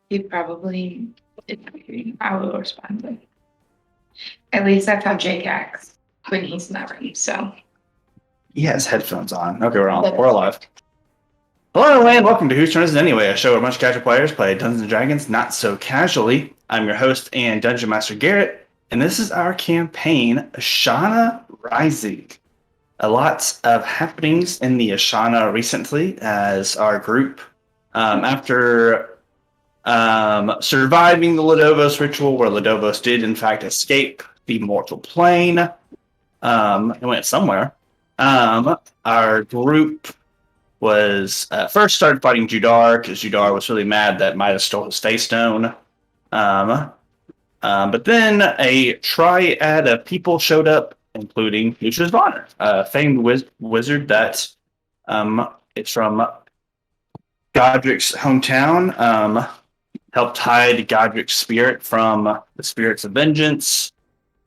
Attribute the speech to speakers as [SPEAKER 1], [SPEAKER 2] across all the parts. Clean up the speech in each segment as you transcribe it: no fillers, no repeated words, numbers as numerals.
[SPEAKER 1] He probably, I will respond to. At least that's how Jake acts when he's not ready. So
[SPEAKER 2] He has headphones on. Okay, we're on. We're alive. Hello and welcome to Whose Turn Is It Anyway, a show where a bunch of casual players play Dungeons & Dragons not so casually. I'm your host and Dungeon Master Garrett, and this is our campaign, Ashana Rising. A lot of happenings in the Ashana recently as our group, after surviving the Ledovos ritual, where Ledovos did in fact escape the mortal plane, it went somewhere. Our group was first started fighting Judar because Judar was really mad that Midas stole his face stone. But then a triad of people showed up, including Lucius Bonner, a famed wizard that is from Godric's hometown. Helped hide Godric's spirit from the spirits of vengeance.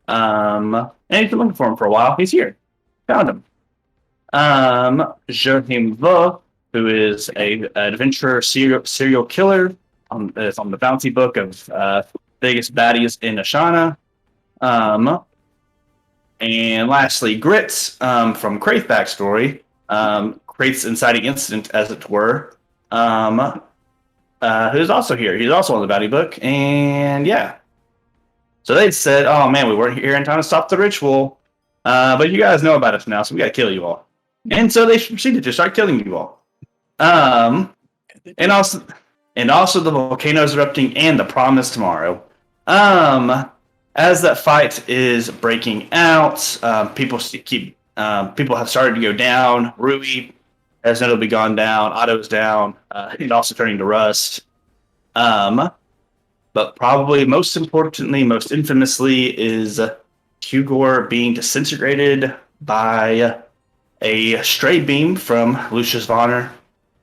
[SPEAKER 2] And he's been looking for him for a while. He's here. Found him. Joachim Vo, who is an adventurer serial killer, is on the bounty book of biggest baddies in Ashana. And lastly, Grits from Kraith backstory, Kraith's inciting incident, as it were, who's also here. He's also on the bounty book, and yeah. So they said, "Oh man, we weren't here in time to stop the ritual, but you guys know about us now, so we got to kill you all." And so they proceeded to start killing you all. And also the volcanoes erupting and the promise tomorrow. As that fight is breaking out, people have started to go down. Rui has notably gone down. Otto's down. He's also turning to rust. But probably most importantly, most infamously, is Hugor being disintegrated by a stray beam from Lucius Vonner,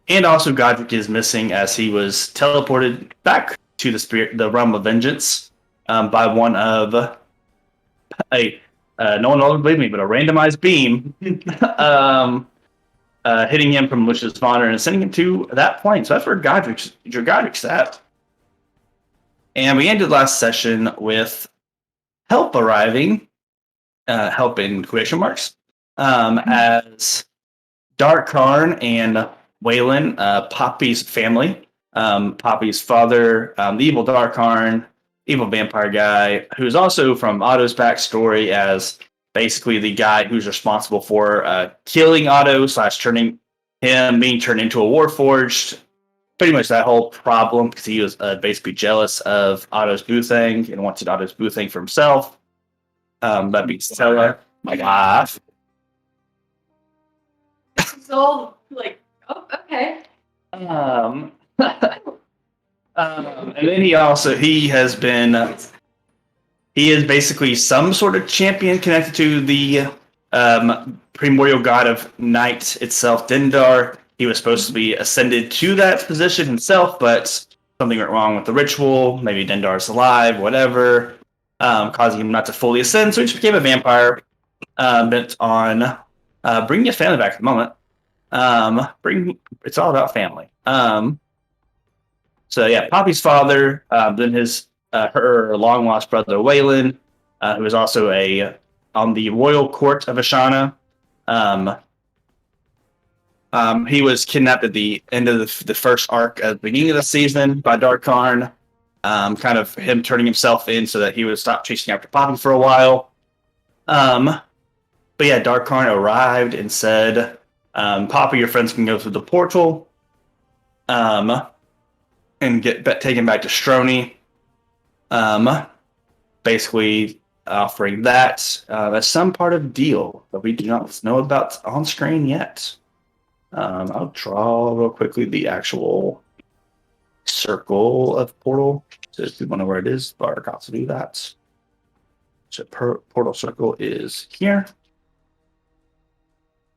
[SPEAKER 2] and also Godric is missing as he was teleported back to the realm of vengeance by one of no one will believe me, but a randomized beam hitting him from Lucius Vonner and sending him to that point. So that's where Godric's at. And we ended last session with help arriving, help in quotation marks, as Dark Karn and Waylon, Poppy's family, Poppy's father, the evil Dark Karn, evil vampire guy, who's also from Otto's backstory as basically the guy who's responsible for killing Otto / turning him being turned into a Warforged. Pretty much that whole problem because he was basically jealous of Otto's Boothang and wanted Otto's Boothang for himself. That being Stella. My gosh.
[SPEAKER 3] So, like, oh, okay.
[SPEAKER 2] And then he is basically some sort of champion connected to the primordial god of night itself, Dendar. He was supposed to be ascended to that position himself, but something went wrong with the ritual. Maybe Dendar's alive, whatever, causing him not to fully ascend. So he just became a vampire, bent on bringing his family back at the moment. It's all about family. So yeah, Poppy's father, then her long lost brother Waylon, who is also on the royal court of Ashana. He was kidnapped at the end of the first arc at the beginning of the season by Dark Karn. Kind of him turning himself in so that he would stop chasing after Poppy for a while. But yeah, Dark Karn arrived and said, Poppy, your friends can go through the portal and get taken back to Stroni. Basically offering that as some part of the deal that we do not know about on screen yet. I'll draw real quickly the actual circle of portal. So if you want to know where it is, Bark got to do that. So portal circle is here.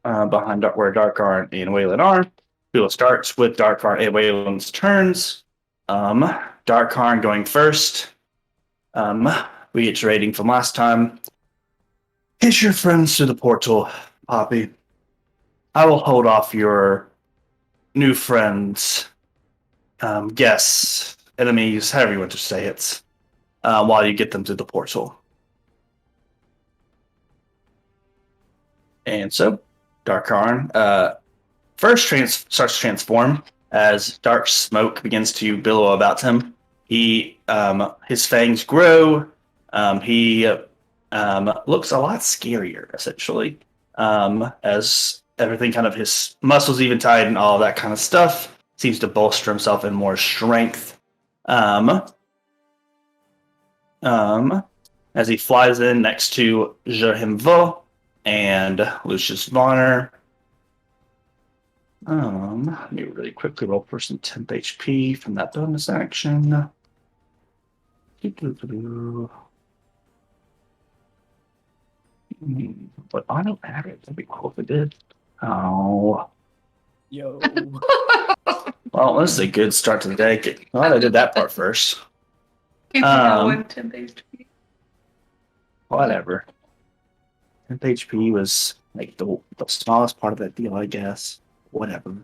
[SPEAKER 2] Behind where Dark Karn and Waylon are. We will start with Dark Karn and Waylon's turns. Dark Karn going first. Reiterating from last time. Get your friends to the portal, Poppy. I will hold off your new friends' guests enemies, however you want to say it, while you get them through the portal. And so, Darkarn first starts to transform as dark smoke begins to billow about him. His fangs grow. He looks a lot scarier, essentially, as everything kind of his muscles even tight and all that kind of stuff seems to bolster himself in more strength. As he flies in next to Jerhimvo and Lucius Bonner. Let me really quickly roll for some temp HP from that bonus action. But I don't have it. That'd be cool if it did. Oh.
[SPEAKER 4] Yo.
[SPEAKER 2] Well, this is a good start to the day. Well, I did that part first.
[SPEAKER 1] One temp HP.
[SPEAKER 2] Whatever. Temp HP was like the smallest part of that deal, I guess. Whatever.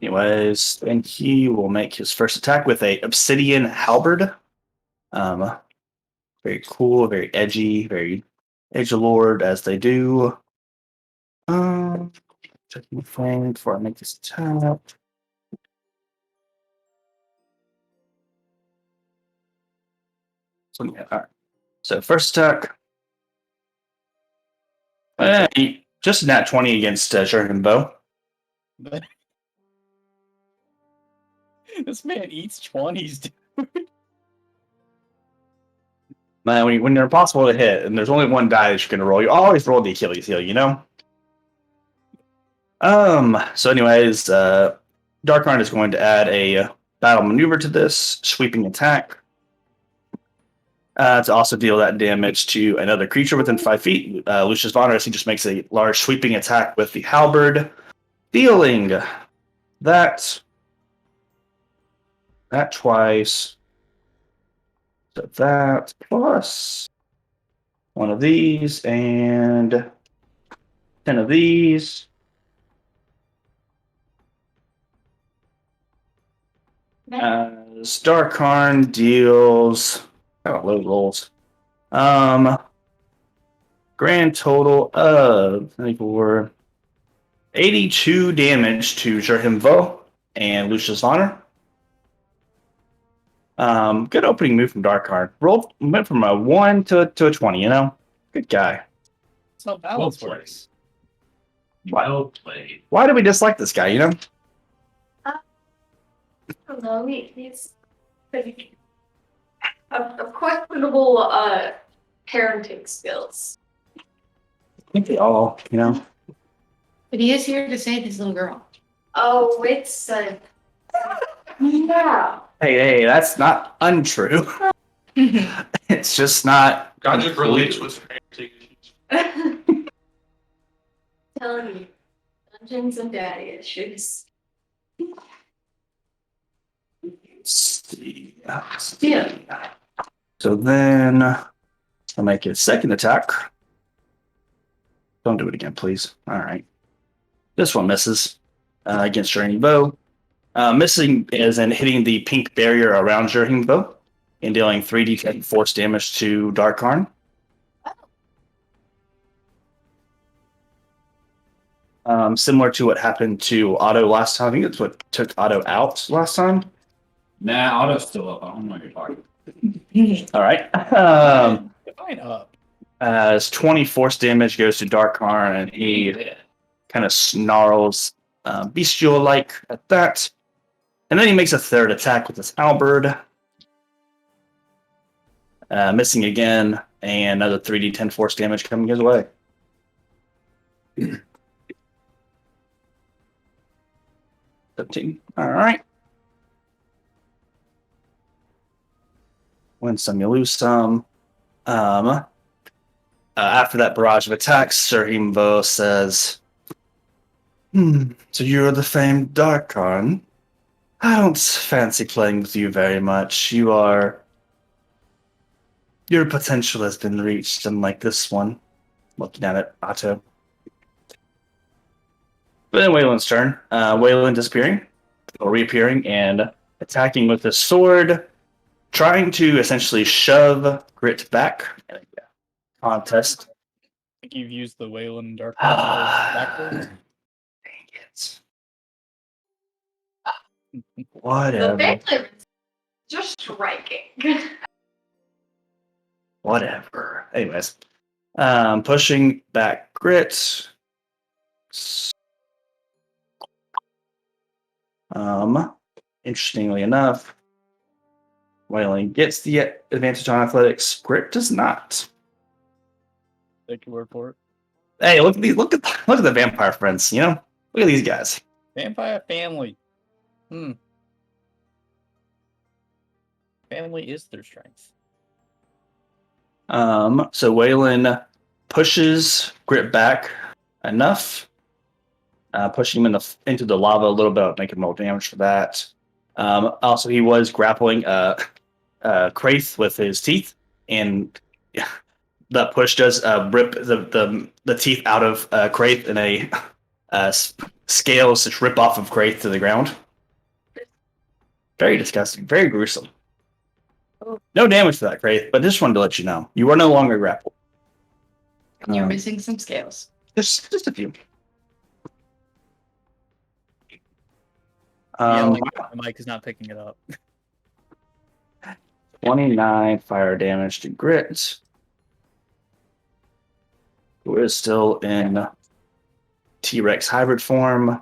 [SPEAKER 2] Anyways, and he will make his first attack with a obsidian halberd. Very cool, very edgy, very edgelord as they do. Checking the frame before I make this attack. So yeah, all right. So first attack. Just a nat 20 against Jergen Bow.
[SPEAKER 4] But this man eats 20s, dude.
[SPEAKER 2] Man, when they're impossible to hit and there's only one die that you're going to roll, you always roll the Achilles heel, you know? So anyways, Darkarn is going to add a battle maneuver to this, sweeping attack. To also deal that damage to another creature within 5 feet. Lucius Bonner, he just makes a large sweeping attack with the halberd, dealing that twice. So that plus one of these and 10 of these. As Darkarn deals low rolls. Grand total of I think we're 82 damage to Jerhimvo and Lucius Honor. Good opening move from Darkarn. Went from a 1 to a 20, you know? Good guy.
[SPEAKER 4] That's how balance works.
[SPEAKER 2] Well played. Why do we dislike this guy, you know?
[SPEAKER 3] I don't know. He's of questionable parenting skills.
[SPEAKER 2] I think they all, you know?
[SPEAKER 1] But he is here to save his little girl.
[SPEAKER 3] Oh, it's yeah.
[SPEAKER 2] Hey, that's not untrue. It's just not.
[SPEAKER 5] Godric relates with parenting issues.
[SPEAKER 3] Telling you, dungeons and daddy issues.
[SPEAKER 1] Yeah.
[SPEAKER 2] So then I'll make a second attack. Don't do it again, please. All right. This one misses against Journey Bow. Missing is in hitting the pink barrier around Journey Bow and dealing 3d10 force damage to Darkarn. Similar to what happened to Otto last time. I think that's what took Otto out last time.
[SPEAKER 5] Nah, Otto's still up. I don't know what you're talking about.
[SPEAKER 2] All right.
[SPEAKER 4] Define up.
[SPEAKER 2] As 20 force damage goes to Darkarn, and he kind of snarls bestial-like at that. And then he makes a third attack with his halberd. Missing again, and another 3d10 force damage coming his way. 17. All right. Win some, you lose some. After that barrage of attacks, Sir Himbo says, so you're the famed Darkarn. I don't fancy playing with you very much. Your potential has been reached, unlike this one. Looking at it, Otto. But then Wayland's turn. Wayland disappearing. or reappearing and attacking with his sword, trying to essentially shove Grit back. Contest.
[SPEAKER 4] I think you've used the Wayland Dark Knight backwards.
[SPEAKER 2] Dang it.
[SPEAKER 3] The
[SPEAKER 2] Whatever.
[SPEAKER 3] family was just striking.
[SPEAKER 2] Whatever. Anyways, pushing back Grit. Interestingly enough, Wayland gets the advantage on athletics. Grit does not.
[SPEAKER 4] Take your word for it.
[SPEAKER 2] Hey, look at these! Look at the vampire friends. You know, look at these guys.
[SPEAKER 4] Vampire family. Family is their strength.
[SPEAKER 2] So Wayland pushes Grit back enough, pushing him into the lava a little bit, making more damage for that. Also, he was grappling Kraith with his teeth, and that push does rip the teeth out of Kraith, and scales just rip off of Kraith to the ground. Very disgusting, very gruesome. No damage to that, Kraith, but just wanted to let you know you are no longer grappled.
[SPEAKER 1] And you're missing some scales.
[SPEAKER 2] Just a few.
[SPEAKER 4] The mic is not picking it up.
[SPEAKER 2] 29 fire damage to Grit, who is still in T-Rex hybrid form.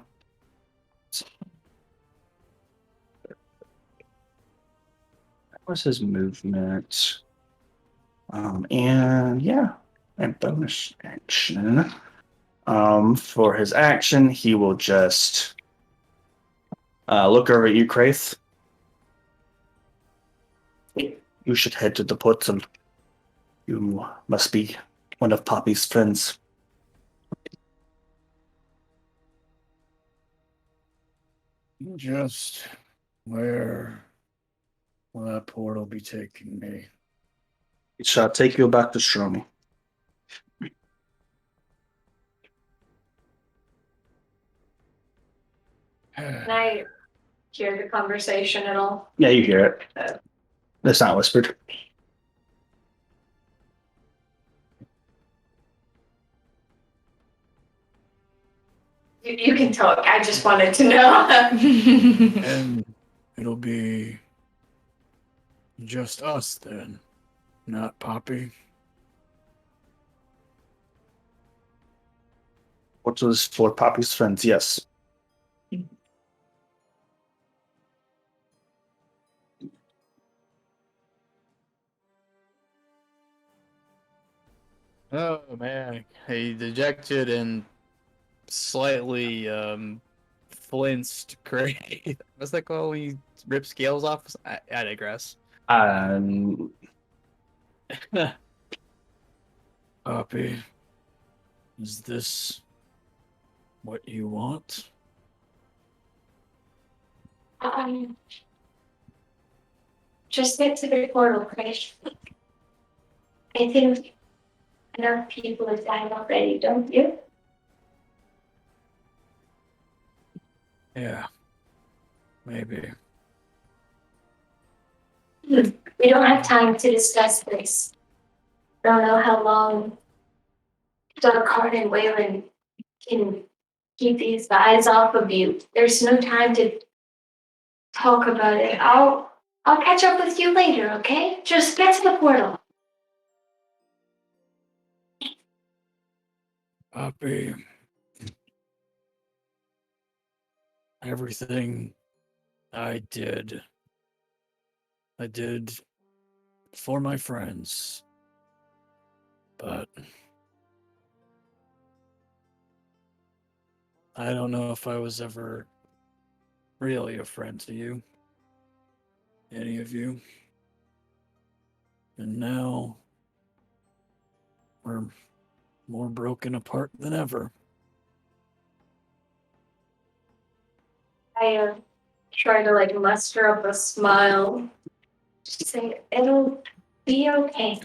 [SPEAKER 2] That was his movement. And bonus action. For his action, he will just look over at you, Kraith. You should head to the portal. You must be one of Poppy's friends.
[SPEAKER 4] Just where will that portal be taking me?
[SPEAKER 2] It shall take you back to Stromy.
[SPEAKER 3] Can I hear the conversation at all?
[SPEAKER 2] Yeah, you hear it. It's not whispered.
[SPEAKER 3] You can talk. I just wanted to know.
[SPEAKER 4] And it'll be just us then, not Poppy.
[SPEAKER 2] What was for Poppy's friends? Yes.
[SPEAKER 4] Oh man, he dejected and slightly flinched Craig. What's that called when you rip scales off? I digress. Poppy, is this what you want?
[SPEAKER 3] Just get to the portal, Chris. I think enough people have died already, don't you?
[SPEAKER 4] Yeah, maybe.
[SPEAKER 3] We don't have time to discuss this. I don't know how long Doug and Wayland can keep these guys off of you. There's no time to talk about it. I'll catch up with you later, okay? Just get to the portal.
[SPEAKER 4] Poppy, everything I did for my friends. But I don't know if I was ever really a friend to you. Any of you. And now we're more broken apart than ever.
[SPEAKER 3] I try to muster up a smile. Just say, it'll be okay.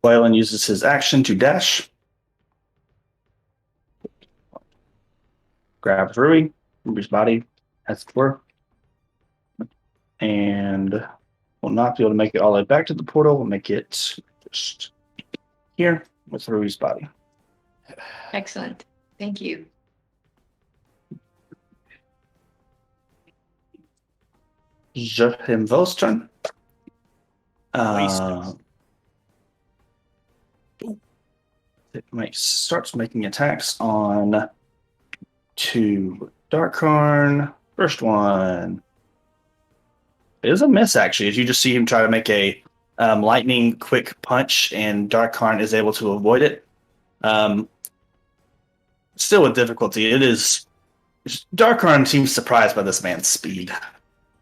[SPEAKER 2] Wayland uses his action to dash. grabs Rui, Rui's body, as it were, and will not be able to make it all the way back to the portal. We'll make it just here with Rui's body.
[SPEAKER 1] Excellent. Thank you.
[SPEAKER 2] Jehimvo's turn. It starts making attacks on 2 Darkharn. First one is a miss, actually, as you just see him try to make a lightning quick punch, and Darkharn is able to avoid it. Still with difficulty. It is. Darkharn seems surprised by this man's speed,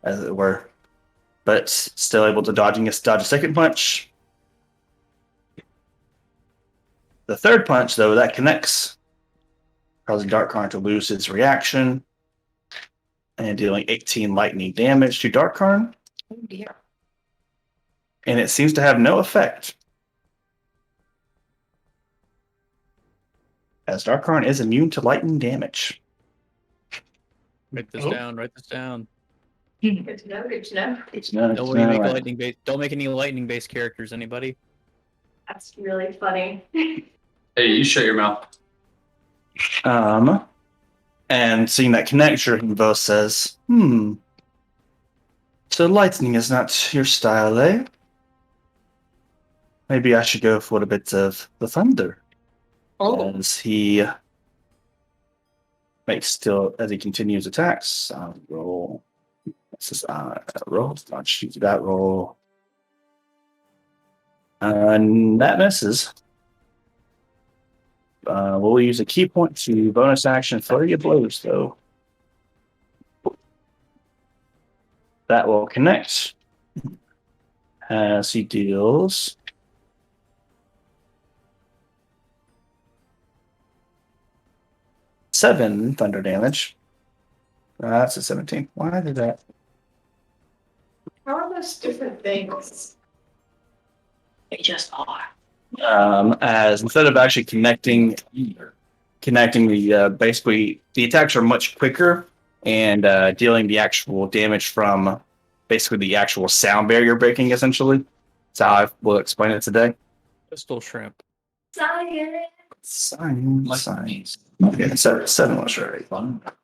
[SPEAKER 2] as it were, but still able to dodge a second punch. The third punch, though, that connects, causing Darkharn to lose his reaction and dealing 18 lightning damage to Darkharn.
[SPEAKER 1] Oh dear.
[SPEAKER 2] And it seems to have no effect, as Darkharn is immune to lightning damage.
[SPEAKER 4] Write this down. Write this down.
[SPEAKER 3] Good to know, good to know.
[SPEAKER 2] It's not.
[SPEAKER 4] Don't make lightning based. Don't make any lightning based characters. Anybody?
[SPEAKER 3] That's really funny.
[SPEAKER 5] Hey, you shut your mouth.
[SPEAKER 2] And seeing that connection, Jehimvo says, so lightning is not your style, eh? Maybe I should go for a bit of the thunder. As he as he continues attacks. Roll. This is roll. Not shoot that roll. And that misses. We'll use a key point to bonus action flurry of blows, though. That will connect as he deals 7 thunder damage. That's a 17. Why did that?
[SPEAKER 3] How are those different things?
[SPEAKER 1] They just are.
[SPEAKER 2] As instead of actually connecting the basically the attacks are much quicker and dealing the actual damage from basically the actual sound barrier breaking, essentially. That's how I will explain it today.
[SPEAKER 4] Pistol shrimp.
[SPEAKER 2] Science. Okay, so 7 was right.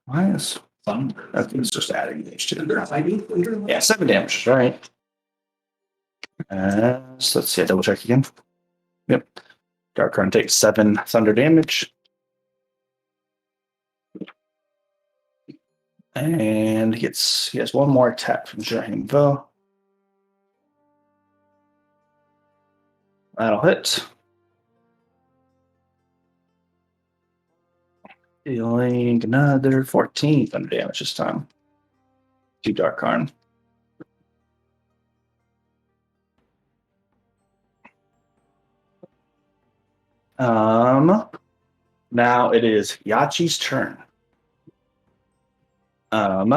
[SPEAKER 2] Minus fun. Okay, it's just adding these two. Yeah, 7 damage, right. So let's see, double check again. Yep. Darkharn takes 7 thunder damage. And he has 1 more attack from Jehimvo. That'll hit. Dealing another 14 thunder damage this time to Darkharn. Now it is Yachi's turn. As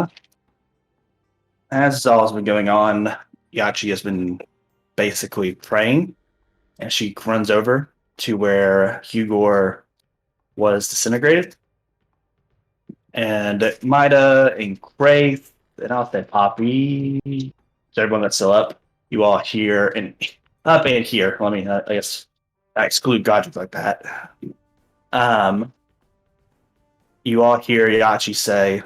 [SPEAKER 2] all has been going on, Yachi has been basically praying, and she runs over to where Hugor was disintegrated. And Mida and Graith, and I'll say Poppy, so everyone that's still up, you all hear, and up and here, let me, I guess, I exclude Godric like that. You all hear Yachi say,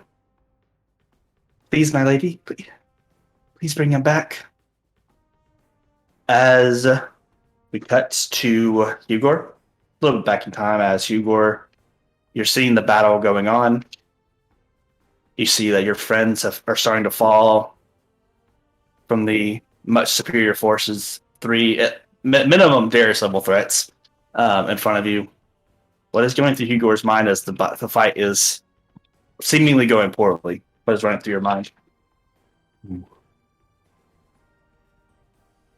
[SPEAKER 2] "Please, my lady, please bring him back." As we cut to Hugor, a little bit back in time, as Hugor, you're seeing the battle going on. You see that your friends are starting to fall from the much superior forces. 3 minimum Darius level threats in front of you. What is going through Hugor's mind as the fight is seemingly going poorly? What is running through your mind?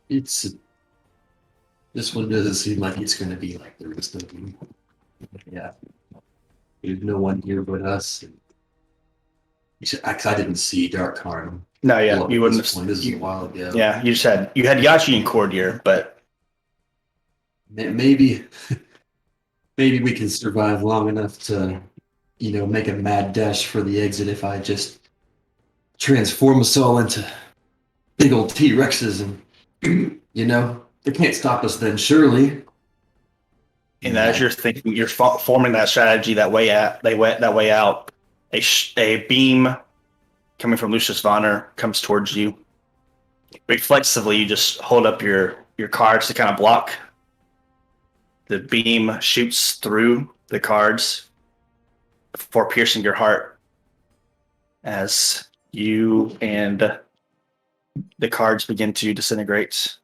[SPEAKER 6] This one doesn't seem like it's going to be like the rest of them. Yeah. There's no one here but us. I didn't see Darkharn.
[SPEAKER 2] No, yeah, you wouldn't have.
[SPEAKER 6] This is a while ago.
[SPEAKER 2] Yeah, you had Yachi and Cordier, but
[SPEAKER 6] Maybe we can survive long enough to make a mad dash for the exit if I just transform us all into big old T-Rexes and, they can't stop us then, surely.
[SPEAKER 2] And as you're thinking, you're forming that strategy that way out. A beam coming from Lucius Vonner comes towards you. Reflexively, you just hold up your cards to kind of block. The beam shoots through the cards before piercing your heart as you and the cards begin to disintegrate.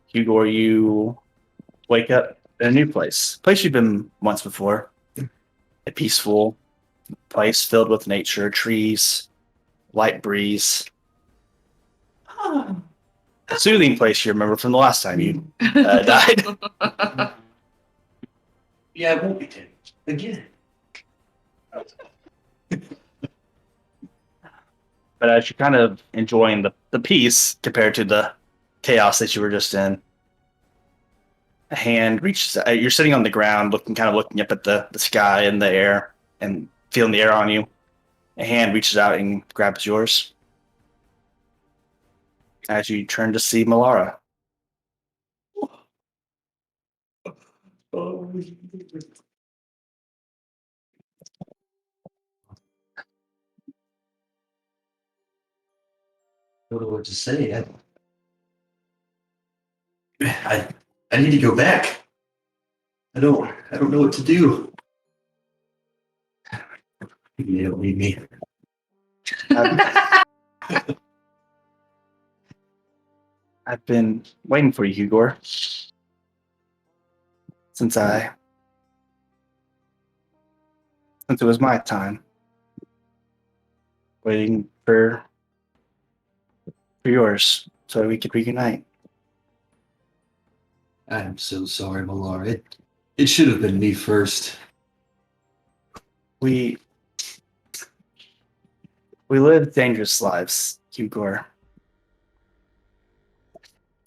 [SPEAKER 2] Hugo, you wake up in a new place you've been once before. A peaceful place filled with nature, trees, light breeze. A soothing place you remember from the last time you died.
[SPEAKER 6] Yeah, it won't be taken again.
[SPEAKER 2] But as you're kind of enjoying the peace compared to the chaos that you were just in, a hand reaches out. You're sitting on the ground looking up at the sky and the air and feeling the air on you. A hand reaches out and grabs yours as you turn to see Malara.
[SPEAKER 6] Don't know what to say. I need to go back. I don't know what to do. They don't need me.
[SPEAKER 2] I've been waiting for you, Hugo. Since it was my time. Waiting for yours so we could reunite.
[SPEAKER 6] I'm so sorry, Malar. It should have been me first.
[SPEAKER 2] We live dangerous lives, Hugo.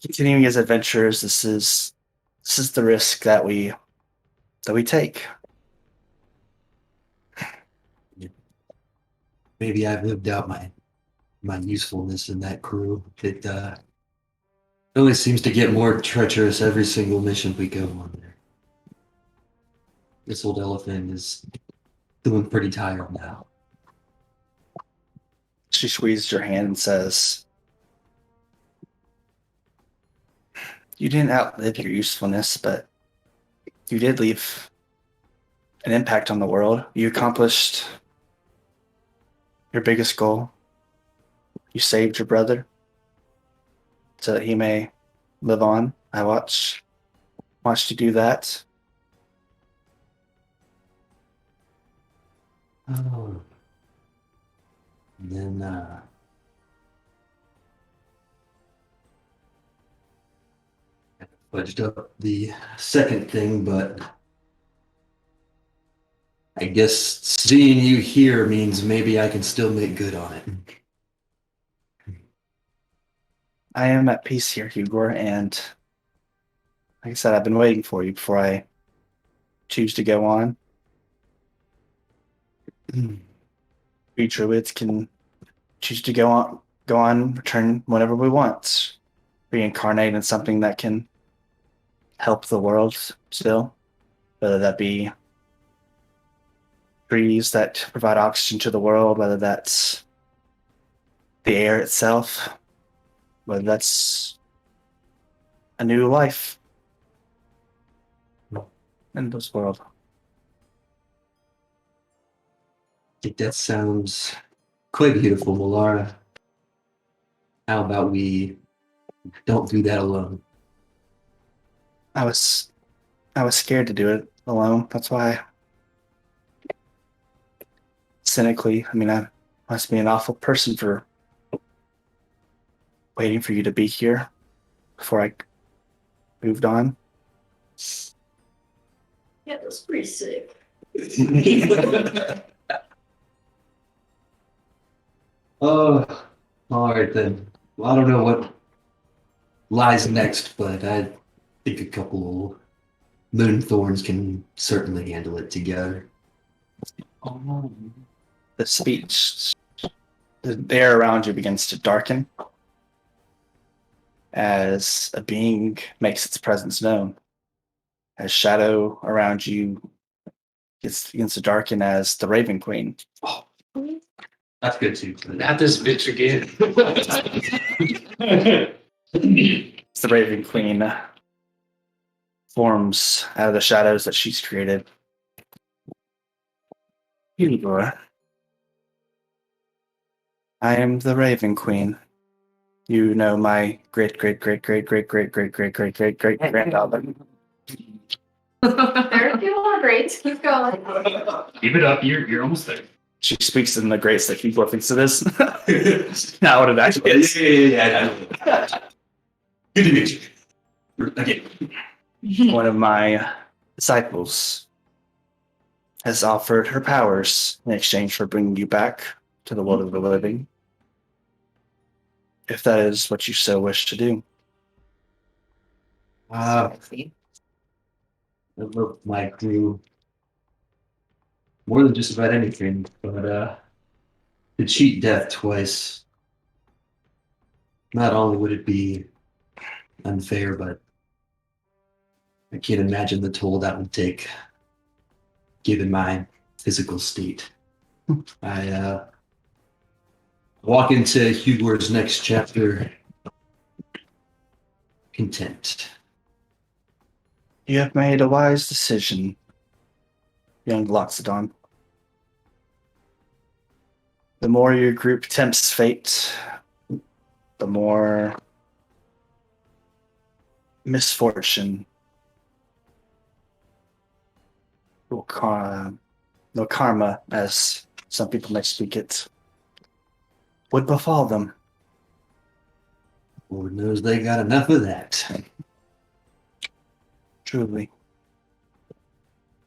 [SPEAKER 2] Continuing his adventures, this is the risk that we take.
[SPEAKER 6] Maybe I've lived out my usefulness in that crew. It only seems to get more treacherous every single mission we go on there. This old elephant is feeling pretty tired now.
[SPEAKER 2] She squeezes your hand and says, "You didn't outlive your usefulness, but you did leave an impact on the world. You accomplished your biggest goal. You saved your brother so that he may live on. I watched you do that."
[SPEAKER 6] Oh. And then I fudged up the second thing, but I guess seeing you here means maybe I can still make good on it.
[SPEAKER 2] I am at peace here, Hugo, and like I said, I've been waiting for you before I choose to go on. We druids can choose to go on, return whenever we want, reincarnate in something that can help the world still, whether that be trees that provide oxygen to the world, whether that's the air itself, whether that's a new life in this world.
[SPEAKER 6] I think that sounds quite beautiful, Malara. How about we don't do that alone?
[SPEAKER 2] I was scared to do it alone. That's why. Cynically, I mean, I must be an awful person for waiting for you to be here before I moved on.
[SPEAKER 3] Yeah, that's pretty sick.
[SPEAKER 6] Oh, all right then. Well, I don't know what lies next, but think a couple moon thorns can certainly handle it together.
[SPEAKER 2] The speech, the air around you begins to darken as a being makes its presence known. As shadow around you begins to darken as the Raven Queen.
[SPEAKER 6] That's good too.
[SPEAKER 5] Not this bitch again.
[SPEAKER 2] As the Raven Queen forms out of the shadows that she's created. Igor, I am the Raven Queen. You know my great granddaughter.
[SPEAKER 3] There you are, great. Keep going.
[SPEAKER 5] Keep it up. You're almost there.
[SPEAKER 2] She speaks in the great that people thinks it is. Not what it actually is.
[SPEAKER 6] Yeah. Good to meet you. Again.
[SPEAKER 2] One of my disciples has offered her powers in exchange for bringing you back to the world of the living. If that is what you so wish to do.
[SPEAKER 6] I love my crew more than just about anything, but to cheat death twice, not only would it be unfair, but I can't imagine the toll that would take given my physical state. I walk into Hugor's next chapter content.
[SPEAKER 2] You have made a wise decision, young Loxodon. The more your group tempts fate, the more misfortune will no karma, as some people may speak it, would befall them.
[SPEAKER 6] Lord knows they got enough of that.
[SPEAKER 2] Truly.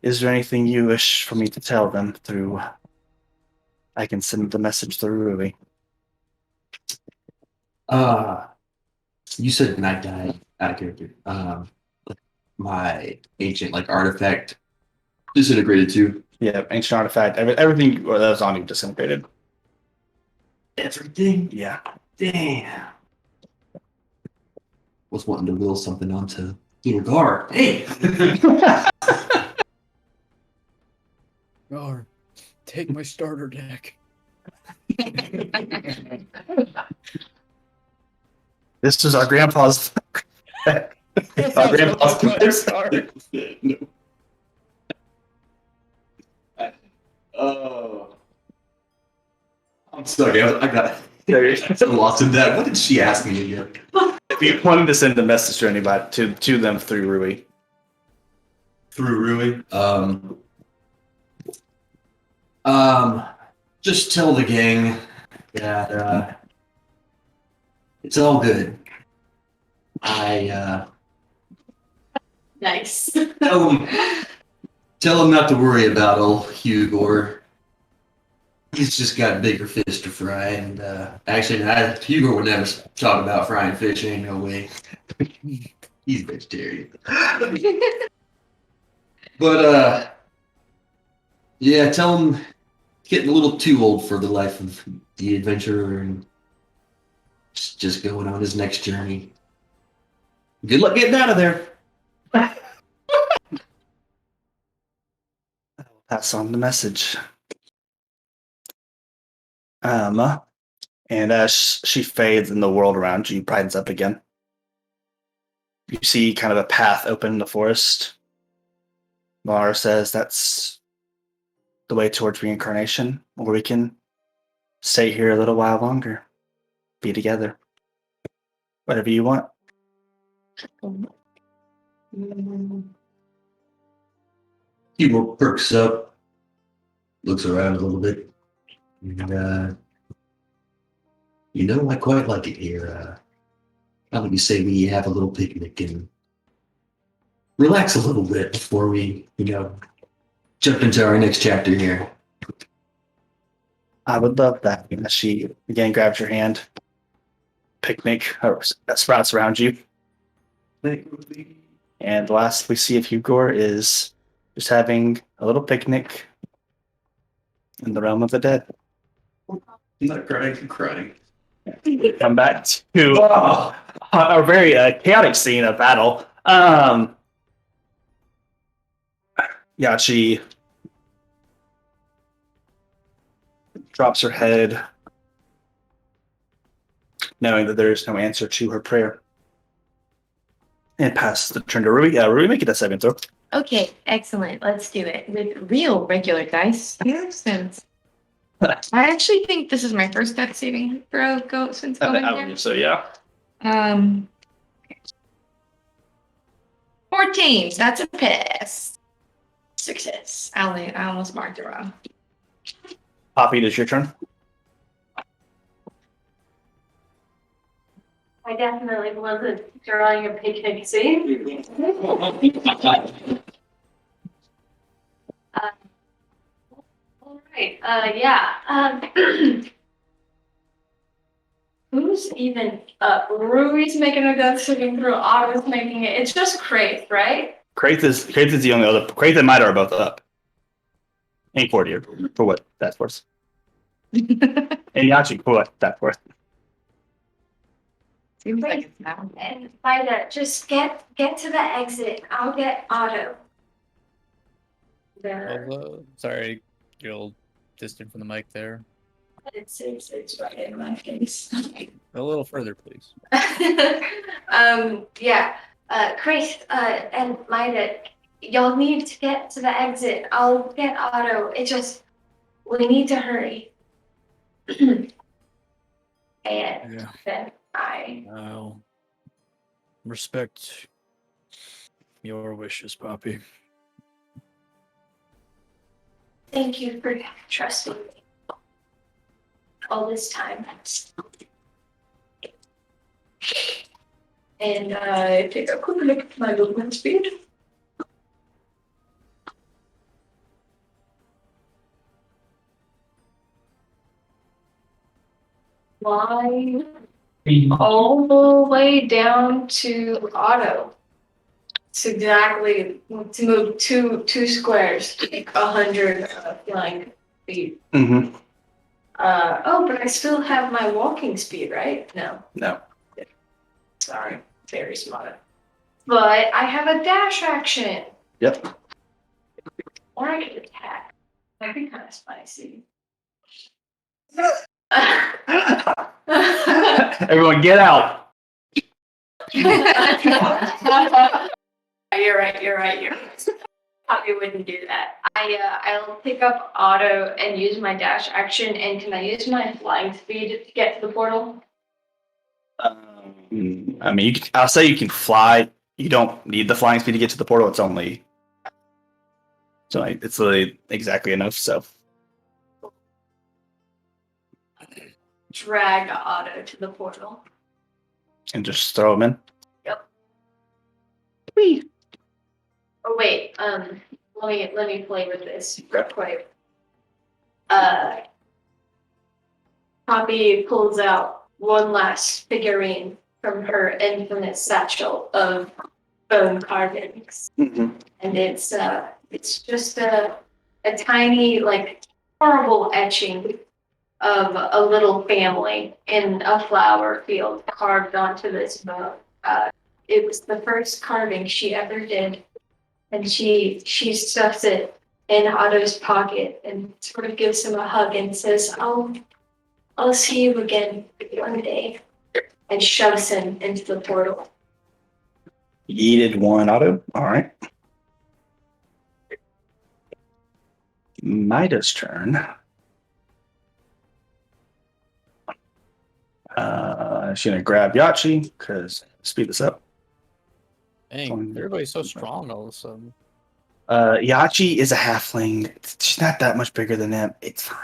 [SPEAKER 2] Is there anything you wish for me to tell them through? I can send the message through Ruby.
[SPEAKER 6] You said when I died out of character. My ancient artifact disintegrated too.
[SPEAKER 2] Yeah, ancient artifact. Everything that was on you disintegrated.
[SPEAKER 6] Everything?
[SPEAKER 2] Yeah.
[SPEAKER 6] Damn. Was wanting to will something onto little Gar. Hey!
[SPEAKER 4] Gar, take my starter deck.
[SPEAKER 2] This was our grandpa's. Our grandpa's card.
[SPEAKER 6] Oh. I'm sorry, I got so lost in that. What did she ask me again?
[SPEAKER 2] If you wanted to send a message to anybody, to them through Ruby.
[SPEAKER 6] Through Rui. Just tell the gang that it's all good. I
[SPEAKER 3] Nice.
[SPEAKER 6] tell them not to worry about old Hugor. He's just got a bigger fish to fry, and actually, Hugor would never talk about frying fish. Ain't no way. He's vegetarian. But yeah, tell him he's getting a little too old for the life of the adventurer and just going on his next journey. Good luck getting out of there.
[SPEAKER 2] Pass on the message. And as she fades and the world around you brightens up again, you see kind of a path open in the forest. Mara says that's the way towards reincarnation, or we can stay here a little while longer, be together. Whatever you want.
[SPEAKER 6] Hugor perks up, looks around a little bit, and I quite like it here. How about you say we have a little picnic and relax a little bit before we, jump into our next chapter here.
[SPEAKER 2] I would love that. As she again grabs your hand. Picnic sprouts around you. And the last we see of Hugor is just having a little picnic in the realm of the dead.
[SPEAKER 6] I'm not crying, I'm crying.
[SPEAKER 2] Come back to a very chaotic scene of battle. Yachi drops her head, knowing that there is no answer to her prayer. And passes the turn to Rui. Rui, make it a saving throw.
[SPEAKER 1] Okay, excellent. Let's do it with real regular dice here, since I actually think this is my first death saving throw since going
[SPEAKER 2] I
[SPEAKER 1] there.
[SPEAKER 2] believe so, yeah.
[SPEAKER 1] 14. That's a pass. Success. I almost marked it wrong.
[SPEAKER 2] Poppy, it is your turn.
[SPEAKER 3] I definitely wasn't drawing a picnic scene. All right. Who's even up? Rui's making a death saving throw. Otto's making it. It's just Kraith, right?
[SPEAKER 2] Kraith is the only other. Kraith and Mida are both up. And Cordier, for what that's worth. And Yachi, for what that's worth.
[SPEAKER 1] Seems like it's now.
[SPEAKER 3] And Vida, just get to the exit. I'll get Otto. There.
[SPEAKER 4] Sorry, you're a little distant from the mic there.
[SPEAKER 3] It's right in my face.
[SPEAKER 4] A little further, please.
[SPEAKER 3] Chris, and Mida, y'all need to get to the exit. I'll get Otto. We need to hurry. And
[SPEAKER 4] Yeah.
[SPEAKER 3] then
[SPEAKER 4] I'll respect your wishes, Poppy.
[SPEAKER 3] thank you for trusting me all this time. And I take a quick look at my movement speed. Fly all the way down to Otto. It's exactly to move two squares to make 100 flying feet.
[SPEAKER 2] Mm-hmm.
[SPEAKER 3] But I still have my walking speed, right? No. Sorry, very smart. But I have a dash action.
[SPEAKER 2] Yep.
[SPEAKER 3] Or I could attack. That'd be kind of spicy.
[SPEAKER 2] Everyone, get out.
[SPEAKER 3] You're right. Probably wouldn't do that. I'll pick up Otto and use my dash action. And can I use my flying speed to get to the portal?
[SPEAKER 2] I mean, I'll say you can fly. You don't need the flying speed to get to the portal. It's literally exactly enough. So
[SPEAKER 3] Drag Otto to the portal.
[SPEAKER 2] and just throw them in.
[SPEAKER 3] Yep.
[SPEAKER 2] Whee.
[SPEAKER 3] Oh wait, let me play with this real quick. Poppy pulls out one last figurine from her infinite satchel of bone carvings,
[SPEAKER 2] Mm-hmm.
[SPEAKER 3] and it's just a tiny, like, horrible etching of a little family in a flower field carved onto this bone. It was the first carving she ever did. And she stuffs it in Otto's pocket and sort of gives him a hug and says, I'll see you again one day. And shoves him into the portal.
[SPEAKER 2] Yeeted one auto. All right. Mida's turn. She's gonna grab Yachi because speed this up.
[SPEAKER 4] Dang, everybody's so strong all of a sudden.
[SPEAKER 2] Yachi is a halfling. She's not that much bigger than him. It's fine.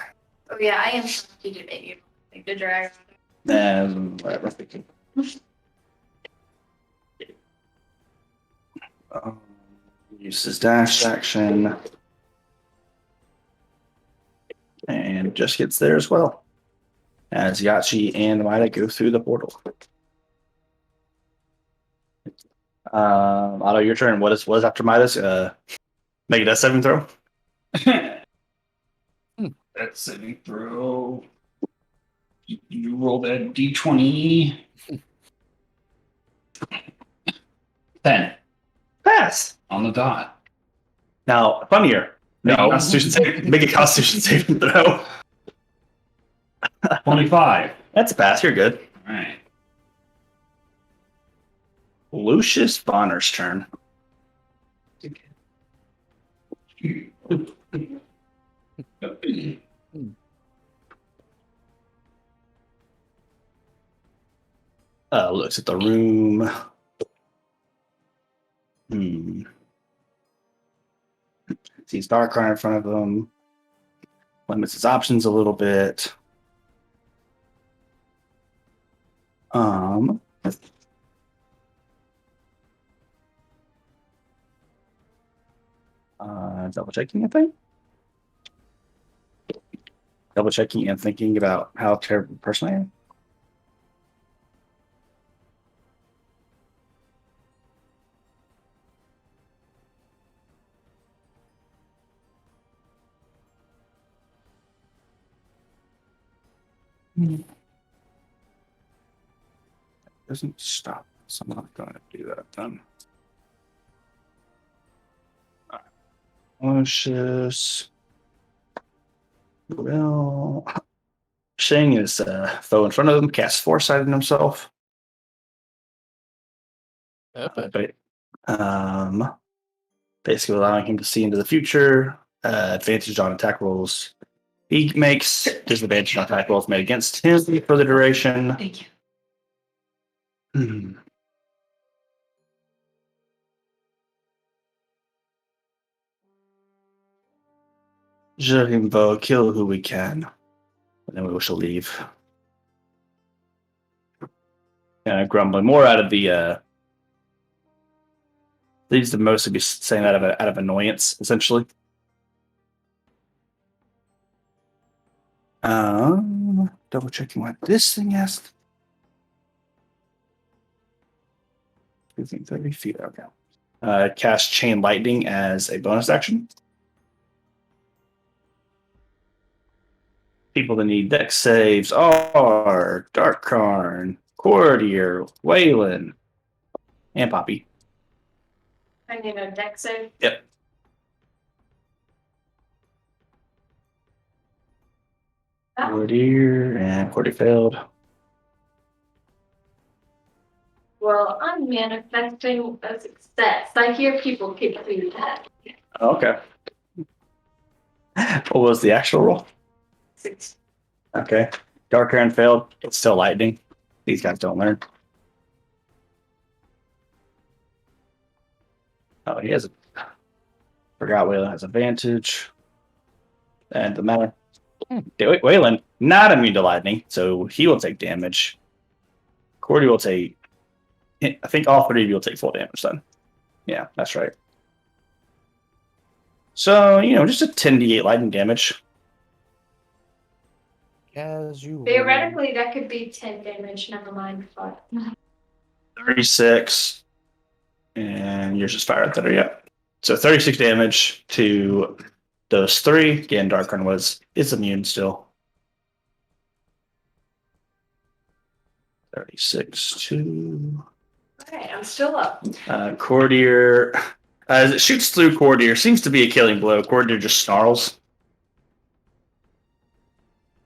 [SPEAKER 3] Oh yeah, I am lucky to make you like the dragon.
[SPEAKER 2] Whatever. Use his dash action. And just gets there as well. As Yachi and Mida go through the portal. Otto, your turn. What is after Midas? Make it a saving throw.
[SPEAKER 5] That's saving throw. You rolled a d20. 10
[SPEAKER 2] Pass.
[SPEAKER 5] on the dot.
[SPEAKER 2] Now, funnier.
[SPEAKER 5] No.
[SPEAKER 2] Make a Constitution saving throw.
[SPEAKER 5] 25.
[SPEAKER 2] That's a pass. You're good.
[SPEAKER 5] All right.
[SPEAKER 2] Lucius Bonner's turn. Looks at the room. Sees Darkrai in front of him. Limits his options a little bit. Double checking, I think. Double checking and thinking about how terrible a person I am. Doesn't stop. So I'm not going to do that then. Lucius. Well, Shing is foe in front of him, casts Foresight on himself.
[SPEAKER 4] Epic.
[SPEAKER 2] Basically allowing him to see into the future. Advantage on attack rolls. He makes disadvantage on attack rolls made against him for the duration.
[SPEAKER 1] Thank you.
[SPEAKER 2] Jerimbo, kill who we can. And then we shall leave. Grumbling more out of the leads to mostly be saying that out of annoyance, essentially. Double checking what this thing has. 30 feet. Okay. Cast Chain Lightning as a bonus action. People that need dex saves are Darkkarn, Courtier, Waylon, and Poppy.
[SPEAKER 3] I need a deck save.
[SPEAKER 2] Yep. Courtier and Courtier failed.
[SPEAKER 3] Well, I'm manifesting a success. I hear people keep doing that.
[SPEAKER 2] Okay. What was the actual roll?
[SPEAKER 3] 6.
[SPEAKER 2] Okay. Darkkarn failed. It's still lightning. These guys don't learn. Oh, he has a. Forgot Waylon has advantage. And the matter. Waylon, not immune to lightning, so he will take damage. Cordy will take. I think all three of you will take full damage then. Yeah, that's right. So, just a 10d8 lightning damage.
[SPEAKER 4] Casual.
[SPEAKER 3] Theoretically, that could be 10 damage. Never mind. But
[SPEAKER 2] 36. And yours is fire thunder, yeah. So 36 damage to those three. Again, Darkrai is immune still. 36 to
[SPEAKER 3] okay, I'm still up.
[SPEAKER 2] Courtier. As it shoots through Courtier, seems to be a killing blow. Courtier just snarls.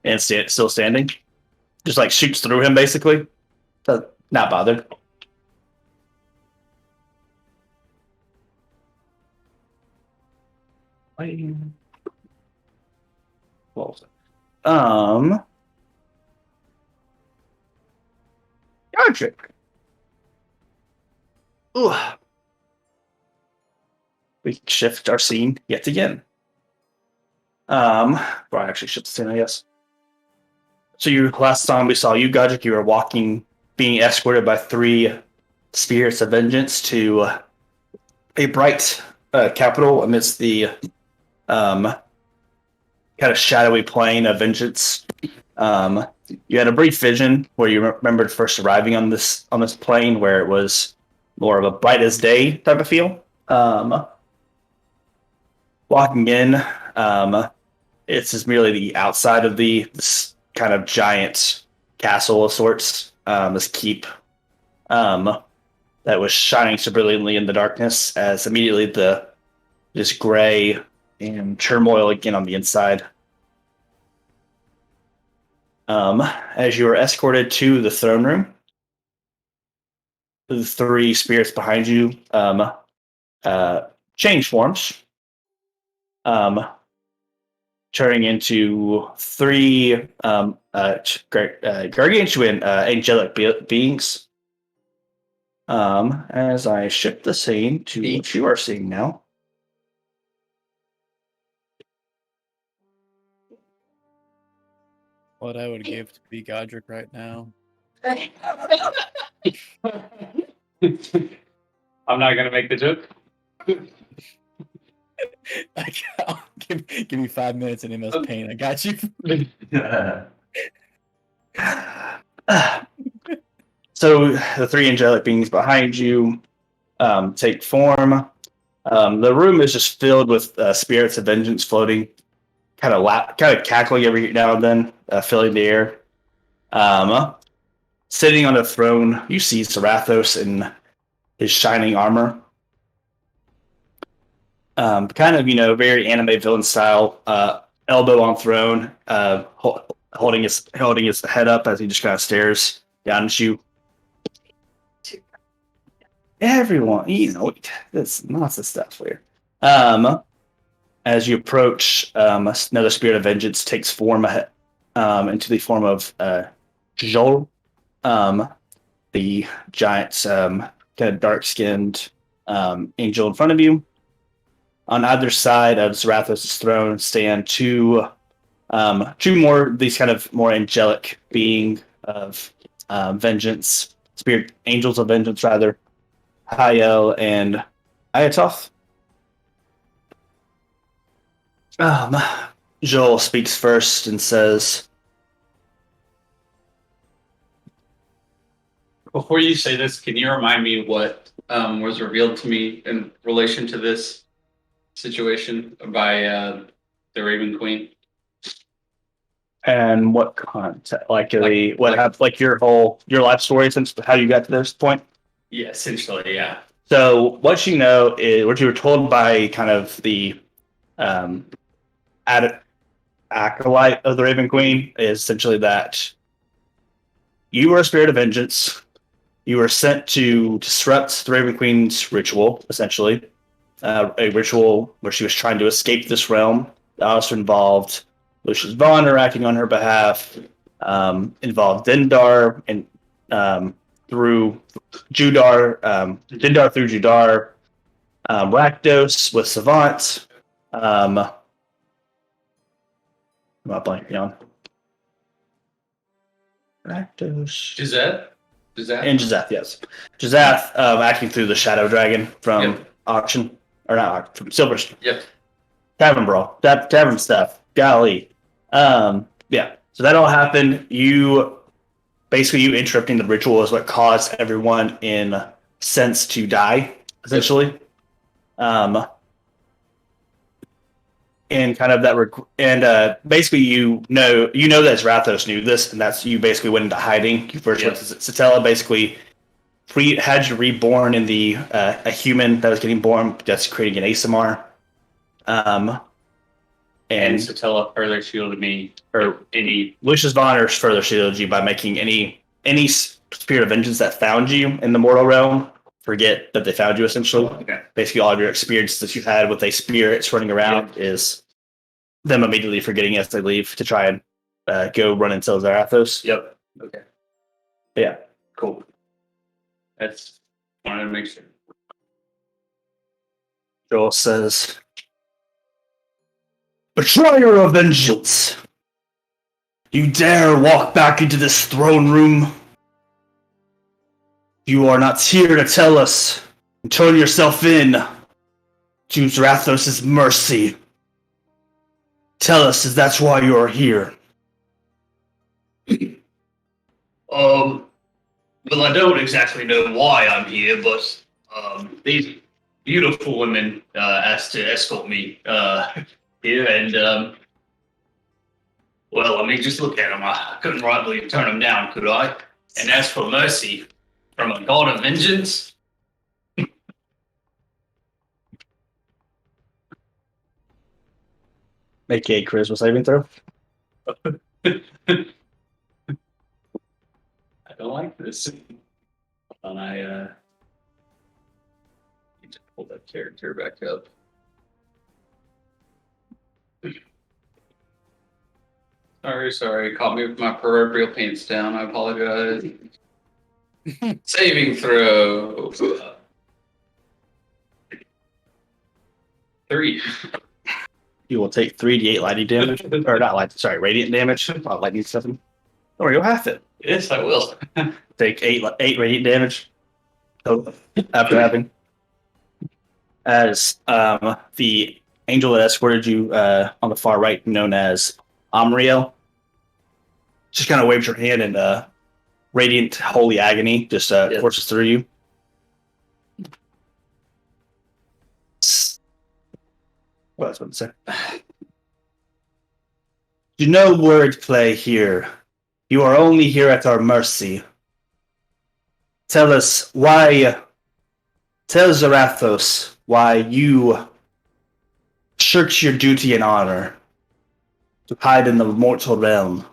[SPEAKER 2] And still standing. Just like shoots through him, basically. But not bothered. What was it? Godric. Ooh. We can shift our scene yet again. Well, I actually shift the scene, I guess. So last time we saw you, Godric, you were walking, being escorted by 3 spirits of vengeance to a bright capital amidst the kind of shadowy plain of vengeance. You had a brief vision where you remembered first arriving on this plane, where it was more of a bright as day type of feel. Walking in, it's just merely the outside of this kind of giant castle of sorts, this keep that was shining so brilliantly in the darkness as immediately this gray and turmoil again on the inside. As you are escorted to the throne room, the three spirits behind you change forms, turning into three gargantuan angelic beings. As I shift the scene to what you are seeing now.
[SPEAKER 4] What I would give to be Godric right now.
[SPEAKER 5] I'm not gonna make the joke.
[SPEAKER 4] Give me 5 minutes and MS Paint. I got you.
[SPEAKER 2] So the three angelic beings behind you take form. The room is just filled with spirits of vengeance floating, kind of cackling every now and then, filling the air. Sitting on a throne, you see Zarathos in his shining armor. Kind of, very anime villain style, elbow on throne, holding his head up as he just kind of stares down at you. Everyone, that's lots of stuff here. As you approach, another spirit of vengeance takes form into the form of Jol, the giant, kind of dark-skinned angel in front of you. On either side of Zarathos' throne stand two more these kind of more angelic being of vengeance, spirit angels of vengeance rather, Hayel and Ayatoth. Joel speaks first and says,
[SPEAKER 5] Before you say this, can you remind me what was revealed to me in relation to this situation by the Raven Queen?
[SPEAKER 2] and what context, your life story since how you got to this point?
[SPEAKER 5] Yeah, essentially, yeah.
[SPEAKER 2] So what you know is what you were told by kind of the acolyte of the Raven Queen is essentially that you were a spirit of vengeance. You were sent to disrupt the Raven Queen's ritual, essentially. A ritual where she was trying to escape this realm. That also involved Lucius Vonner acting on her behalf, involved Dindar and through Judar, Dindar through Judar, Rakdos with Savant. I'm not blanking on Rakdos.
[SPEAKER 5] Gisette?
[SPEAKER 2] And Jazath, yes. Jazath acting through the Shadow Dragon from Auction, or not Auction, from Silverstone.
[SPEAKER 5] Yep.
[SPEAKER 2] Tavern Brawl, tavern stuff. Golly. Yeah. So that all happened. You interrupting the ritual is what caused everyone in sense to die, essentially. And kind of that, basically you know that Zarathos knew this, and that's you basically went into hiding. You first went to Satella, basically had you reborn in the a human that was getting born, that's creating an ASMR. And
[SPEAKER 5] Satella further shielded me,
[SPEAKER 2] or Lucius Vonner further shielded you by making any spirit of vengeance that found you in the mortal realm forget that they found you, essentially.
[SPEAKER 5] Okay.
[SPEAKER 2] Basically, all of your experiences that you've had with a spirits running around is them immediately forgetting as they leave to try and go run into Zarathos.
[SPEAKER 5] Yep. Okay.
[SPEAKER 2] Yeah.
[SPEAKER 5] Cool. That's wanted to make sure.
[SPEAKER 2] Joel says, "Betrayer of vengeance! You dare walk back into this throne room? You are not here to tell us and turn yourself in to Zarathos' mercy. Tell us if that's why you are here."
[SPEAKER 7] Well, I don't exactly know why I'm here, but
[SPEAKER 5] these beautiful women asked to escort me here, and well, I mean, just look at them. I couldn't rightly turn them down, could I? And as for mercy from a god of vengeance,
[SPEAKER 2] Make a charisma saving throw.
[SPEAKER 5] I don't like this. And I need to pull that character back up. Sorry, caught me with my proverbial pants down. I apologize. Saving throw. 3.
[SPEAKER 2] You will take 3d8 lightning damage, or not lightning. Sorry, radiant damage. Not lightning stuff. Don't worry, you'll have it.
[SPEAKER 5] Yes, I will.
[SPEAKER 2] Take 8 radiant damage. So after having, as the angel that escorted you on the far right, known as Amriel, just kind of waves her hand and radiant holy agony just courses through you. What I was about to say. You know wordplay here. You are only here at our mercy. Tell us why. Tell Zarathos why you shirked your duty and honor to hide in the mortal realm.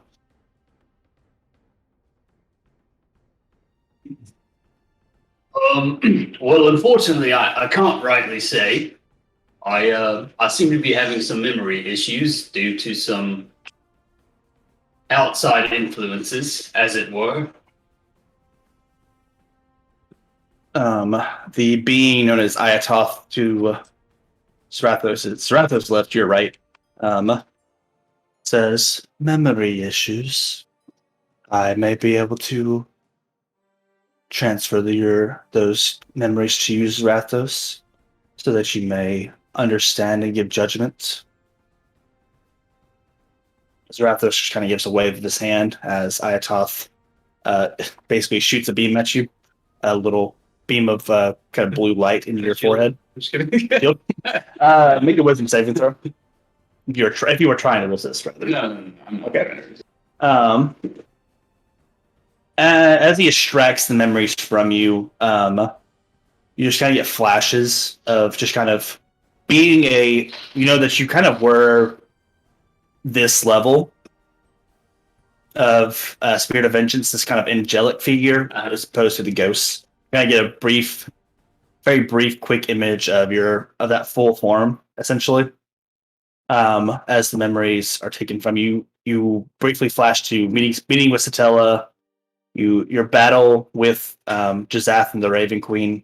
[SPEAKER 5] Well, unfortunately, I can't rightly say. I seem to be having some memory issues due to some outside influences, as it were.
[SPEAKER 2] The being known as Ayatoth to Zarathos left, your right, says, memory issues. I may be able to transfer those memories to you, Zarathos, so that you may understand and give judgment. Zarathos just kind of gives a wave of his hand as Ayatoth basically shoots a beam at you, a little beam of kind of blue light into your forehead.
[SPEAKER 5] Just kidding.
[SPEAKER 2] Make a wisdom saving throw. If you were trying to resist, rather.
[SPEAKER 5] No, I'm not.
[SPEAKER 2] Okay. As he extracts the memories from you, you just kind of get flashes of just kind of being that you kind of were this level of Spirit of Vengeance, this kind of angelic figure, as opposed to the ghosts. You kind of get a very brief, quick image of that full form, essentially. As the memories are taken from you, you briefly flash to meeting with Satella, your battle with Jazath and the Raven Queen.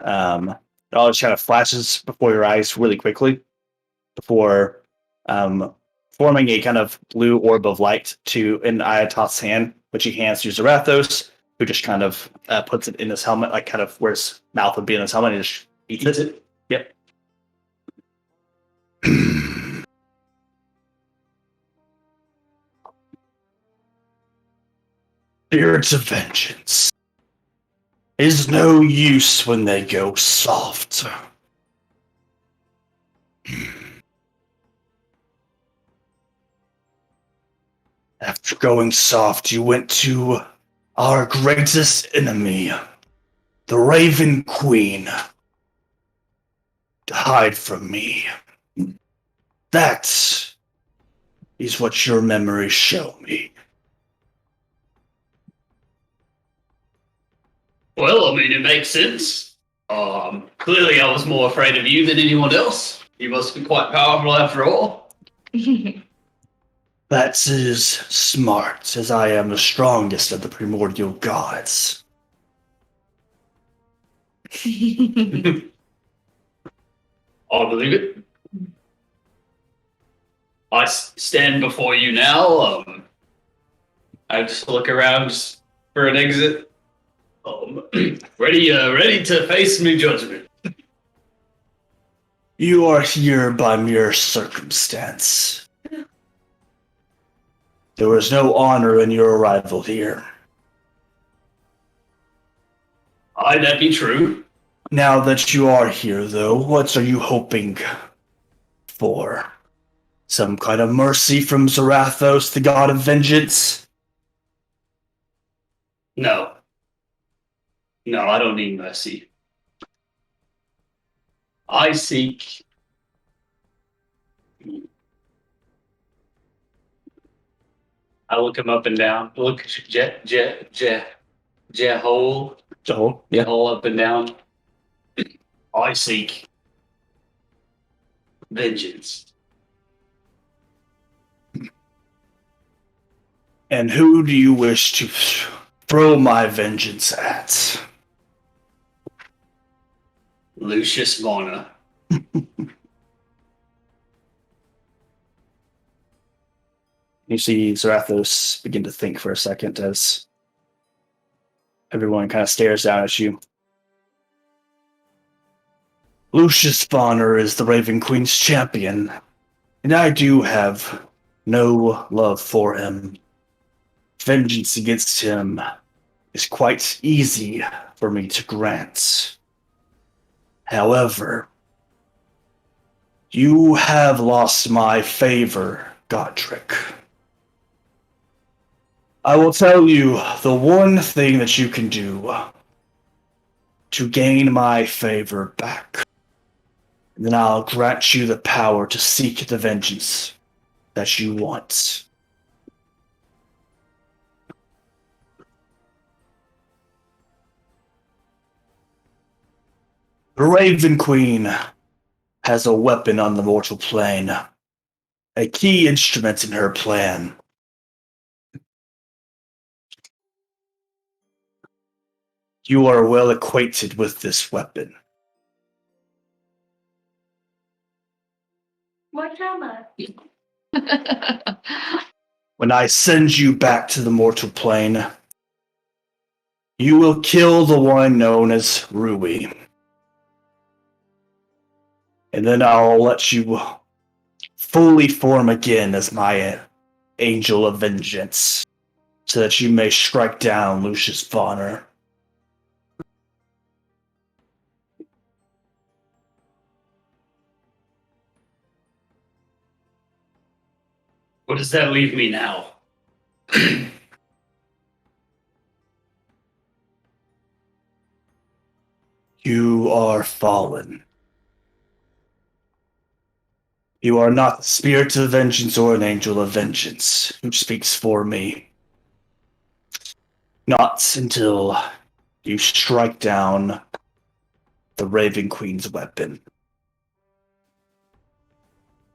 [SPEAKER 2] It all just kind of flashes before your eyes really quickly before forming a kind of blue orb of light in Ayatoth's hand, which he hands to Zarathos, who just kind of puts it in his helmet, like kind of where his mouth would be in his helmet, and just eats it. Yep. Spirits of vengeance is no use when they go soft. After going soft, you went to our greatest enemy, the Raven Queen, to hide from me. That is what your memories show me.
[SPEAKER 5] Well, I mean, it makes sense. Clearly, I was more afraid of you than anyone else. You must be quite powerful after all.
[SPEAKER 2] That is smart, as I am the strongest of the primordial gods.
[SPEAKER 5] I'll believe it. I stand before you now. I just look around for an exit. Ready to face new judgment.
[SPEAKER 2] You are here by mere circumstance. There was no honor in your arrival here.
[SPEAKER 5] Aye, that be true.
[SPEAKER 2] Now that you are here, though, what are you hoping for? Some kind of mercy from Zarathos, the god of vengeance?
[SPEAKER 7] No. No, I don't need mercy. I seek I look him up and down. Look Jehol.
[SPEAKER 2] Oh, yeah.
[SPEAKER 7] Jehol up and down. I seek vengeance.
[SPEAKER 2] And who do you wish to throw my vengeance at?
[SPEAKER 7] Lucius Varner.
[SPEAKER 2] You see Zarathos begin to think for a second as everyone kind of stares down at you. Lucius Bonner is the Raven Queen's champion, and I do have no love for him. Vengeance against him is quite easy for me to grant. However, you have lost my favor, Godric. I will tell you the one thing that you can do to gain my favor back. And then I'll grant you the power to seek the vengeance that you want. The Raven Queen has a weapon on the mortal plane, a key instrument in her plan. You are well acquainted with this weapon.
[SPEAKER 3] What drama?
[SPEAKER 2] When I send you back to the mortal plane, you will kill the one known as Rui. And then I'll let you fully form again as my angel of vengeance, so that you may strike down Lucius Bonner.
[SPEAKER 7] What does that leave me now?
[SPEAKER 2] You are fallen. You are not the spirit of vengeance or an angel of vengeance who speaks for me. Not until you strike down the Raven Queen's weapon.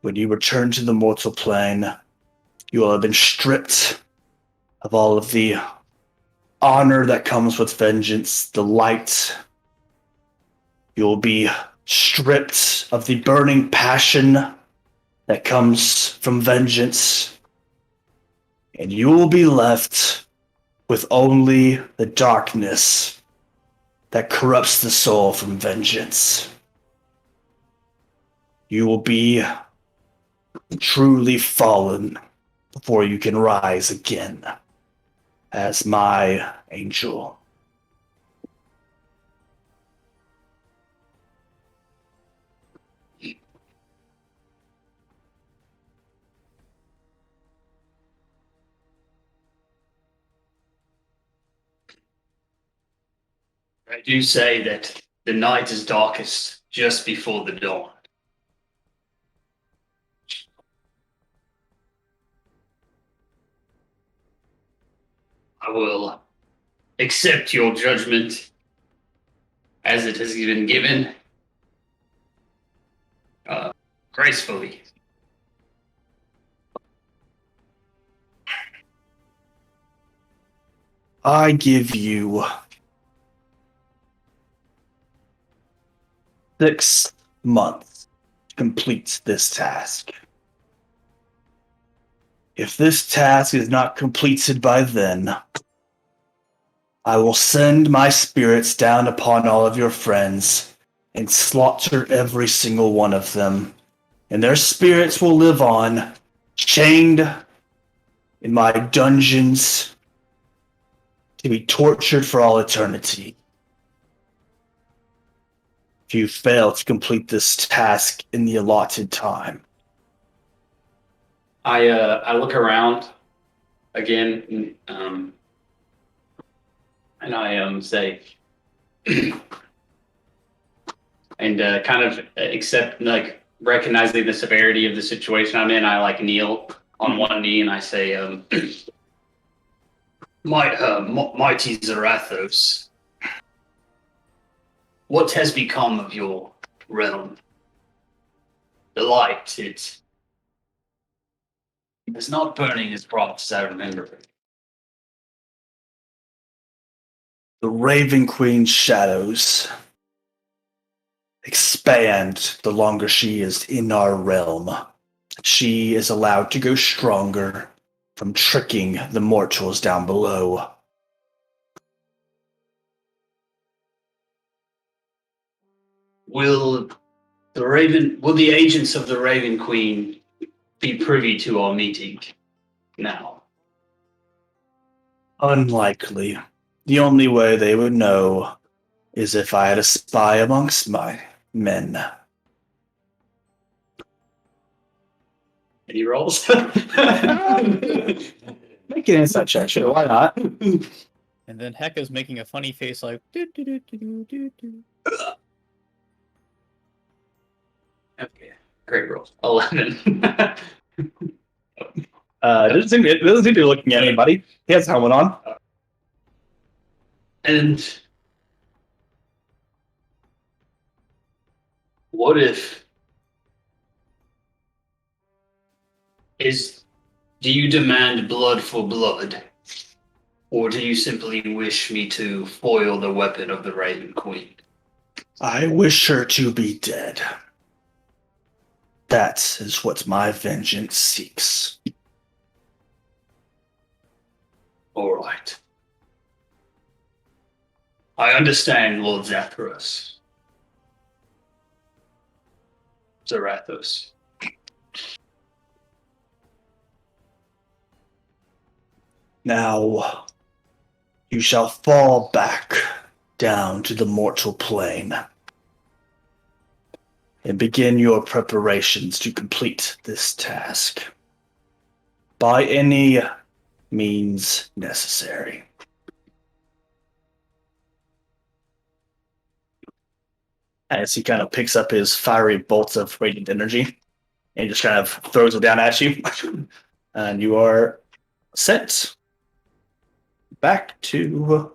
[SPEAKER 2] When you return to the mortal plane, you will have been stripped of all of the honor that comes with vengeance, the light. You will be stripped of the burning passion that comes from vengeance. And you will be left with only the darkness that corrupts the soul from vengeance. You will be truly fallen before you can rise again as my angel.
[SPEAKER 7] I do say that the night is darkest just before the dawn. I will accept your judgment as it has been given gracefully.
[SPEAKER 2] I give you 6 months to complete this task. If this task is not completed by then, I will send my spirits down upon all of your friends and slaughter every single one of them, and their spirits will live on, chained in my dungeons, to be tortured for all eternity. if you fail to complete this task in the allotted time.
[SPEAKER 5] I look around again, and I say, and kind of accept, like, recognizing the severity of the situation I'm in. I like kneel on one knee and I say,
[SPEAKER 7] Mighty Zarathos, what has become of your realm? The light, it's not burning as bright as I remember.
[SPEAKER 2] The Raven Queen's shadows expand the longer she is in our realm. She is allowed to go stronger from tricking the mortals down below.
[SPEAKER 7] Will the agents of the Raven Queen be privy to our meeting now?
[SPEAKER 2] Unlikely. The only way they would know is if I had a spy amongst my men.
[SPEAKER 7] Any rolls?
[SPEAKER 2] Make an insight check, sure, why not?
[SPEAKER 4] And then Hecka's making a funny face like. "Doo, doo, doo, doo, doo, doo."
[SPEAKER 5] okay, great roll. 11.
[SPEAKER 2] It doesn't seem to be looking at anybody. He has helmet on.
[SPEAKER 7] And what if do you demand blood for blood? Or do you simply wish me to foil the weapon of the Raven Queen?
[SPEAKER 2] I wish her to be dead. That is what my vengeance seeks.
[SPEAKER 7] All right. I understand, Lord Zathras. Zarathos.
[SPEAKER 2] Now, you shall fall back down to the mortal plane and begin your preparations to complete this task by any means necessary. As he kind of picks up his fiery bolts of radiant energy and just kind of throws it down at you, and you are sent back to.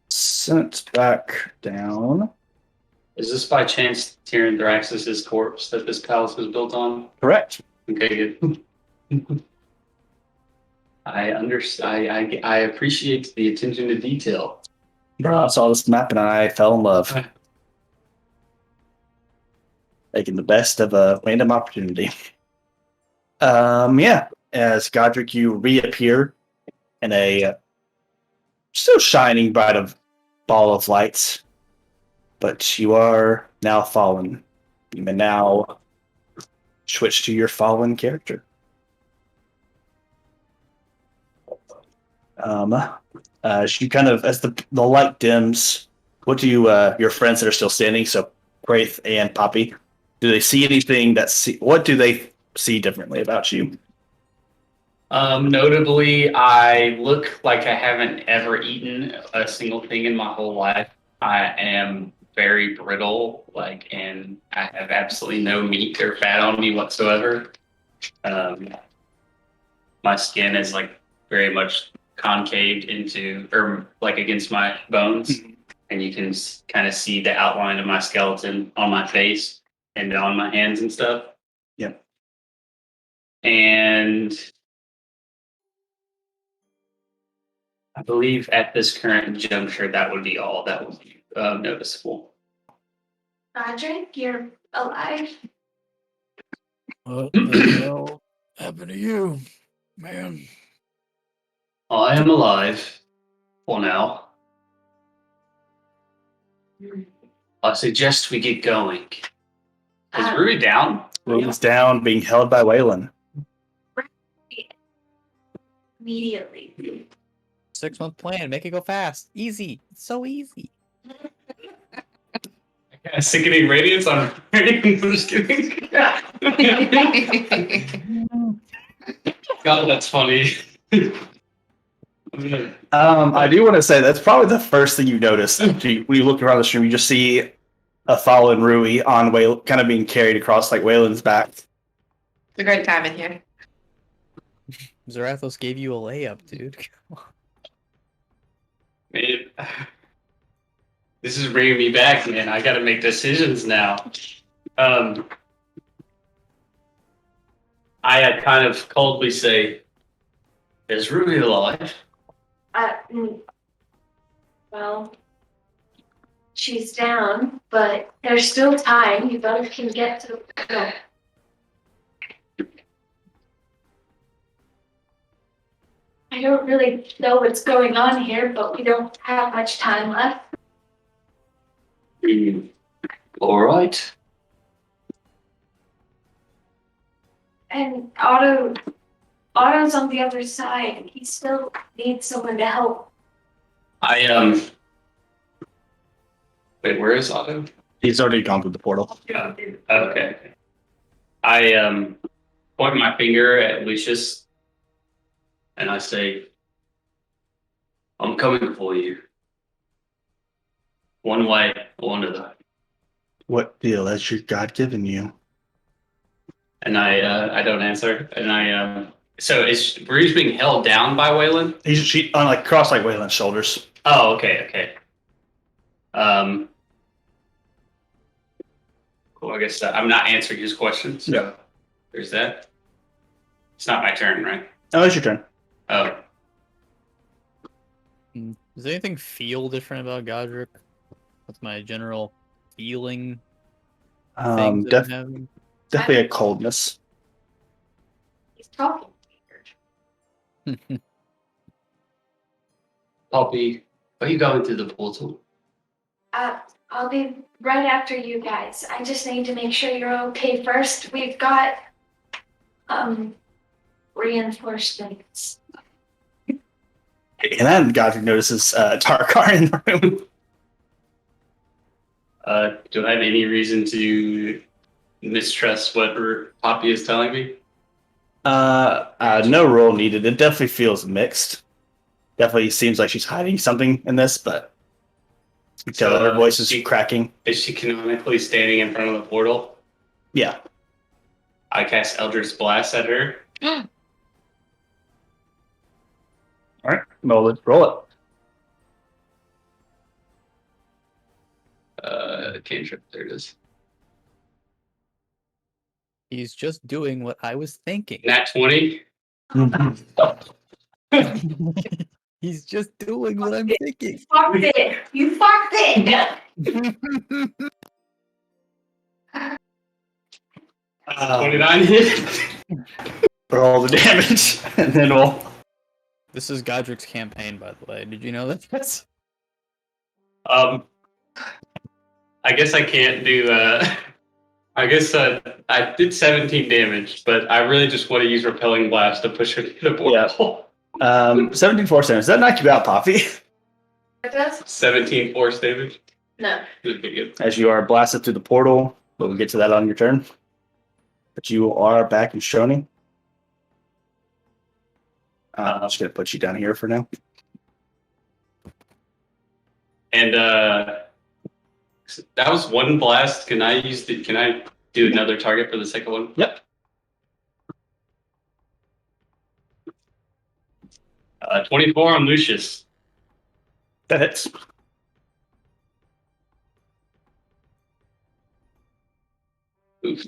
[SPEAKER 2] Sent back down.
[SPEAKER 5] Is this by chance Tyrion Thraxis' corpse that this palace was built on?
[SPEAKER 2] Correct.
[SPEAKER 5] Okay, good. I understand. I appreciate the attention to detail.
[SPEAKER 2] Bro, I saw this map and I fell in love. Making the best of a random opportunity. Yeah. As Godric, you reappear in a still shining bright of ball of lights, but you are now fallen. You may now switch to your fallen character. As you kind of, as the light dims, what do your friends that are still standing, so Wraith and Poppy, do they see anything what do they see differently about you?
[SPEAKER 5] Notably, I look like I haven't ever eaten a single thing in my whole life. I am very brittle, and I have absolutely no meat or fat on me whatsoever. My skin is very much concaved into, or against my bones, and you can kind of see the outline of my skeleton on my face and on my hands and stuff.
[SPEAKER 2] Yep.
[SPEAKER 5] And I believe at this current juncture, that would be all that would be noticeable.
[SPEAKER 3] Roderick, you're alive.
[SPEAKER 4] What the hell happened to you, man?
[SPEAKER 7] I am alive for now. I suggest we get going.
[SPEAKER 5] Is Ruby down?
[SPEAKER 2] Ruby's down, being held by Waylon.
[SPEAKER 3] immediately.
[SPEAKER 4] 6-month plan. Make it go fast. Easy. It's so easy.
[SPEAKER 5] Sickening radiance on. I'm just kidding. God, that's funny.
[SPEAKER 2] I do want to say that's probably the first thing you notice when you look around the stream. You just see a fallen Rui on kind of being carried across like Waylon's back.
[SPEAKER 1] It's a great time in here.
[SPEAKER 4] Zarathos gave you a layup, dude.
[SPEAKER 5] Man, this is bringing me back, man. I got to make decisions now. I kind of coldly say, "Is Ruby alive?"
[SPEAKER 3] Well, she's down, but there's still time. You both can get to the portal. I don't really know what's going on here, but we don't have much time left.
[SPEAKER 7] All right.
[SPEAKER 3] And Otto's on the other side. He still needs someone to help.
[SPEAKER 5] Wait, where is Otto?
[SPEAKER 2] He's already gone through the portal.
[SPEAKER 5] Yeah. Okay. I point my finger at Lucius, and I say, "I'm coming for you. One way or another."
[SPEAKER 2] What deal has your God given you?
[SPEAKER 5] And I don't answer. And so is Bruce being held down by Waylon?
[SPEAKER 2] She on like cross like Waylon's shoulders.
[SPEAKER 5] Oh, okay. Cool. I guess I'm not answering his questions.
[SPEAKER 2] Yeah.
[SPEAKER 5] There's that. It's not my turn, right?
[SPEAKER 2] Oh, it's your turn.
[SPEAKER 5] Oh,
[SPEAKER 4] Does anything feel different about Godric? What's my general feeling? Things that I'm having?
[SPEAKER 2] Definitely a coldness.
[SPEAKER 3] He's talking.
[SPEAKER 5] Poppy, are you going through the portal?
[SPEAKER 3] I'll be right after you guys. I just need to make sure you're okay first. We've got reinforcements.
[SPEAKER 2] And then Godric notices Tarkar in the room.
[SPEAKER 5] Do I have any reason to mistrust what Poppy is telling me?
[SPEAKER 2] No role needed. It definitely feels mixed. Definitely seems like she's hiding something in this, but you can tell that her voice is cracking.
[SPEAKER 5] Is she canonically standing in front of the portal?
[SPEAKER 2] Yeah.
[SPEAKER 5] I cast Eldritch Blast at her.
[SPEAKER 2] All right, roll it.
[SPEAKER 5] Cantrip, there it is.
[SPEAKER 4] He's just doing what I was thinking.
[SPEAKER 5] Nat 20.
[SPEAKER 4] He's just doing what I'm thinking.
[SPEAKER 3] Fucked it! You fucked it!
[SPEAKER 5] 29 hit.
[SPEAKER 2] Roll the damage, and then we'll.
[SPEAKER 4] This is Godric's campaign, by the way. Did you know that?
[SPEAKER 5] I guess I can't do. I guess I did 17 damage, but I really just want to use Repelling Blast to push her to the portal.
[SPEAKER 2] 17 force damage. Does that knock you out, Poppy?
[SPEAKER 3] It does?
[SPEAKER 5] 17 force damage.
[SPEAKER 3] No.
[SPEAKER 5] Good.
[SPEAKER 2] As you are blasted through the portal, but we'll get to that on your turn. But you are back in Shoni. I'm just going to put you down here for now.
[SPEAKER 5] And that was one blast. Can I do another target for the second one?
[SPEAKER 2] Yep.
[SPEAKER 5] 24 on Lucius.
[SPEAKER 2] That hits.
[SPEAKER 5] Oof.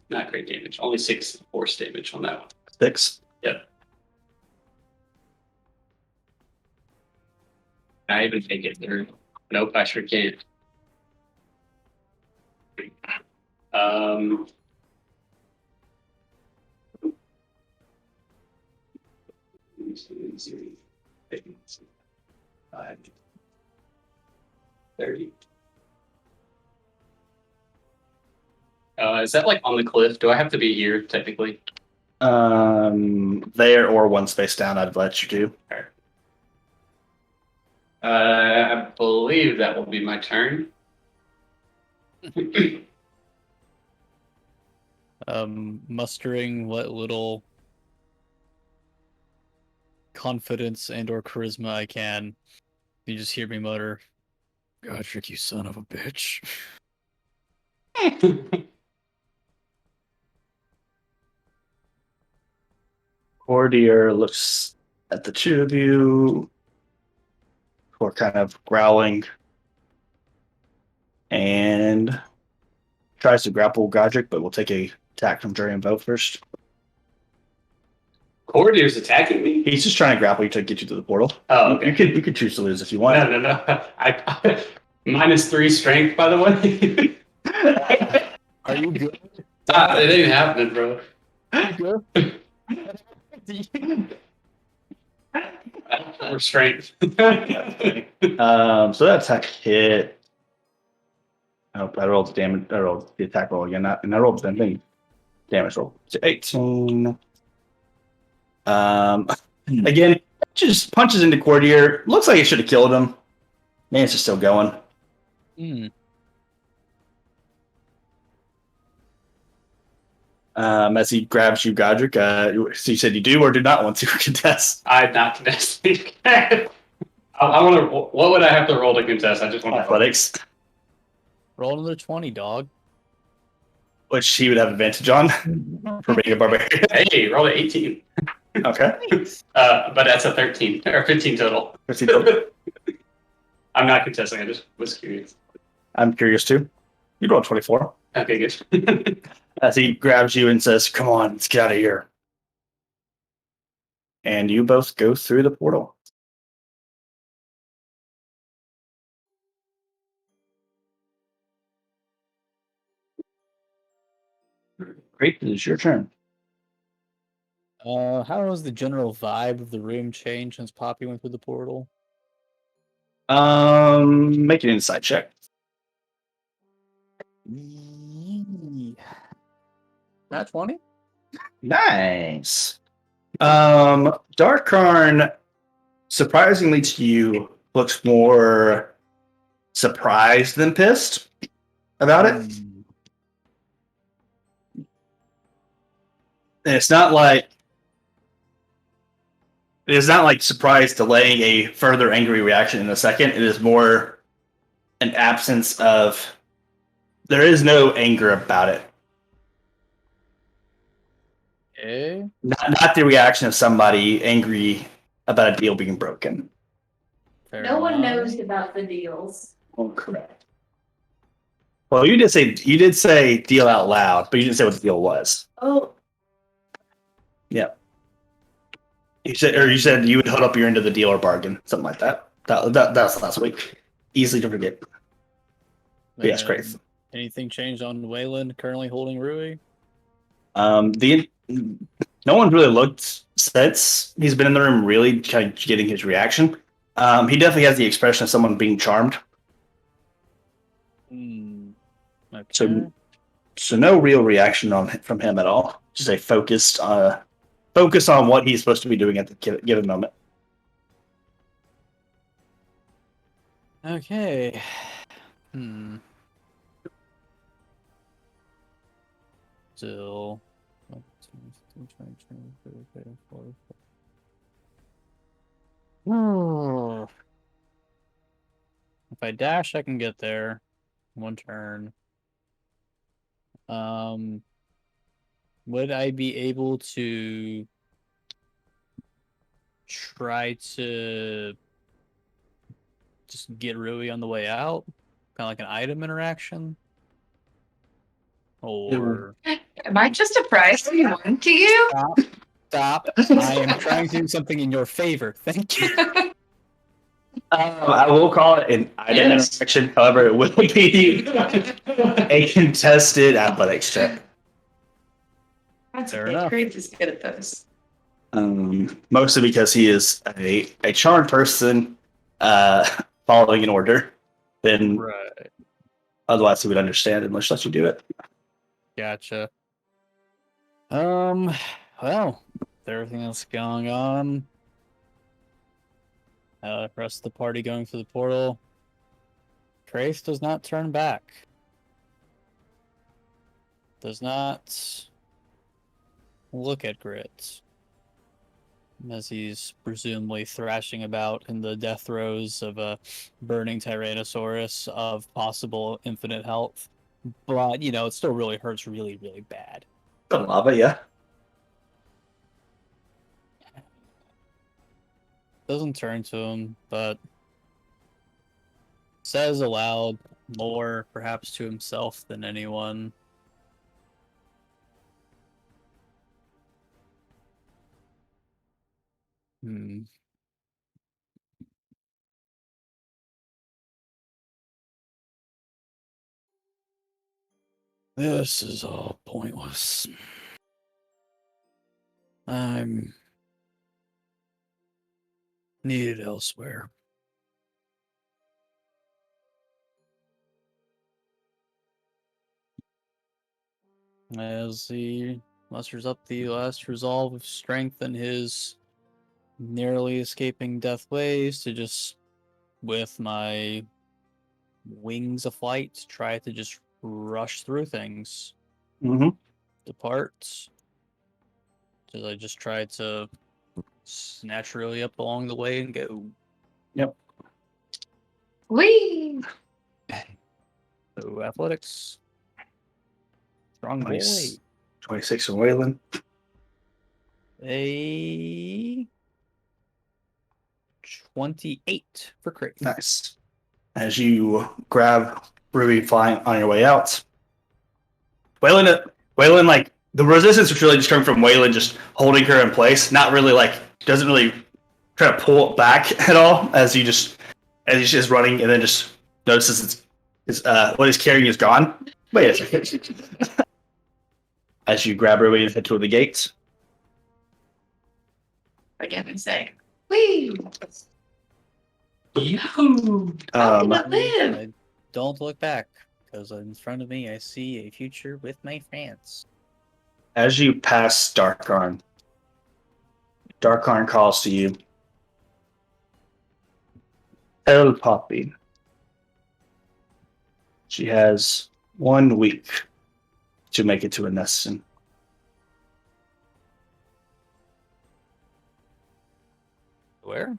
[SPEAKER 5] Not great damage. Only 6 force damage on that one.
[SPEAKER 2] 6.
[SPEAKER 5] Yep. Can I even take it through? Nope, I sure can't. Five, 30. Is that like on the cliff? Do I have to be here technically?
[SPEAKER 2] There or one space down, I'd let you do.
[SPEAKER 5] I believe that will be my turn.
[SPEAKER 4] Mustering what little confidence and or charisma I can. You just hear me mutter, "Godric, you son of a bitch."
[SPEAKER 2] Courtier looks at the two of you, who are kind of growling, and tries to grapple Godric, but will take a attack from Jury and Vote first.
[SPEAKER 5] Courtier's attacking me.
[SPEAKER 2] He's just trying to grapple you to get you to the portal.
[SPEAKER 5] Oh, okay.
[SPEAKER 2] You could choose to lose if you want.
[SPEAKER 5] No. I -3 strength, by the way.
[SPEAKER 4] Are you good?
[SPEAKER 5] It ain't happening, bro.
[SPEAKER 4] Are you good?
[SPEAKER 5] Or strength.
[SPEAKER 2] So that attack hit. Oh, I rolled the damage. I rolled the attack roll again, and I rolled the thing. Damage roll. So 18. Again, just punches into Courtier. Looks like it should have killed him. Man, it's just still going. As he grabs you, Godric. So you said you do or do not want to contest?
[SPEAKER 5] I'm not contesting. I want to. What would I have to roll to contest? I just want
[SPEAKER 2] Athletics,
[SPEAKER 4] Roll another 20, dog.
[SPEAKER 2] which he would have advantage on for being a barbarian.
[SPEAKER 5] Hey, roll an 18.
[SPEAKER 2] Okay.
[SPEAKER 5] But that's a 13 or 15 total.
[SPEAKER 2] 15 total.
[SPEAKER 5] I'm not contesting. I just was curious.
[SPEAKER 2] I'm curious too. You rolled 24.
[SPEAKER 5] Okay, good.
[SPEAKER 2] As he grabs you and says, "Come on, let's get out of here." And you both go through the portal. Great, it is your turn.
[SPEAKER 4] How has the general vibe of the room changed since Poppy went through the portal?
[SPEAKER 2] Make an insight check.
[SPEAKER 4] Not 20?
[SPEAKER 2] Nice. Darkarn, surprisingly to you, looks more surprised than pissed about it. And it's not like surprise delaying a further angry reaction in a second. It is more an absence of. There is no anger about it.
[SPEAKER 4] Okay.
[SPEAKER 2] Not the reaction of somebody angry about a deal being broken.
[SPEAKER 4] Fair
[SPEAKER 3] No one
[SPEAKER 4] enough.
[SPEAKER 3] knows about the deals.
[SPEAKER 2] Oh, correct. Well, you did say deal out loud, but you didn't say what the deal was.
[SPEAKER 3] Oh,
[SPEAKER 2] You said you would hold up your end of the deal or bargain, something like that. That's last week. Easily to forget. But yes, great.
[SPEAKER 4] Anything changed on Waylon currently holding Rui?
[SPEAKER 2] No one's really looked since he's been in the room, really kind of getting his reaction. He definitely has the expression of someone being charmed.
[SPEAKER 4] Okay.
[SPEAKER 2] So no real reaction from him at all. Just a focus on what he's supposed to be doing at the given moment.
[SPEAKER 4] Okay. Still. If I dash, I can get there. One turn. Would I be able to try to just get Rui on the way out? Kind of like an item interaction? Or
[SPEAKER 1] Am I just a prize one to you?
[SPEAKER 4] stop. I am trying to do something in your favor. Thank you.
[SPEAKER 2] I will call it an item interaction. However, it will be a contested athletics check.
[SPEAKER 1] That's
[SPEAKER 4] Fair
[SPEAKER 1] okay.
[SPEAKER 4] enough.
[SPEAKER 1] Graves is good at those.
[SPEAKER 2] Mostly because he is a charmed person following an order. Then
[SPEAKER 4] Right.
[SPEAKER 2] otherwise he would understand and let you do it.
[SPEAKER 4] Gotcha. Well, with everything that's going on, the rest of the party going through the portal, Trace does not turn back. Does not look at Grit as he's presumably thrashing about in the death throes of a burning Tyrannosaurus of possible infinite health. But, it still really hurts really, really bad.
[SPEAKER 2] The lava, yeah.
[SPEAKER 4] Doesn't turn to him, but says aloud, more perhaps to himself than anyone. This is all pointless. I'm needed elsewhere. As he musters up the last resolve of strength in his nearly escaping death ways to just, with my wings aflight, try to just rush through things.
[SPEAKER 2] Mm-hmm.
[SPEAKER 4] Depart. As I just try to snatch really up along the way and go.
[SPEAKER 2] Yep.
[SPEAKER 1] Whee!
[SPEAKER 4] So athletics. Strong boy.
[SPEAKER 2] Nice. 26 for Waylon.
[SPEAKER 4] A 28 for crit.
[SPEAKER 2] Nice. As you grab Ruby flying on your way out, Waylon, like, the resistance was really just coming from Waylon just holding her in place, not really, like, doesn't really try to pull it back at all as he's just running and then just notices what he's carrying is gone. Wait a second. As you grab Ruby and head toward the gates.
[SPEAKER 1] Again, I say, whee!
[SPEAKER 5] Yahoo!
[SPEAKER 1] How can it live?
[SPEAKER 4] I don't look back, because in front of me I see a future with my friends.
[SPEAKER 2] As you pass Darkarn calls to you. El Poppy. She has 1 week to make it to a Neston.
[SPEAKER 4] Where?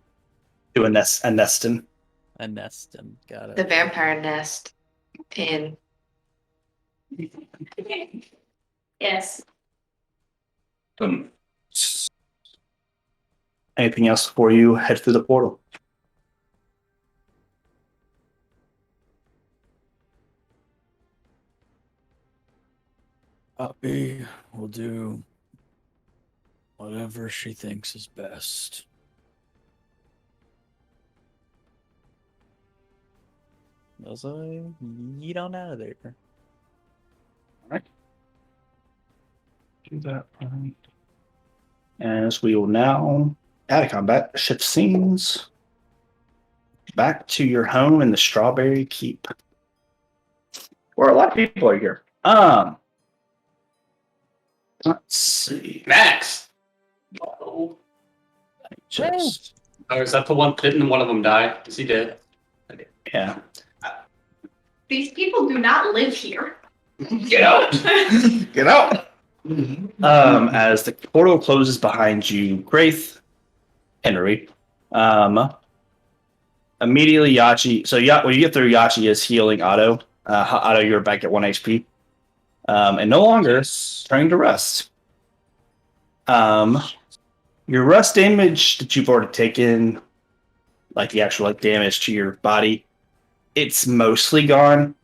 [SPEAKER 2] To a Neston.
[SPEAKER 4] A Neston. Got it.
[SPEAKER 1] The vampire nest in.
[SPEAKER 3] Yes.
[SPEAKER 2] Anything else before you head through the portal?
[SPEAKER 4] Poppy will do whatever she thinks is best. As I yeet on out of there.
[SPEAKER 2] Do that. Right. As we will now, out of combat, shift scenes back to your home in the Strawberry Keep, where a lot of people are here. Let's see.
[SPEAKER 5] Max!
[SPEAKER 2] Oh, just
[SPEAKER 5] Oh, is that the one? Didn't one of them die? Is he dead?
[SPEAKER 2] yeah.
[SPEAKER 1] These people do not live here.
[SPEAKER 5] Get out!
[SPEAKER 2] Get out. As the portal closes behind you, Graith, Henry, immediately Yachi. So when you get through, Yachi is healing Otto. Otto, you're back at 1 HP, and no longer turning to rust. Your rust damage that you've already taken, like the actual damage to your body, it's mostly gone.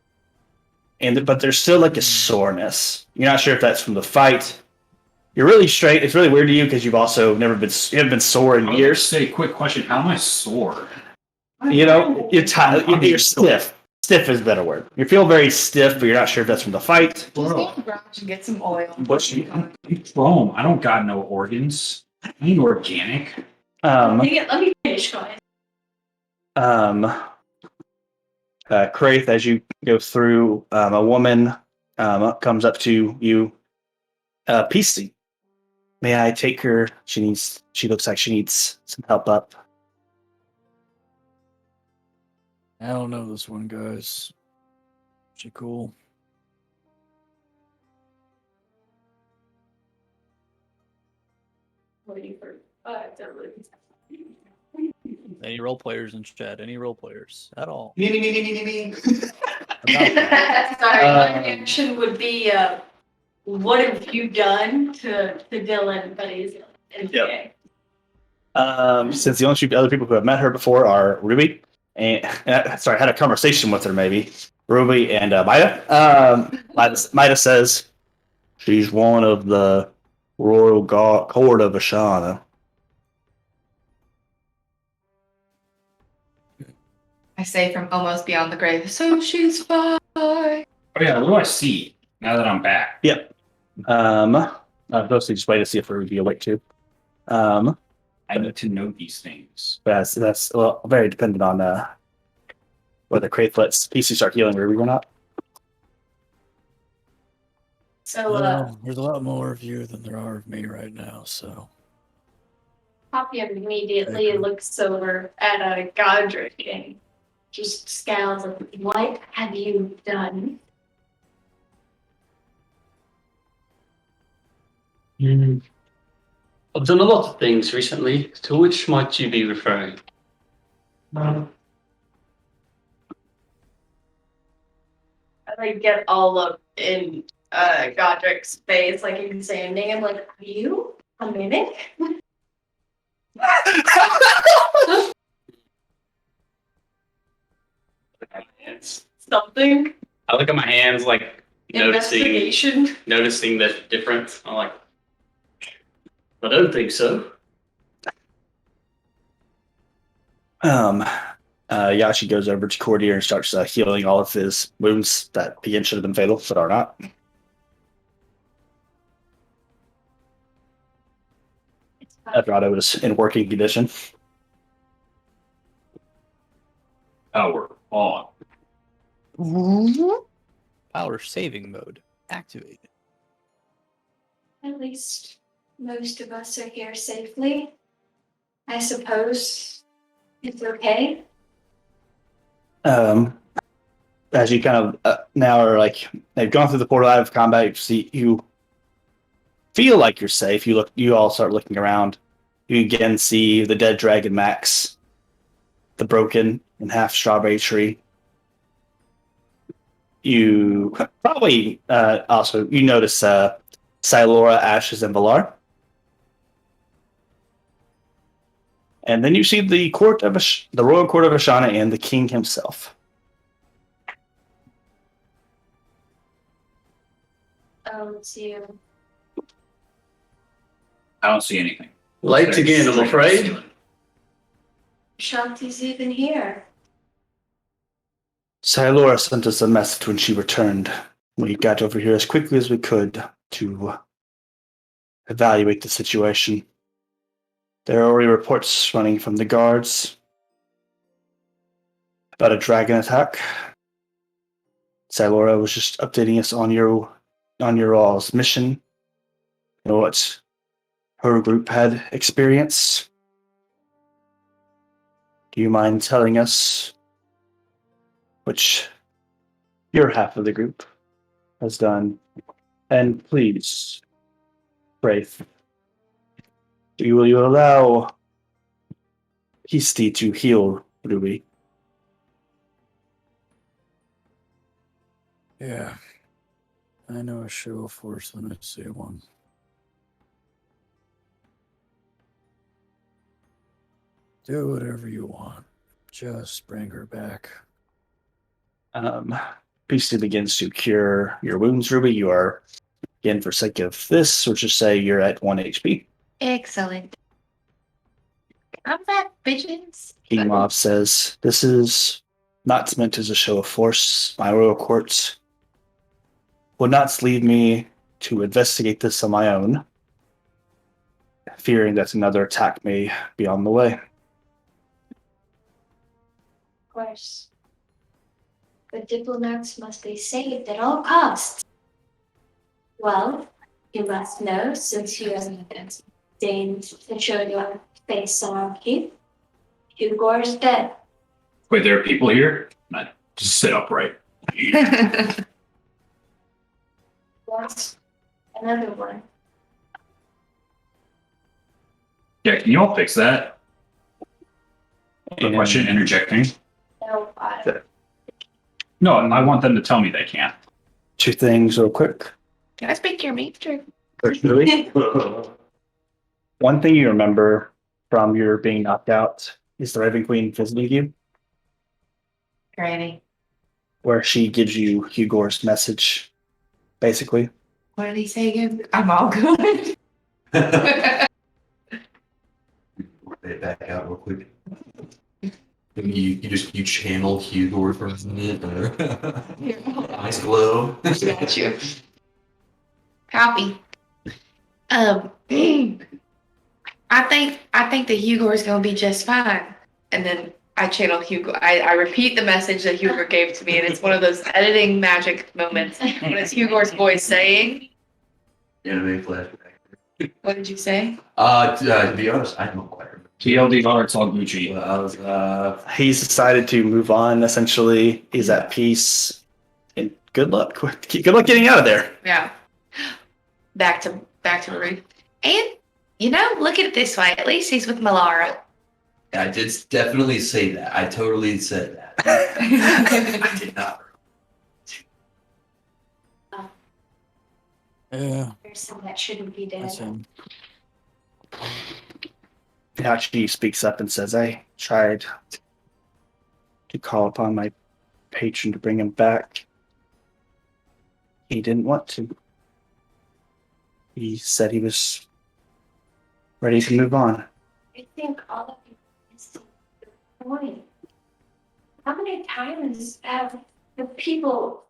[SPEAKER 2] But there's still like a soreness. You're not sure if that's from the fight. You're really straight. It's really weird to you because you haven't been sore in years.
[SPEAKER 8] Say, quick question: how am I sore?
[SPEAKER 2] You're tired. You're stiff. Stiff is a better word. You feel very stiff, but you're not sure if that's from the fight.
[SPEAKER 1] Just go to the garage and get some oil.
[SPEAKER 8] Boom! I don't got no organs. I ain't organic.
[SPEAKER 3] Let me finish, guys.
[SPEAKER 2] Kraith, as you go through, a woman comes up to you. Peacey, May I take her? She looks like she needs some help up.
[SPEAKER 4] I don't know this one, guys. She cool?
[SPEAKER 1] Waiting for
[SPEAKER 4] Any role players in chat? Any role players at all?
[SPEAKER 6] Me.
[SPEAKER 4] About that.
[SPEAKER 1] Sorry, my reaction would be, what have you done to Dylan, but he's NPA?
[SPEAKER 2] Since the only two other people who have met her before are Ruby and sorry, I had a conversation with her maybe. Ruby and Mida. Mida says she's one of the royal court of Ashana.
[SPEAKER 1] I say from almost beyond the grave, so she's fine.
[SPEAKER 8] Oh yeah, what do I see now that I'm back?
[SPEAKER 2] Yep. Mostly just wait to see if Ruby awake too.
[SPEAKER 8] I need to know these things.
[SPEAKER 2] But that's well, very dependent on whether Crate lets PC start healing Ruby or not.
[SPEAKER 1] So,
[SPEAKER 4] Well, there's a lot more of you than there are of me right now, so.
[SPEAKER 1] Poppy immediately looks over at Godric and just scowls like, what have you done?
[SPEAKER 7] I've done a lot of things recently. To which might you be referring?
[SPEAKER 1] I like get all up in Godric's face, like examining him, like, are you a mimic? Something?
[SPEAKER 5] I look at my hands, like
[SPEAKER 1] Investigation?
[SPEAKER 5] noticing the difference. I'm like,
[SPEAKER 7] I don't think so.
[SPEAKER 2] Yashi goes over to Cordier and starts healing all of his wounds that again should have been fatal, but are not. Edrado is in working condition.
[SPEAKER 8] Power on.
[SPEAKER 4] Power saving mode activated.
[SPEAKER 3] At least most of us are here safely. I suppose it's okay.
[SPEAKER 2] As you kind of now are like they've gone through the portal out of combat, you feel like you're safe. You all start looking around. You again see the dead dragon Max, the broken and half strawberry tree. You probably also you notice Silora, Ashes, and Valar. And then you see the court of the royal court of Ashana and the king himself.
[SPEAKER 3] It's you.
[SPEAKER 8] I don't see anything.
[SPEAKER 7] Late again, I'm afraid.
[SPEAKER 3] Shocked he's even here.
[SPEAKER 2] Silora sent us a message when she returned. We got over here as quickly as we could to evaluate the situation. There are already reports running from the guards about a dragon attack. Silora was just updating us on your all's mission and what her group had experienced. Do you mind telling us which your half of the group has done? And please, Wraith, will you allow Histi to heal Ruby?
[SPEAKER 4] Yeah. I know a show of force when I see one. Do whatever you want. Just bring her back.
[SPEAKER 2] Histi begins to cure your wounds, Ruby. You are, again, for sake of this, we'll just say you're at 1 HP.
[SPEAKER 1] Excellent. I'm back, bitches.
[SPEAKER 2] King Mob says, this is not meant as a show of force. My royal court would not leave me to investigate this on my own, fearing that another attack may be on the way.
[SPEAKER 3] Of course. The diplomats must be saved at all costs. Well, You must know, since you have deigned to show your face on our keep, Hugor's dead.
[SPEAKER 8] Wait, there are people here? Not just sit upright.
[SPEAKER 3] Yes. Another one.
[SPEAKER 8] Yeah, can you all fix that? The
[SPEAKER 2] And-
[SPEAKER 8] question interjecting.
[SPEAKER 3] No,
[SPEAKER 8] No, I want them to tell me they can't.
[SPEAKER 2] Two things real quick.
[SPEAKER 1] Can I speak your master?
[SPEAKER 2] One thing you remember from your being knocked out is the Raven Queen visiting you,
[SPEAKER 1] Granny.
[SPEAKER 2] where she gives you Hugor's message, basically.
[SPEAKER 1] What did he say again? I'm all good.
[SPEAKER 6] Play it back out real quick. You channel Hugor for a minute. Eyes glow.
[SPEAKER 1] Got you. Copy. I think that Hugo is gonna be just fine. And then I channel Hugo. I repeat the message that Hugo gave to me, and it's one of those editing magic moments when it's Hugo's voice saying,
[SPEAKER 6] Anime flashback.
[SPEAKER 1] "What did you say?"
[SPEAKER 6] To be honest, I don't quite remember.
[SPEAKER 8] TLDR, it's all Gucci.
[SPEAKER 6] Well, I was
[SPEAKER 2] He's decided to move on, essentially. He's at peace. And good luck. Good luck getting out of there.
[SPEAKER 1] Yeah. Back to Ruth. And look at it this way. At least he's with Malara.
[SPEAKER 6] I did definitely say that. I totally said that. I did not.
[SPEAKER 4] Yeah,
[SPEAKER 3] There's some that shouldn't be dead.
[SPEAKER 4] that's him.
[SPEAKER 2] Now she speaks up and says, I tried to call upon my patron to bring him back. He didn't want to. He said he was ready to move on.
[SPEAKER 3] I think all of you missed the point. How many times have the people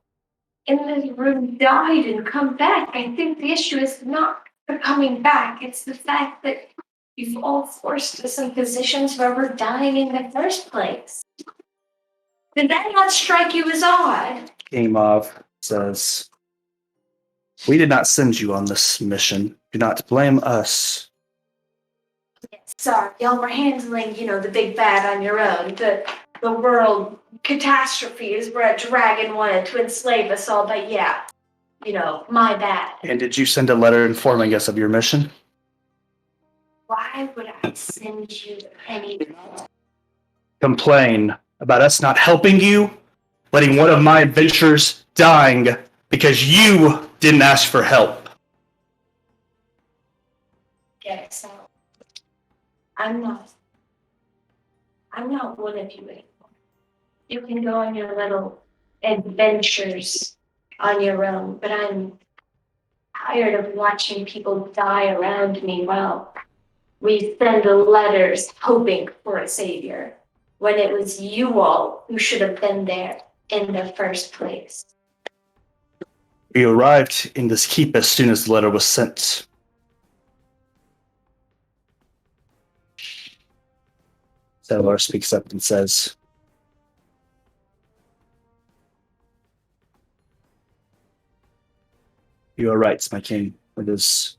[SPEAKER 3] in this room died and come back? I think the issue is not the coming back. It's the fact that you've all forced us in positions where we're dying in the first place. Did that not strike you as odd?
[SPEAKER 2] Gamov says, we did not send you on this mission. Do not blame us.
[SPEAKER 3] Sorry, y'all were handling, the big bad on your own. The world catastrophe is where a dragon wanted to enslave us all, but yeah, my bad.
[SPEAKER 2] And did you send a letter informing us of your mission?
[SPEAKER 3] Why would I send you anything?
[SPEAKER 2] Complain about us not helping you, letting one of my adventurers dying because you didn't ask for help.
[SPEAKER 3] Get it, so I'm not one of you anymore. You can go on your little adventures on your own, but I'm tired of watching people die around me while we send letters hoping for a savior, when it was you all who should have been there in the first place.
[SPEAKER 2] We arrived in this keep as soon as the letter was sent. Settler speaks up and says, you are right, my king. It is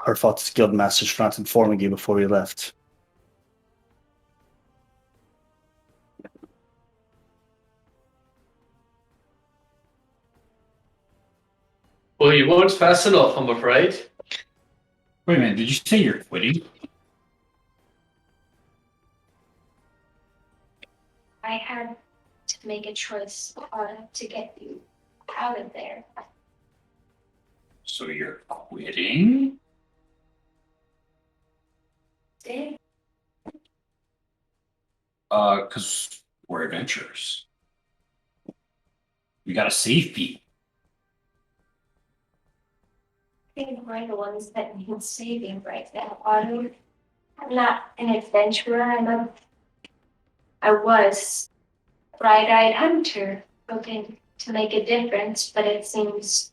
[SPEAKER 2] our fault as guildmasters for not informing you before we left.
[SPEAKER 7] Well, you weren't fast enough, I'm afraid.
[SPEAKER 8] Wait a minute, did you say you're quitting?
[SPEAKER 3] I had to make a choice to get you out of there.
[SPEAKER 8] So you're quitting?
[SPEAKER 3] Did
[SPEAKER 8] Because we're adventurers. We gotta save people.
[SPEAKER 3] I think we're the ones that need saving right now, Otto. I'm not an adventurer. I was a bright-eyed hunter hoping to make a difference, but it seems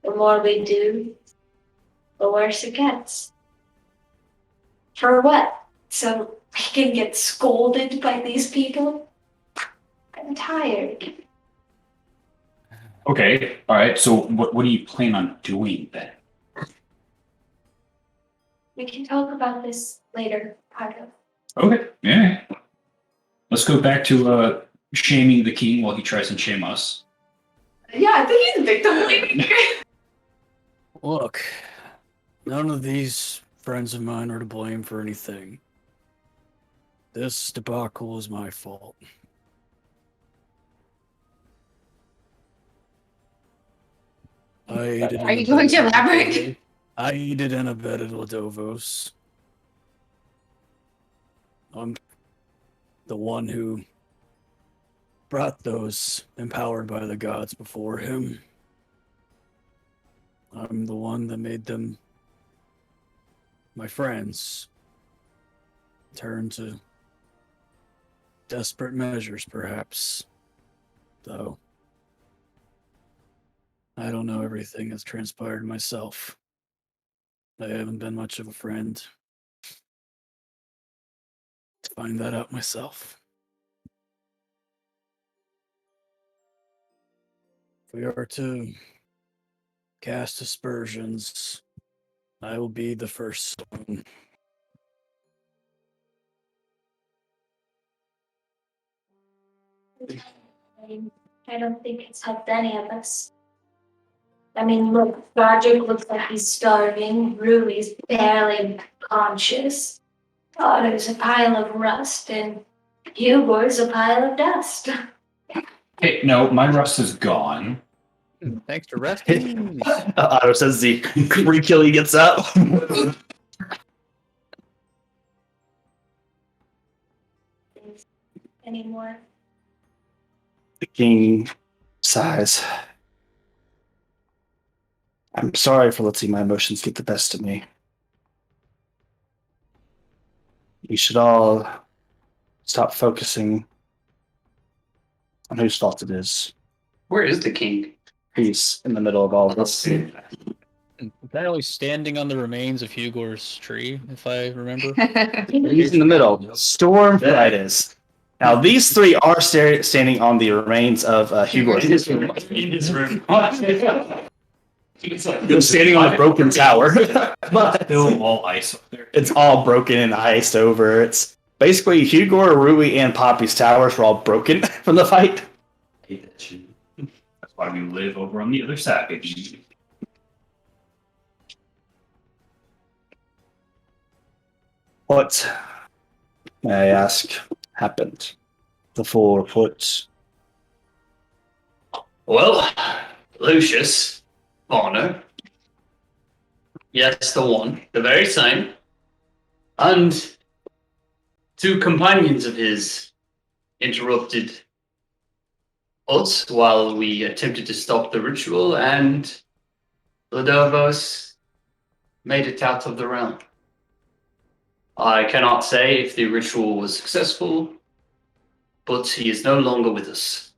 [SPEAKER 3] the more we do, the worse it gets. For what? So we can get scolded by these people? I'm tired.
[SPEAKER 8] Okay, all right. So what do you plan on doing then?
[SPEAKER 3] We can talk about this later, Pardo.
[SPEAKER 8] Okay, yeah. Let's go back to shaming the king while he tries and shame us.
[SPEAKER 1] Yeah, I think he's victim blaming.
[SPEAKER 4] Look, none of these friends of mine are to blame for anything. This debacle is my fault. I aided
[SPEAKER 1] Are you going to elaborate?
[SPEAKER 4] I aided and abetted Ladovos. I'm the one who brought those empowered by the gods before him. I'm the one that made them my friends turn to desperate measures, perhaps. Though I don't know everything that's transpired myself. I haven't been much of a friend to find that out myself. If we are to cast aspersions, I will be the first stone.
[SPEAKER 3] I don't think it's helped any of us. I mean, look, Roderick looks like he's starving. Ruby's barely conscious. Otto's a pile of rust, and Hugo's a pile of dust.
[SPEAKER 8] Hey, no, my rust is gone.
[SPEAKER 4] Thanks to rescue.
[SPEAKER 2] Otto says the creakily gets up.
[SPEAKER 3] Anymore.
[SPEAKER 2] The king sighs. I'm sorry for letting my emotions get the best of me. We should all stop focusing on whose fault it is.
[SPEAKER 5] Where is the king?
[SPEAKER 2] He's in the middle of all of this.
[SPEAKER 4] Apparently standing on the remains of Hugor's tree, if I remember.
[SPEAKER 2] He's in the middle. Storm Fridays. Now, these three are standing on the remains of Hugo.
[SPEAKER 5] In his room.
[SPEAKER 2] They're standing on a broken tower.
[SPEAKER 8] Still all ice up there.
[SPEAKER 2] It's all broken and iced over. It's basically Hugo, Rui, and Poppy's towers were all broken from the fight.
[SPEAKER 6] I hate that shit.
[SPEAKER 8] That's why we live over on the other side.
[SPEAKER 2] What, may I ask, happened? The full report.
[SPEAKER 7] Well, Lucius Bonner. Yes, the one, the very same. And two companions of his interrupted us while we attempted to stop the ritual, and Ladovos made it out of the realm. I cannot say if the ritual was successful, but he is no longer with us.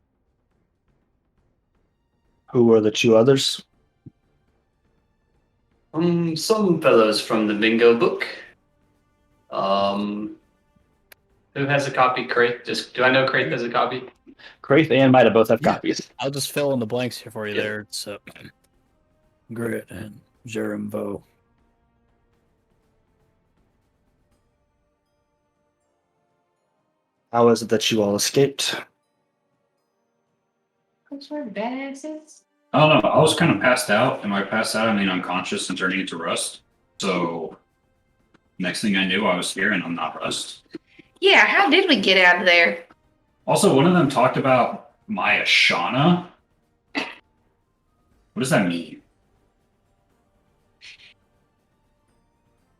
[SPEAKER 2] Who were the two others?
[SPEAKER 7] Some fellows from the bingo book. Who has a copy? Crate? Do I know Crate has a copy?
[SPEAKER 2] Kraith and Mida both have copies.
[SPEAKER 4] I'll just fill in the blanks here for you
[SPEAKER 7] Yeah.
[SPEAKER 4] there. It's Grit and Jerem Vo.
[SPEAKER 2] How is it that you all escaped?
[SPEAKER 1] Those were badasses.
[SPEAKER 8] I don't know. I was kind of passed out. And by passed out, I mean unconscious and turning into rust. So next thing I knew, I was here and I'm not rust.
[SPEAKER 1] Yeah, how did we get out of there?
[SPEAKER 8] Also, one of them talked about my Ashana. What does that mean?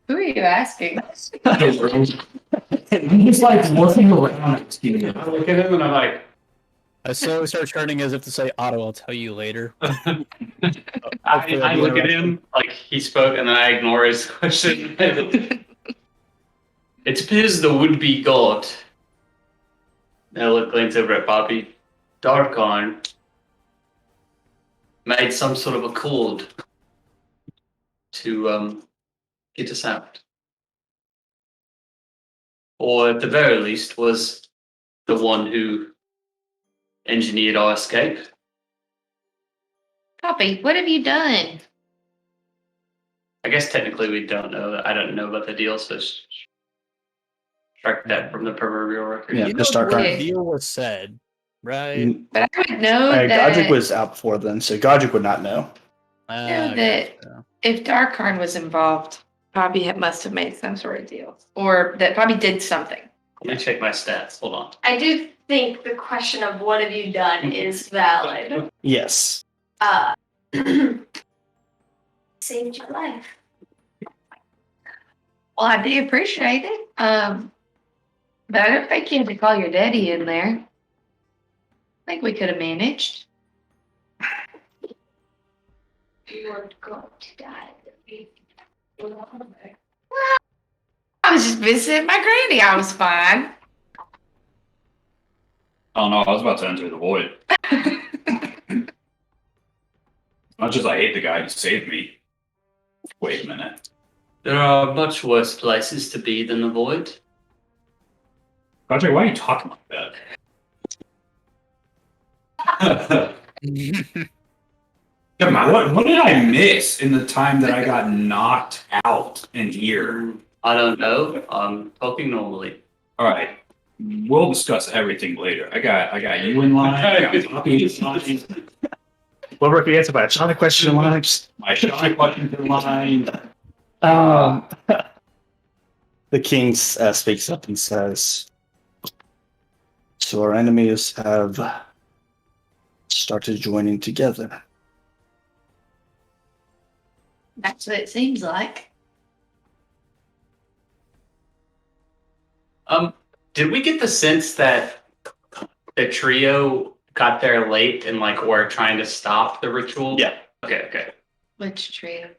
[SPEAKER 1] Who are you asking?
[SPEAKER 8] I'm just like looking around.
[SPEAKER 5] I look at him and I'm like,
[SPEAKER 4] I slowly start turning as if to say, Otto, I'll tell you later.
[SPEAKER 5] I look at him like he spoke and then I ignore his question. It appears the would-be god. Now look, glance over at Poppy. Darkarn made some sort of accord to get us out. Or at the very least was the one who engineered our escape.
[SPEAKER 1] Poppy, what have you done?
[SPEAKER 5] I guess technically we don't know. I don't know about the deal, so strike that from the proverbial record.
[SPEAKER 2] Yeah,
[SPEAKER 4] You know
[SPEAKER 2] just start
[SPEAKER 4] the
[SPEAKER 2] crying.
[SPEAKER 4] deal was said, right?
[SPEAKER 2] Mm,
[SPEAKER 1] But I would know
[SPEAKER 2] Godric
[SPEAKER 1] that,
[SPEAKER 2] was out before then, so Godric would not know.
[SPEAKER 1] know that
[SPEAKER 4] Gotcha.
[SPEAKER 1] if Darkharn was involved, Poppy must have made some sort of deal. Or that Poppy did something.
[SPEAKER 5] Let me check my stats. Hold on.
[SPEAKER 3] I do think the question of what have you done is valid.
[SPEAKER 2] Yes.
[SPEAKER 3] Saved your life.
[SPEAKER 1] Well, I do appreciate it. But I don't think you had to call your daddy in there. I think we could have managed.
[SPEAKER 3] You were going to die.
[SPEAKER 1] I was just visiting my granny. I was fine.
[SPEAKER 8] Oh no, I was about to enter the void. Much as I hate the guy who saved me. Wait a minute.
[SPEAKER 5] There are much worse places to be than the void.
[SPEAKER 8] Godric, why are you talking like that? Come on, what did I miss in the time that I got knocked out in here?
[SPEAKER 5] I don't know. I'm talking normally.
[SPEAKER 8] All right, we'll discuss everything later. I got you in line. I got Poppy in line.
[SPEAKER 2] Well, Rick, we answer by a shot of question lines.
[SPEAKER 8] My shot questions in line.
[SPEAKER 2] The king speaks up and says, "So our enemies have started joining together."
[SPEAKER 1] That's what it seems like.
[SPEAKER 5] Did we get the sense that the trio got there late and like were trying to stop the ritual?
[SPEAKER 2] Yeah.
[SPEAKER 5] Okay.
[SPEAKER 1] Which trio?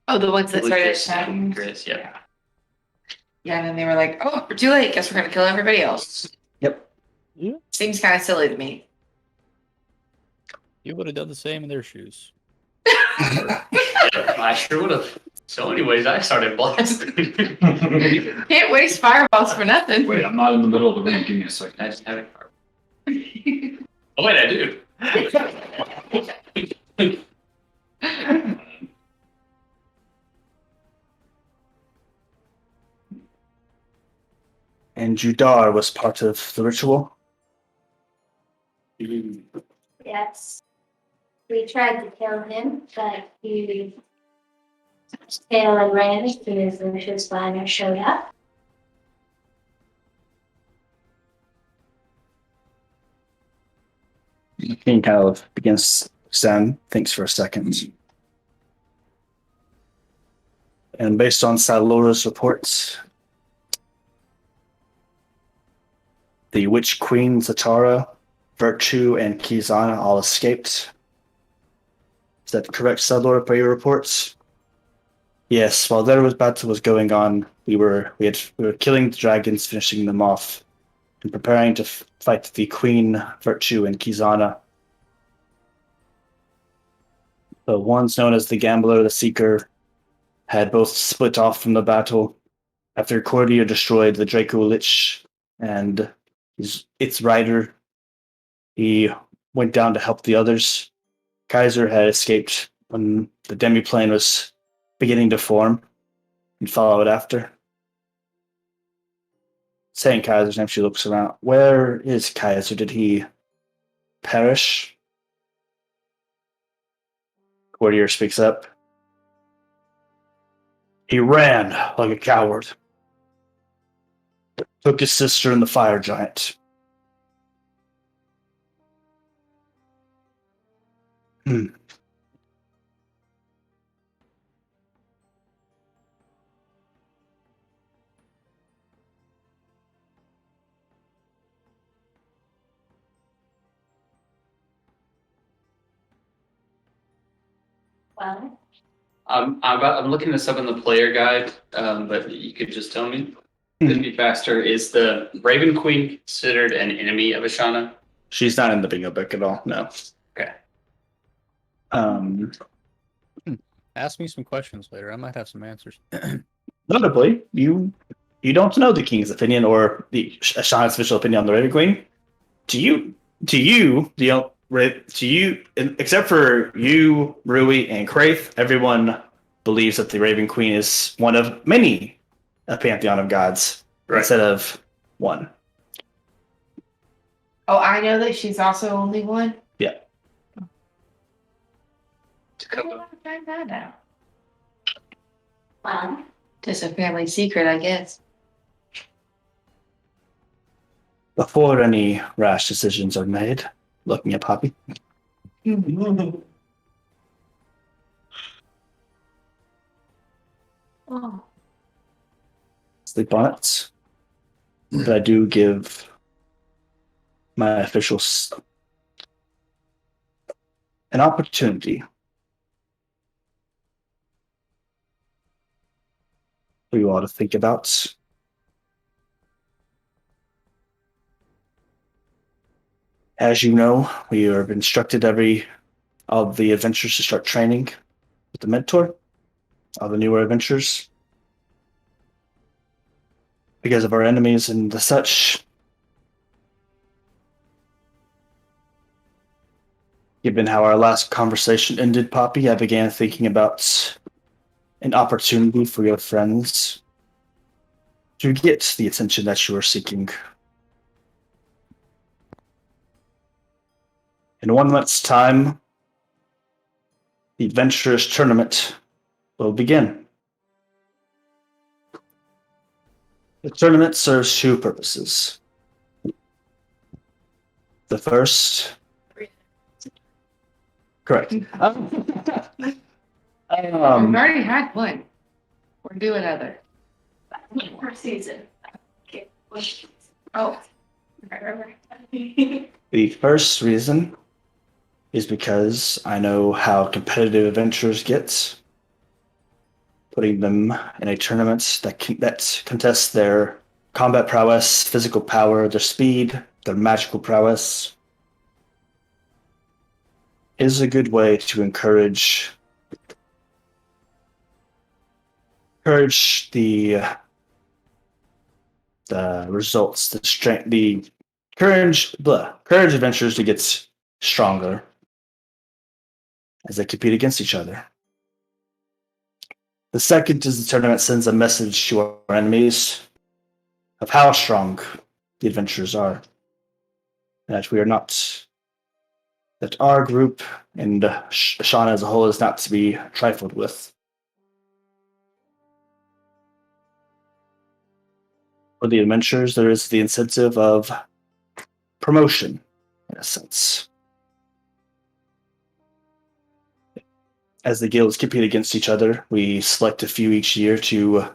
[SPEAKER 1] Oh, the ones that started
[SPEAKER 5] Lucas
[SPEAKER 1] attacking.
[SPEAKER 5] and Chris, yeah.
[SPEAKER 1] Yeah, and then they were like, oh, we're too late. Guess we're going to kill everybody else.
[SPEAKER 2] Yep.
[SPEAKER 4] Yeah.
[SPEAKER 1] Seems kind of silly to me.
[SPEAKER 4] You would have done the same in their shoes.
[SPEAKER 5] I sure would have. So anyways, I started blasting.
[SPEAKER 1] Can't waste fireballs for nothing.
[SPEAKER 8] Wait, I'm not in the middle of the ring. Give me a second.
[SPEAKER 5] I just have it. Oh wait, I do.
[SPEAKER 2] And Judar was part of the ritual.
[SPEAKER 3] Yes. We tried to kill him, but he tail and ran as soon as Lucius Liner showed up.
[SPEAKER 2] The king kind of begins to stand, thinks for a second. And based on Salora's reports, the Witch Queen Zatara, Virtue, and Kizana all escaped. Is that correct, Salora, per your reports? Yes, while their battle was going on, we were killing the dragons, finishing them off, and preparing to fight the Queen, Virtue, and Kizana. The ones known as the Gambler, the Seeker, had both split off from the battle after Cordia destroyed the Draco Lich and its rider. He went down to help the others. Kaiser had escaped when the demiplane was beginning to form and followed after. Saying Kaiser's name, she looks around. Where is Kaiser? Did he perish? Courtier speaks up. He ran like a coward. Took his sister and the fire giant.
[SPEAKER 3] Well,
[SPEAKER 5] I'm looking this up in the player guide, but you could just tell me. Could be faster. Is the Raven Queen considered an enemy of Ashana?
[SPEAKER 2] She's not in the bingo book at all, no.
[SPEAKER 5] Okay.
[SPEAKER 4] Ask me some questions later. I might have some answers.
[SPEAKER 2] Notably, you don't know the king's opinion or the Ashana's official opinion on the Raven Queen. To you, the to you, except for you, Rui, and Kraith, everyone believes that the Raven Queen is one of many a pantheon of gods instead of one.
[SPEAKER 1] Oh, I know that she's also only one.
[SPEAKER 2] Yeah.
[SPEAKER 1] How do I find that out?
[SPEAKER 3] Well,
[SPEAKER 1] Just a family secret, I guess.
[SPEAKER 2] Before any rash decisions are made, looking at Poppy.
[SPEAKER 1] Oh.
[SPEAKER 2] Sleep on it. But I do give my officials an opportunity for you all to think about. As you know, we have instructed all of the adventurers to start training with the mentor, all the newer adventurers. Because of our enemies and the such, given how our last conversation ended, Poppy, I began thinking about an opportunity for your friends to get the attention that you are seeking. In 1 month's time, the Adventurers Tournament will begin. The tournament serves two purposes. The first... Correct.
[SPEAKER 1] We've already had one. We're doing another.
[SPEAKER 3] per season. Okay.
[SPEAKER 1] Oh.
[SPEAKER 2] The first reason is because I know how competitive adventurers get. Putting them in a tournament that contests their combat prowess, physical power, their speed, their magical prowess is a good way to encourage the results, the strength, the courage adventurers to get stronger as they compete against each other. The second is the tournament sends a message to our enemies of how strong the adventurers are. That our group and Ashana as a whole is not to be trifled with. For the adventurers, there is the incentive of promotion, in a sense. As the guilds compete against each other, we select a few each year to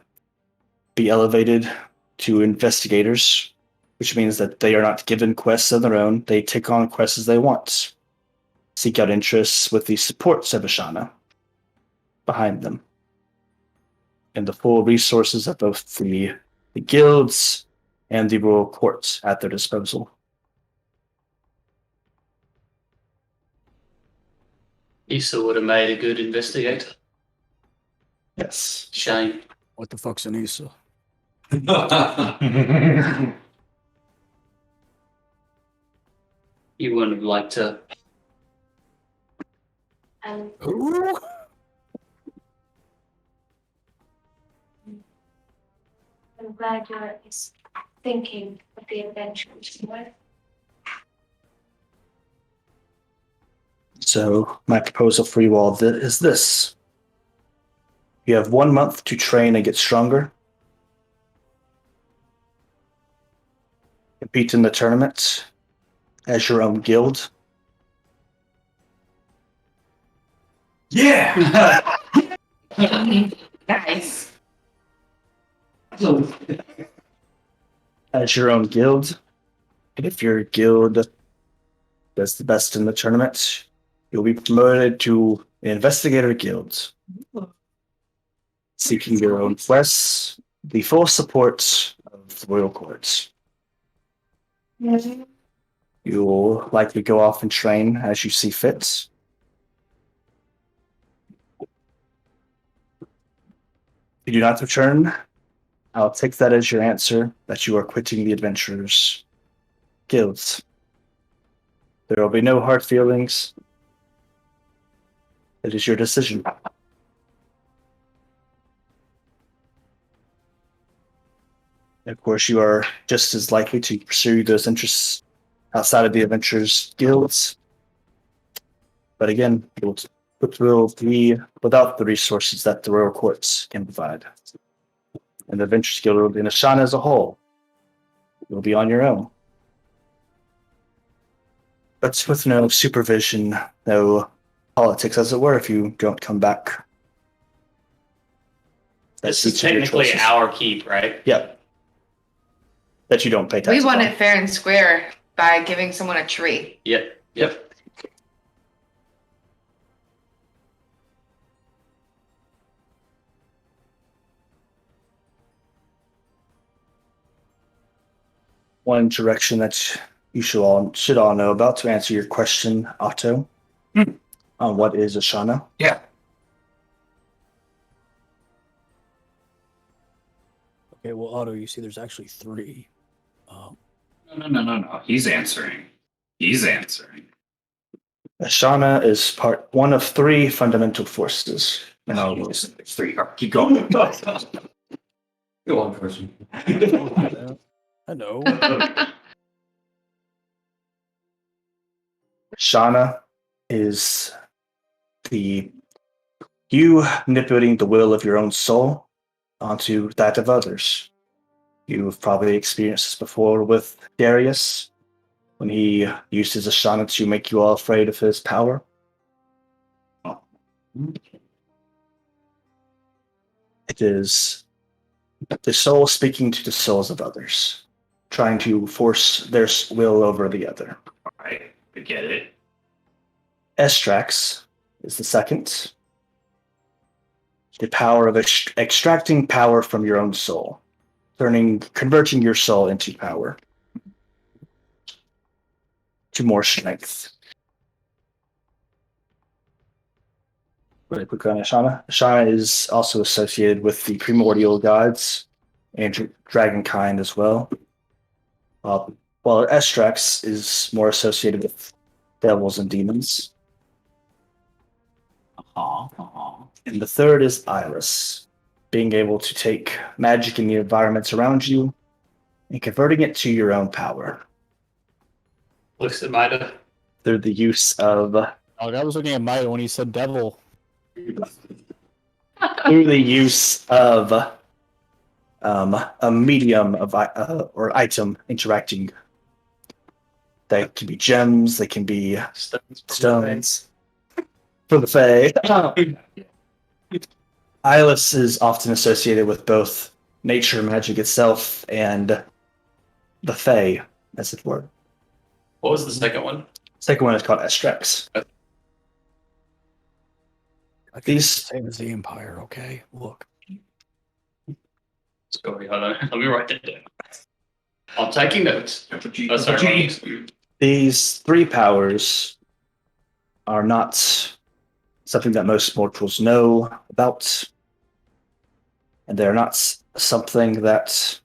[SPEAKER 2] be elevated to investigators, which means that they are not given quests of their own. They take on quests as they want. Seek out interests with the supports of Ashana behind them. And the full resources of both the guilds and the royal courts at their disposal.
[SPEAKER 7] Issa would have made a good investigator.
[SPEAKER 2] Yes.
[SPEAKER 7] Shame.
[SPEAKER 4] What the fuck's an Issa?
[SPEAKER 7] You wouldn't have liked to.
[SPEAKER 3] I'm glad you're thinking of the adventures more.
[SPEAKER 2] So my proposal for you all is this. You have 1 month to train and get stronger. Compete in the tournament as your own guild.
[SPEAKER 6] Yeah.
[SPEAKER 1] Nice.
[SPEAKER 2] As your own guild. And if your guild does the best in the tournament, you'll be promoted to an investigator guild. Seeking your own quests, the full support of the royal courts. You'll likely go off and train as you see fit. If you do not return, I'll take that as your answer that you are quitting the adventurers guilds. There will be no hard feelings. It is your decision. Of course, you are just as likely to pursue those interests outside of the Adventurers Guilds. But again, it will be without the resources that the Royal Courts can provide. And the Adventurers Guild and Ashana as a whole, you'll be on your own. But with no supervision, no politics, as it were, if you don't come back.
[SPEAKER 5] This is technically our keep, right?
[SPEAKER 2] Yep. That you don't pay
[SPEAKER 1] We
[SPEAKER 2] taxes
[SPEAKER 1] won
[SPEAKER 2] on.
[SPEAKER 1] it fair and square by giving someone a tree.
[SPEAKER 5] Yep.
[SPEAKER 2] One direction that you should all know about to answer your question, Otto, on what is Ashana.
[SPEAKER 8] Yeah.
[SPEAKER 4] Okay, well, Otto, you see, there's actually 3.
[SPEAKER 8] No. He's answering.
[SPEAKER 2] Ashana is one of 3 fundamental forces. And
[SPEAKER 8] No, listen, there's 3. Keep going.
[SPEAKER 6] Go on, person.
[SPEAKER 4] I know.
[SPEAKER 2] Ashana is you manipulating the will of your own soul onto that of others. You've probably experienced this before with Darius, when he used his Ashana to make you all afraid of his power. It is the soul speaking to the souls of others, trying to force their will over the other.
[SPEAKER 8] Alright, I get it.
[SPEAKER 2] Estrax is the second. The power of extracting power from your own soul, converting your soul into power, to more strength. Really quick on Ashana. Ashana is also associated with the primordial gods and dragonkind as well. While Estrax is more associated with devils and demons. And the third is Iris, being able to take magic in the environments around you and converting it to your own power
[SPEAKER 5] Looks at Mida.
[SPEAKER 2] through the use of
[SPEAKER 4] Oh, I was looking at Maya when he said devil.
[SPEAKER 2] a medium of or item interacting. They can be gems, they can be stones for the Fae. Iris is often associated with both nature magic itself and the Fae, as it were.
[SPEAKER 5] What was the second one?
[SPEAKER 2] Second one is called Estrax. These
[SPEAKER 4] Same as the Empire, okay? Look.
[SPEAKER 5] Sorry, hold on. Let me write that down. I'm taking notes.
[SPEAKER 8] Oh,
[SPEAKER 5] sorry.
[SPEAKER 2] These 3 powers are not something that most mortals know about, and they're not something that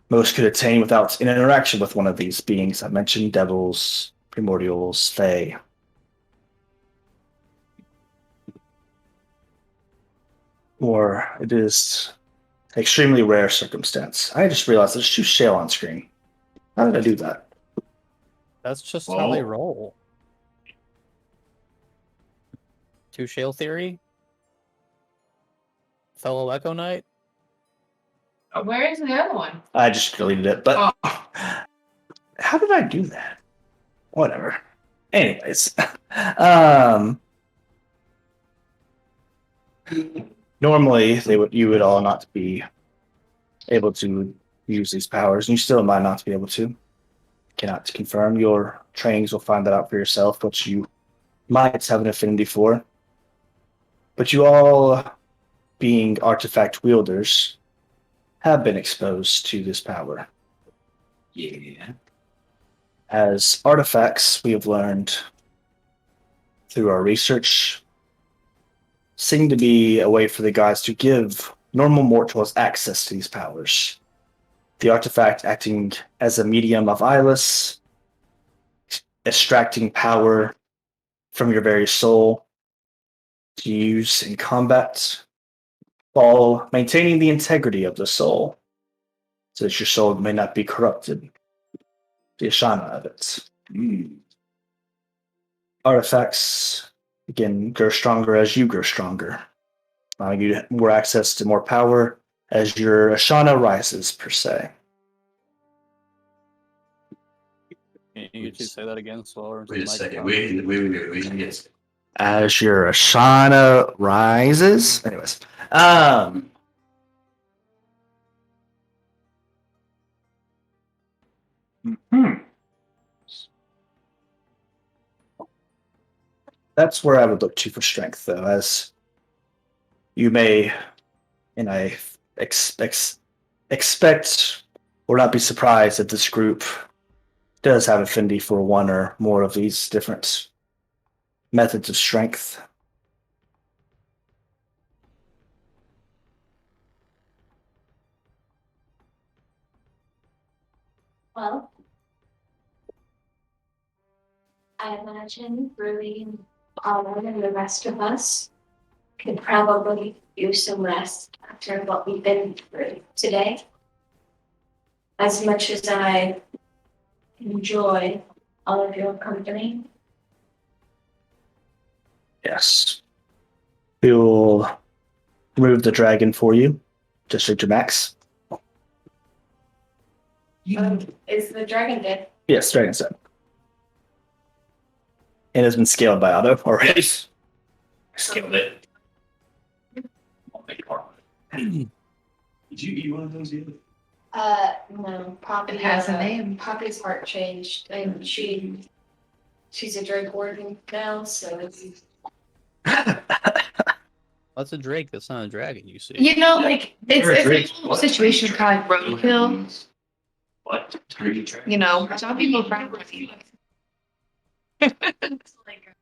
[SPEAKER 2] most could attain without an interaction with one of these beings. I mentioned devils, primordials, fae. Or it is an extremely rare circumstance. I just realized there's 2 shale on screen. How did I do that?
[SPEAKER 4] That's just how they
[SPEAKER 8] Oh.
[SPEAKER 4] roll. 2 shale theory? Fellow Echo Knight?
[SPEAKER 1] Where is the other one?
[SPEAKER 2] I just deleted it, but how did I do that? Whatever. Anyways, normally you would all not be able to use these powers, and you still might not be able to. Cannot confirm. Your trainings will find that out for yourself, what you might have an affinity for. But you all, being artifact wielders, have been exposed to this power.
[SPEAKER 8] Yeah.
[SPEAKER 2] As artifacts, we have learned through our research, seem to be a way for the gods to give normal mortals access to these powers. The artifact acting as a medium of extracting power from your very soul to use in combat while maintaining the integrity of the soul so that your soul may not be corrupted. The Ashana of it. Artifacts, again, grow stronger as you grow stronger. Allowing you more access to more power as your Ashana rises, per se.
[SPEAKER 4] Can you two say that again slower? into
[SPEAKER 6] Wait
[SPEAKER 4] the
[SPEAKER 6] a second.
[SPEAKER 4] microphone?
[SPEAKER 6] Wait. Yes.
[SPEAKER 2] As your Ashana rises. Anyways. That's where I would look to for strength, though, as you may, and I expect or not be surprised that this group does have affinity for one or more of these different methods of strength.
[SPEAKER 3] Well, I imagine Ruby and Paula and the rest of us could probably use some rest after what we've been through today. As much as I enjoy all of your company,
[SPEAKER 2] Yes. We will remove the dragon for you. District to max.
[SPEAKER 1] Is the dragon dead?
[SPEAKER 2] Yes, dragon's dead. It has been scaled by Otto already.
[SPEAKER 8] Scaled it. I'll make part.
[SPEAKER 6] Did you eat one of those yet?
[SPEAKER 3] no, Poppy
[SPEAKER 1] It has a name.
[SPEAKER 3] Poppy's heart changed, and she's a Drake warden now, so
[SPEAKER 4] That's a drake. That's not a dragon. You see.
[SPEAKER 1] You know, like
[SPEAKER 8] Or a
[SPEAKER 1] it's
[SPEAKER 8] drake.
[SPEAKER 1] a whole situation kind of roadkill.
[SPEAKER 8] What?
[SPEAKER 1] You know, some people find
[SPEAKER 3] it's like,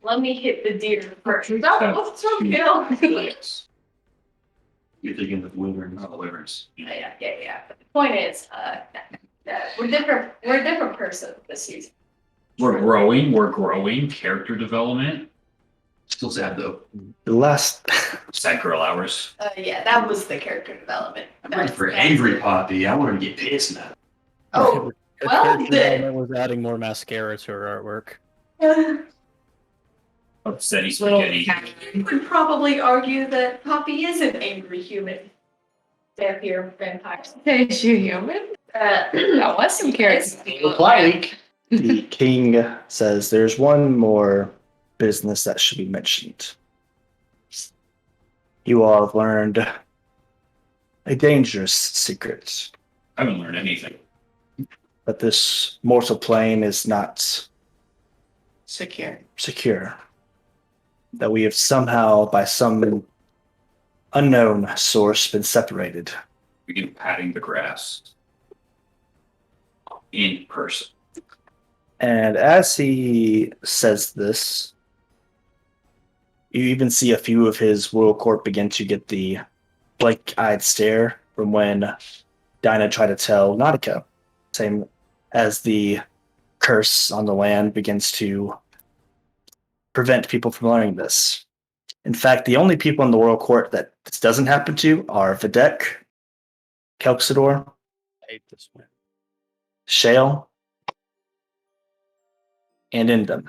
[SPEAKER 3] let me hit the deer first. Let's kill.
[SPEAKER 6] You're thinking of wyvern.
[SPEAKER 8] Not the wyverns.
[SPEAKER 3] Yeah. But the point is, we're different. We're a different person this season.
[SPEAKER 8] We're growing. Character development.
[SPEAKER 6] Still sad though.
[SPEAKER 2] The last
[SPEAKER 8] Sad girl hours.
[SPEAKER 3] Yeah, that was the character development.
[SPEAKER 6] I'm ready for angry Poppy. I want to get pissed now.
[SPEAKER 3] Oh,
[SPEAKER 4] Her
[SPEAKER 3] well,
[SPEAKER 4] character
[SPEAKER 3] then.
[SPEAKER 4] development was adding more mascara to her artwork.
[SPEAKER 8] Steady
[SPEAKER 1] little
[SPEAKER 8] spaghetti.
[SPEAKER 3] You could probably argue that Poppy is an angry human. Vampire vampires.
[SPEAKER 1] Is she human? That was some character.
[SPEAKER 2] the king says there's one more business that should be mentioned. You all have learned a dangerous secret,
[SPEAKER 8] I haven't learned anything.
[SPEAKER 2] that this mortal plane is not
[SPEAKER 1] Secure.
[SPEAKER 2] secure. That we have somehow, by some unknown source, been separated.
[SPEAKER 8] Begin patting the grass. In person.
[SPEAKER 2] And as he says this, you even see a few of his royal court begin to get the blank-eyed stare from when Dinah tried to tell Nautica. Same as the curse on the land begins to prevent people from learning this. In fact, the only people in the royal court that this doesn't happen to are Videk, Kelxador,
[SPEAKER 4] I hate this one.
[SPEAKER 2] Shale, and Indum,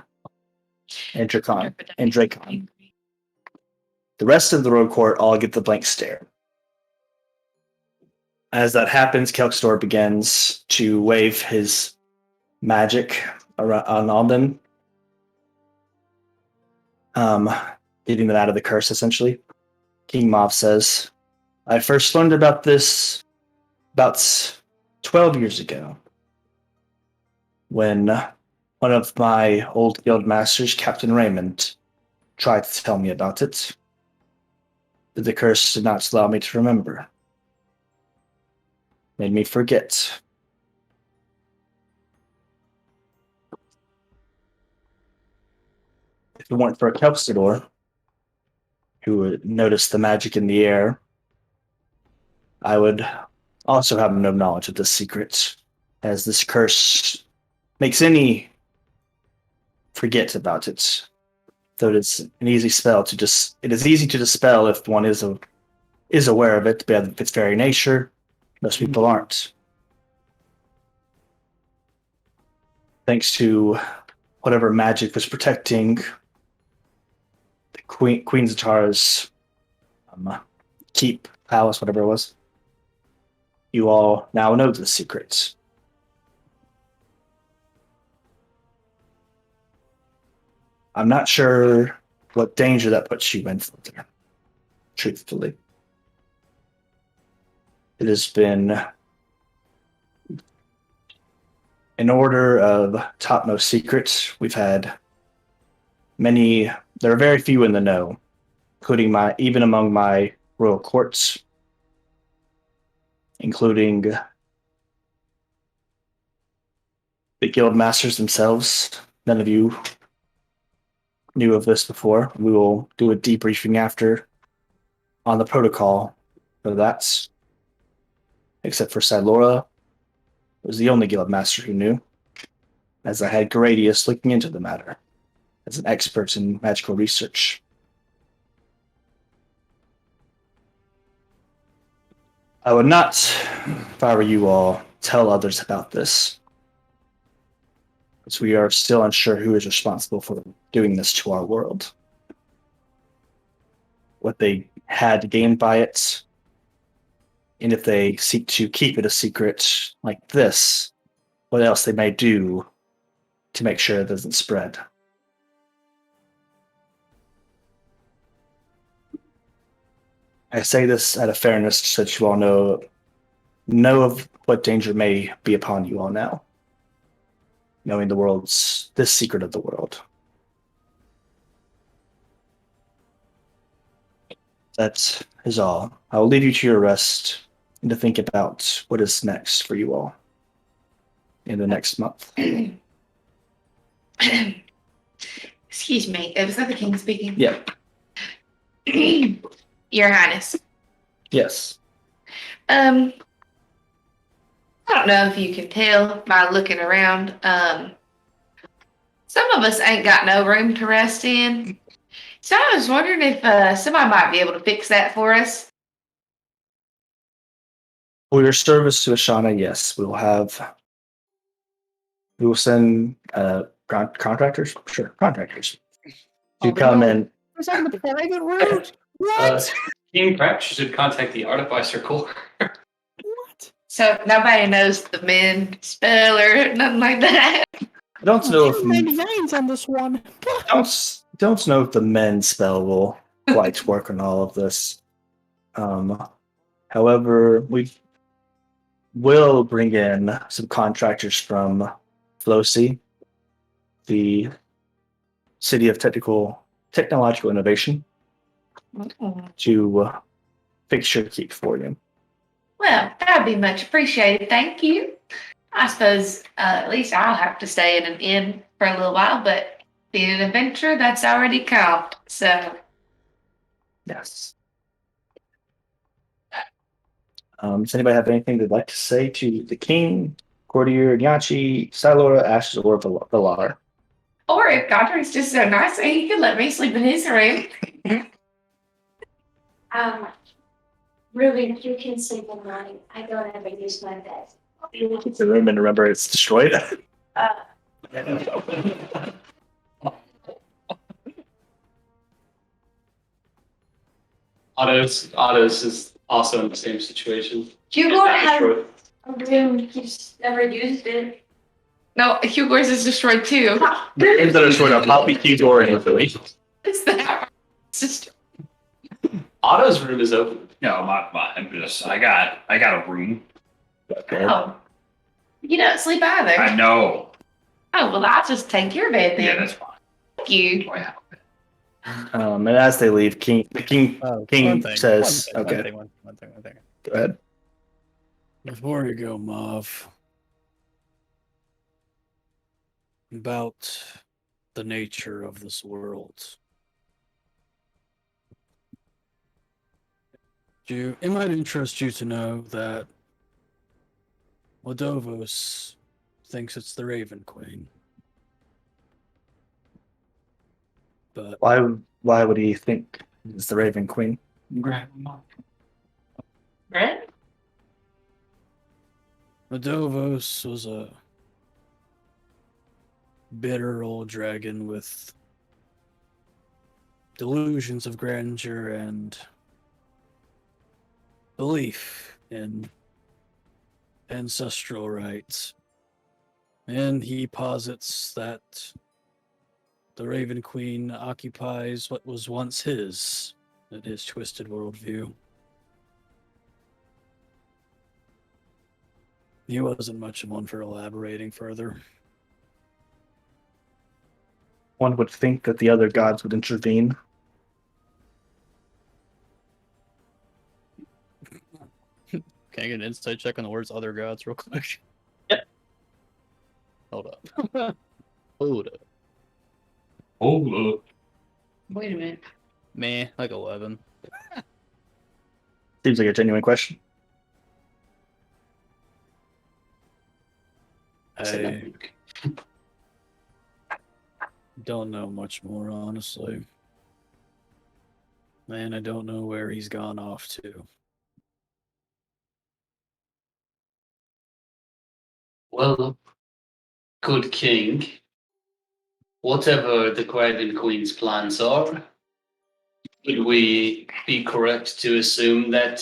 [SPEAKER 2] and Dracon. The rest of the road court all get the blank stare. As that happens, Kelxador begins to wave his magic around on them, getting them out of the curse, essentially. King Mav says, I first learned about this about 12 years ago, when one of my old guild masters, Captain Raymond, tried to tell me about it. But the curse did not allow me to remember. Made me forget. If it weren't for a Kelpsidor, who would notice the magic in the air, I would also have no knowledge of this secret, as this curse makes any forget about it. Though it's an easy spell to it is easy to dispel if one is aware of it, but of its very nature, most people aren't. Thanks to whatever magic was protecting the Queen Zatara's keep, palace, whatever it was, you all now know the secrets. I'm not sure what danger that puts you in there, truthfully. It has been in order of topmost secrets. We've had many, there are very few in the know, including even among my royal courts, including the guild masters themselves. None of you knew of this before. We will do a debriefing after on the protocol for that. Except for Silora, was the only guild master who knew, as I had Gradius looking into the matter as an expert in magical research. I would not, if I were you all, tell others about this, as we are still unsure who is responsible for doing this to our world. What they had gained by it, and if they seek to keep it a secret like this, what else they may do to make sure it doesn't spread. I say this out of fairness so that you all know of what danger may be upon you all now, knowing this secret of the world. That is all. I will leave you to your rest and to think about what is next for you all in the next month.
[SPEAKER 1] Excuse me. Was that the king speaking?
[SPEAKER 2] Yeah.
[SPEAKER 1] Your Highness.
[SPEAKER 2] Yes.
[SPEAKER 1] I don't know if you can tell by looking around. Some of us ain't got no room to rest in. So I was wondering if somebody might be able to fix that for us.
[SPEAKER 2] For your service to Ashana, yes, we will send contractors. Sure, contractors to come in.
[SPEAKER 4] Was that the private route? What?
[SPEAKER 5] King, perhaps you should contact the Artificer Corps.
[SPEAKER 4] What?
[SPEAKER 1] So nobody knows the men spell or nothing like that.
[SPEAKER 2] I don't know if
[SPEAKER 4] 99's on this one.
[SPEAKER 2] don't know if the men spell will quite work on all of this. However, we will bring in some contractors from Flosi, the city of technological innovation, to fix your keep for you.
[SPEAKER 1] Well, that would be much appreciated. Thank you. I suppose at least I'll have to stay in an inn for a little while, but being an adventurer, that's already comped. So,
[SPEAKER 2] Yes. Does anybody have anything they'd like to say to the king, Courtier, Nyachi, Silora, Ashes, or Valar?
[SPEAKER 1] or if Godric's just so nice, he could let me sleep in his room.
[SPEAKER 3] Ruben, you can sleep in mine. I don't ever use my bed.
[SPEAKER 2] You will keep the room and remember it's destroyed.
[SPEAKER 5] Otto's is also in the same situation.
[SPEAKER 3] Hugo
[SPEAKER 5] It's not
[SPEAKER 3] has
[SPEAKER 5] destroyed.
[SPEAKER 3] a room, he's never used it.
[SPEAKER 1] No, Hugo's is destroyed too.
[SPEAKER 2] The rooms that are destroyed are Poppy, Theodore, and Philly.
[SPEAKER 1] It's that. It's just
[SPEAKER 5] Otto's room is open.
[SPEAKER 8] No, I'm just I got a room.
[SPEAKER 1] oh. You don't sleep either.
[SPEAKER 8] I know.
[SPEAKER 1] Oh well, I'll just take your bed then.
[SPEAKER 8] Yeah, that's fine.
[SPEAKER 1] Thank you.
[SPEAKER 8] Oh, yeah.
[SPEAKER 2] And as they leave, King
[SPEAKER 4] One thing,
[SPEAKER 2] says,
[SPEAKER 4] one
[SPEAKER 2] "Okay,
[SPEAKER 4] thing.
[SPEAKER 2] go ahead."
[SPEAKER 4] Before you go, Mav, about the nature of this world. It might interest you to know that Ladovos thinks it's the Raven Queen. but
[SPEAKER 2] Why would he think it's the Raven Queen?
[SPEAKER 1] Brett?
[SPEAKER 4] Medovos was a bitter old dragon with delusions of grandeur and belief in ancestral rights. And he posits that the Raven Queen occupies what was once his, in his twisted worldview. He wasn't much of one for elaborating further.
[SPEAKER 2] One would think that the other gods would intervene.
[SPEAKER 4] Can I get an insight check on the words other gods real quick?
[SPEAKER 2] Yep.
[SPEAKER 4] Hold up. Hold up.
[SPEAKER 8] Oh, look.
[SPEAKER 1] Wait a minute.
[SPEAKER 4] Meh, like 11.
[SPEAKER 2] Seems like a genuine question.
[SPEAKER 4] I don't know much more, honestly. And I don't know where he's gone off to.
[SPEAKER 7] Well, good king, whatever the Raven Queen's plans are, would we be correct to assume that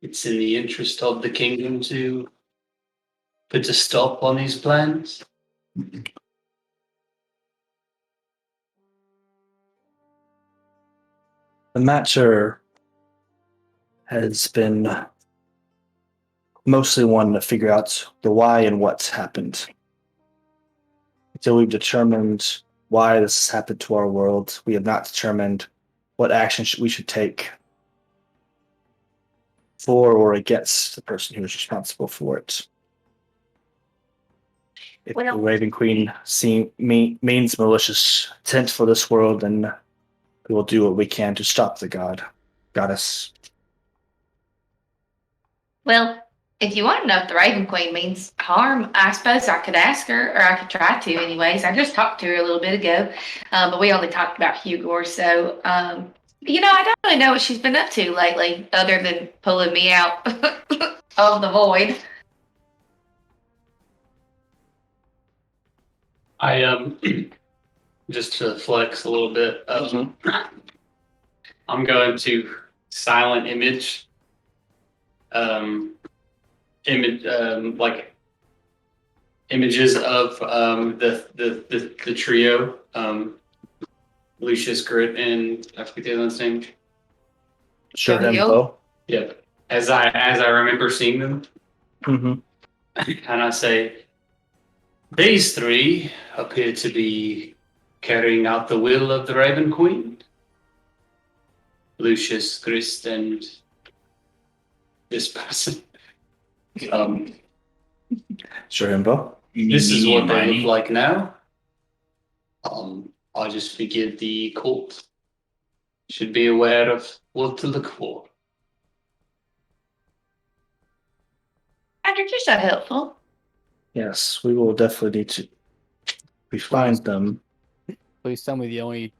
[SPEAKER 7] it's in the interest of the kingdom to put a stop on these plans?
[SPEAKER 2] The matter has been mostly one to figure out the why and what's happened. Until we've determined why this has happened to our world, we have not determined what action we should take for or against the person who is responsible for it. If the
[SPEAKER 3] Well-
[SPEAKER 2] Raven Queen means malicious intent for this world, then we will do what we can to stop the goddess.
[SPEAKER 1] Well, if you want to know if the Raven Queen means harm, I suppose I could ask her, or I could try to anyways. I just talked to her a little bit ago, but we only talked about Hugor, so, I don't really know what she's been up to lately, other than pulling me out of the void.
[SPEAKER 7] I just to flex a little bit, I'm going to silent image, like images of the trio, Lucius, Grit, and I forget the other one's name.
[SPEAKER 2] Sure,
[SPEAKER 1] Sure,
[SPEAKER 2] info.
[SPEAKER 7] Yep. As I remember seeing them,
[SPEAKER 2] Mm-hmm.
[SPEAKER 7] and I say, these three appear to be carrying out the will of the Raven Queen. Lucius, Grist, and this person.
[SPEAKER 2] Sure, info.
[SPEAKER 7] This is what they
[SPEAKER 8] Hermione.
[SPEAKER 7] look like now. I just figured the cult should be aware of what to look for.
[SPEAKER 1] Patrick, you're so helpful.
[SPEAKER 2] Yes, we will definitely need to. We find them.
[SPEAKER 4] Please tell me the only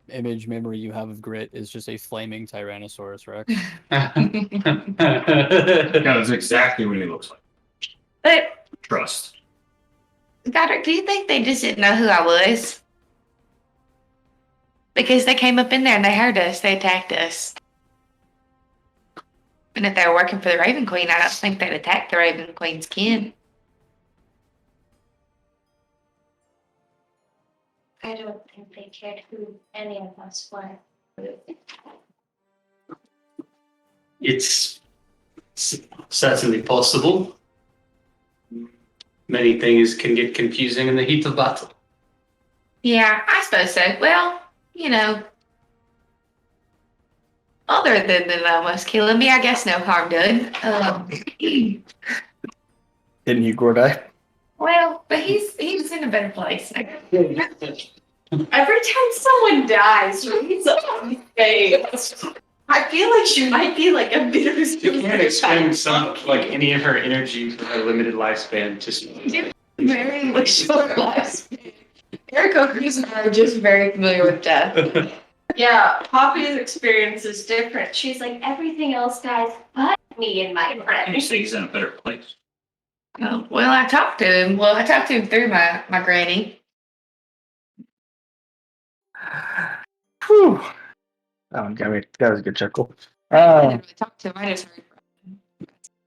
[SPEAKER 4] image memory you have of Grit is just a flaming Tyrannosaurus Rex.
[SPEAKER 8] That is exactly what he looks like.
[SPEAKER 1] But,
[SPEAKER 8] Trust.
[SPEAKER 1] Godric, do you think they just didn't know who I was? Because they came up in there and they heard us, they attacked us. And if they were working for the Raven Queen, I don't think they'd attack the Raven Queen's kin.
[SPEAKER 3] I don't think they cared who any of us were.
[SPEAKER 7] It's certainly possible. Many things can get confusing in the heat of battle.
[SPEAKER 1] Yeah, I suppose so. Well, other than them almost killing me, I guess no harm done.
[SPEAKER 2] Didn't you, Gordai?
[SPEAKER 1] Well, but he was in a better place. Every time someone dies, she's on his face. I feel like she might be like a bitter
[SPEAKER 7] You can't expend any of her energy for her limited lifespan. Just
[SPEAKER 1] very short lifespan. Cookers are just very familiar with death.
[SPEAKER 3] Yeah, Poppy's experience is different. She's like, everything else dies but me and my
[SPEAKER 8] He
[SPEAKER 3] friends.
[SPEAKER 8] thinks he's in a better place.
[SPEAKER 1] Oh, well, I talked to him. Well, I talked to him through my granny.
[SPEAKER 2] Whew. That was a good chuckle.
[SPEAKER 1] I didn't really talk to him. I just heard from him.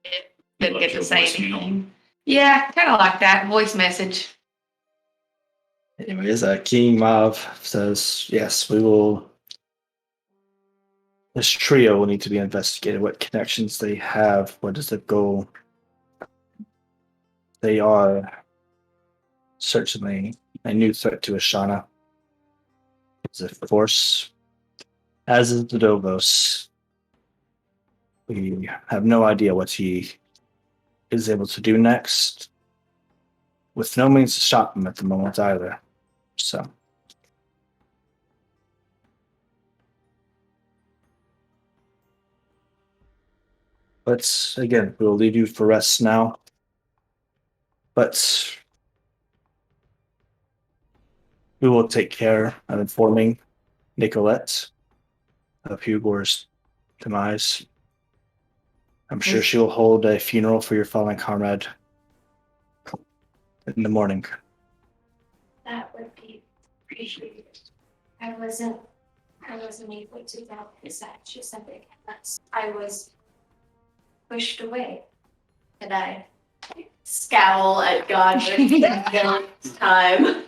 [SPEAKER 1] It
[SPEAKER 8] He
[SPEAKER 1] didn't
[SPEAKER 8] left
[SPEAKER 1] get
[SPEAKER 8] you
[SPEAKER 1] to
[SPEAKER 8] a
[SPEAKER 1] say
[SPEAKER 8] voicemail.
[SPEAKER 1] anything. Yeah, kind of like that voice message.
[SPEAKER 2] Anyways, King Mav says, yes, we will. This trio will need to be investigated. What connections they have? What is the goal? They are certainly a new threat to Ashana. It's a force, as is the Dovos. We have no idea what he is able to do next, with no means to stop him at the moment either. So. But again, we will leave you for rest now. But we will take care of informing Nicolette of Hugor's demise. I'm sure she will hold a funeral for your fallen comrade in the morning.
[SPEAKER 3] That would be appreciated. I wasn't able to help his actions and because I was pushed away. And I scowl at God this time.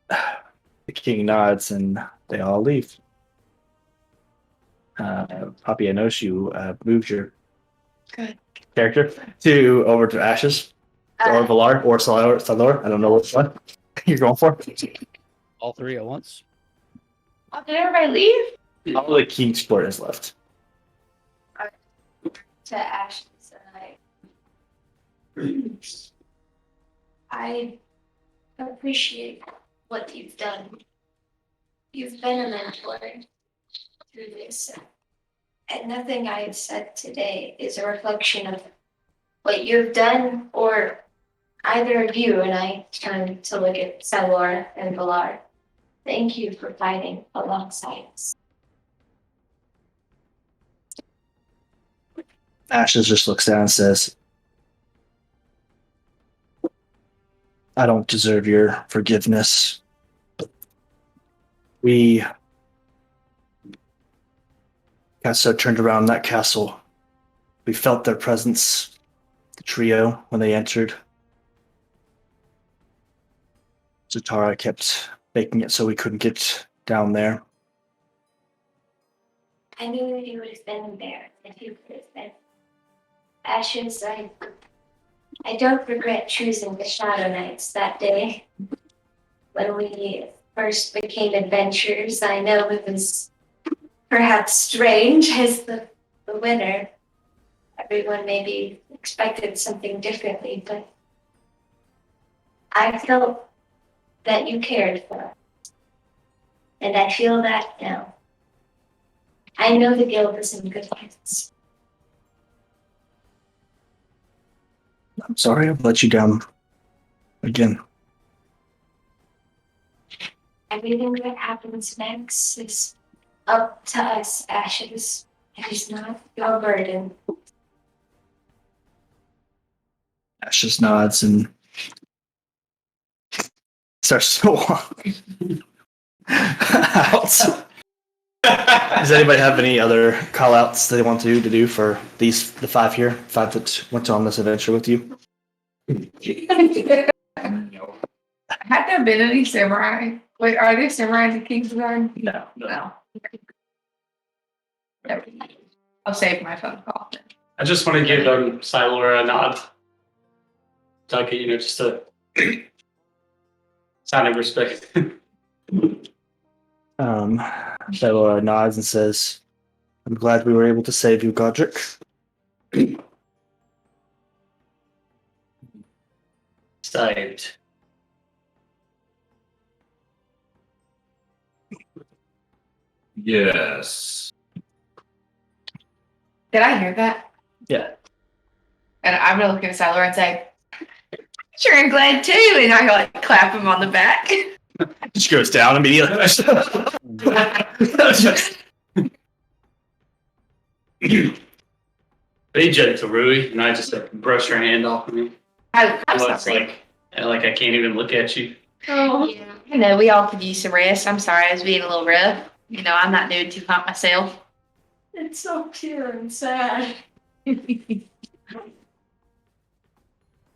[SPEAKER 2] The king nods and they all leave. Poppy, I noticed you moved your
[SPEAKER 1] Good.
[SPEAKER 2] character to over to Ashes or Valar or Salor. I don't know which one you're going for.
[SPEAKER 4] All three at once.
[SPEAKER 1] Oh, did everybody leave?
[SPEAKER 2] All the king sport is left.
[SPEAKER 3] To Ashes and I appreciate what you've done. You've been a mentor through this. And nothing I have said today is a reflection of what you've done or either of you. And I turn to look at Salor and Valar. Thank you for fighting alongside us.
[SPEAKER 2] Ashes just looks down and says, I don't deserve your forgiveness. We got so turned around in that castle. We felt their presence, the trio, when they entered. Zatara kept making it so we couldn't get down there.
[SPEAKER 3] I knew that you would have been there, that you could have been. Ashes, I don't regret choosing the Shadow Knights that day. When we first became adventurers, I know it was perhaps strange as the winner. Everyone maybe expected something differently, but I felt that you cared for us. And I feel that now. I know the guild is in good hands.
[SPEAKER 2] I'm sorry I've let you down again.
[SPEAKER 3] Everything that happens next is up to us, Ashes. It is not your burden.
[SPEAKER 2] Ashes nods and starts to walk out. Does anybody have any other call outs they want to do for the five that went on this adventure with you?
[SPEAKER 8] No.
[SPEAKER 1] Have there been any samurai? Wait, are there samurais in Kingsguard?
[SPEAKER 2] No.
[SPEAKER 1] No. I'll save my phone call.
[SPEAKER 5] I just want to give Silora a nod. Like, just a sign of respect.
[SPEAKER 2] Bella nods and says, I'm glad we were able to save you, Godric.
[SPEAKER 5] Saved.
[SPEAKER 8] Yes.
[SPEAKER 1] Did I hear that?
[SPEAKER 2] Yeah.
[SPEAKER 1] And I'm gonna look at Sailor and say, Sure, I'm glad too. And I like clap him on the back.
[SPEAKER 2] Just goes down immediately.
[SPEAKER 5] Be gentle, Rui. And I just brush her hand off of me.
[SPEAKER 1] I'm
[SPEAKER 5] It's
[SPEAKER 1] sorry.
[SPEAKER 5] like I can't even look at you.
[SPEAKER 1] Oh, yeah. I know we all could use some rest. I'm sorry, I was being a little rough. You know, I'm not doing too hot myself.
[SPEAKER 3] It's so pure and sad.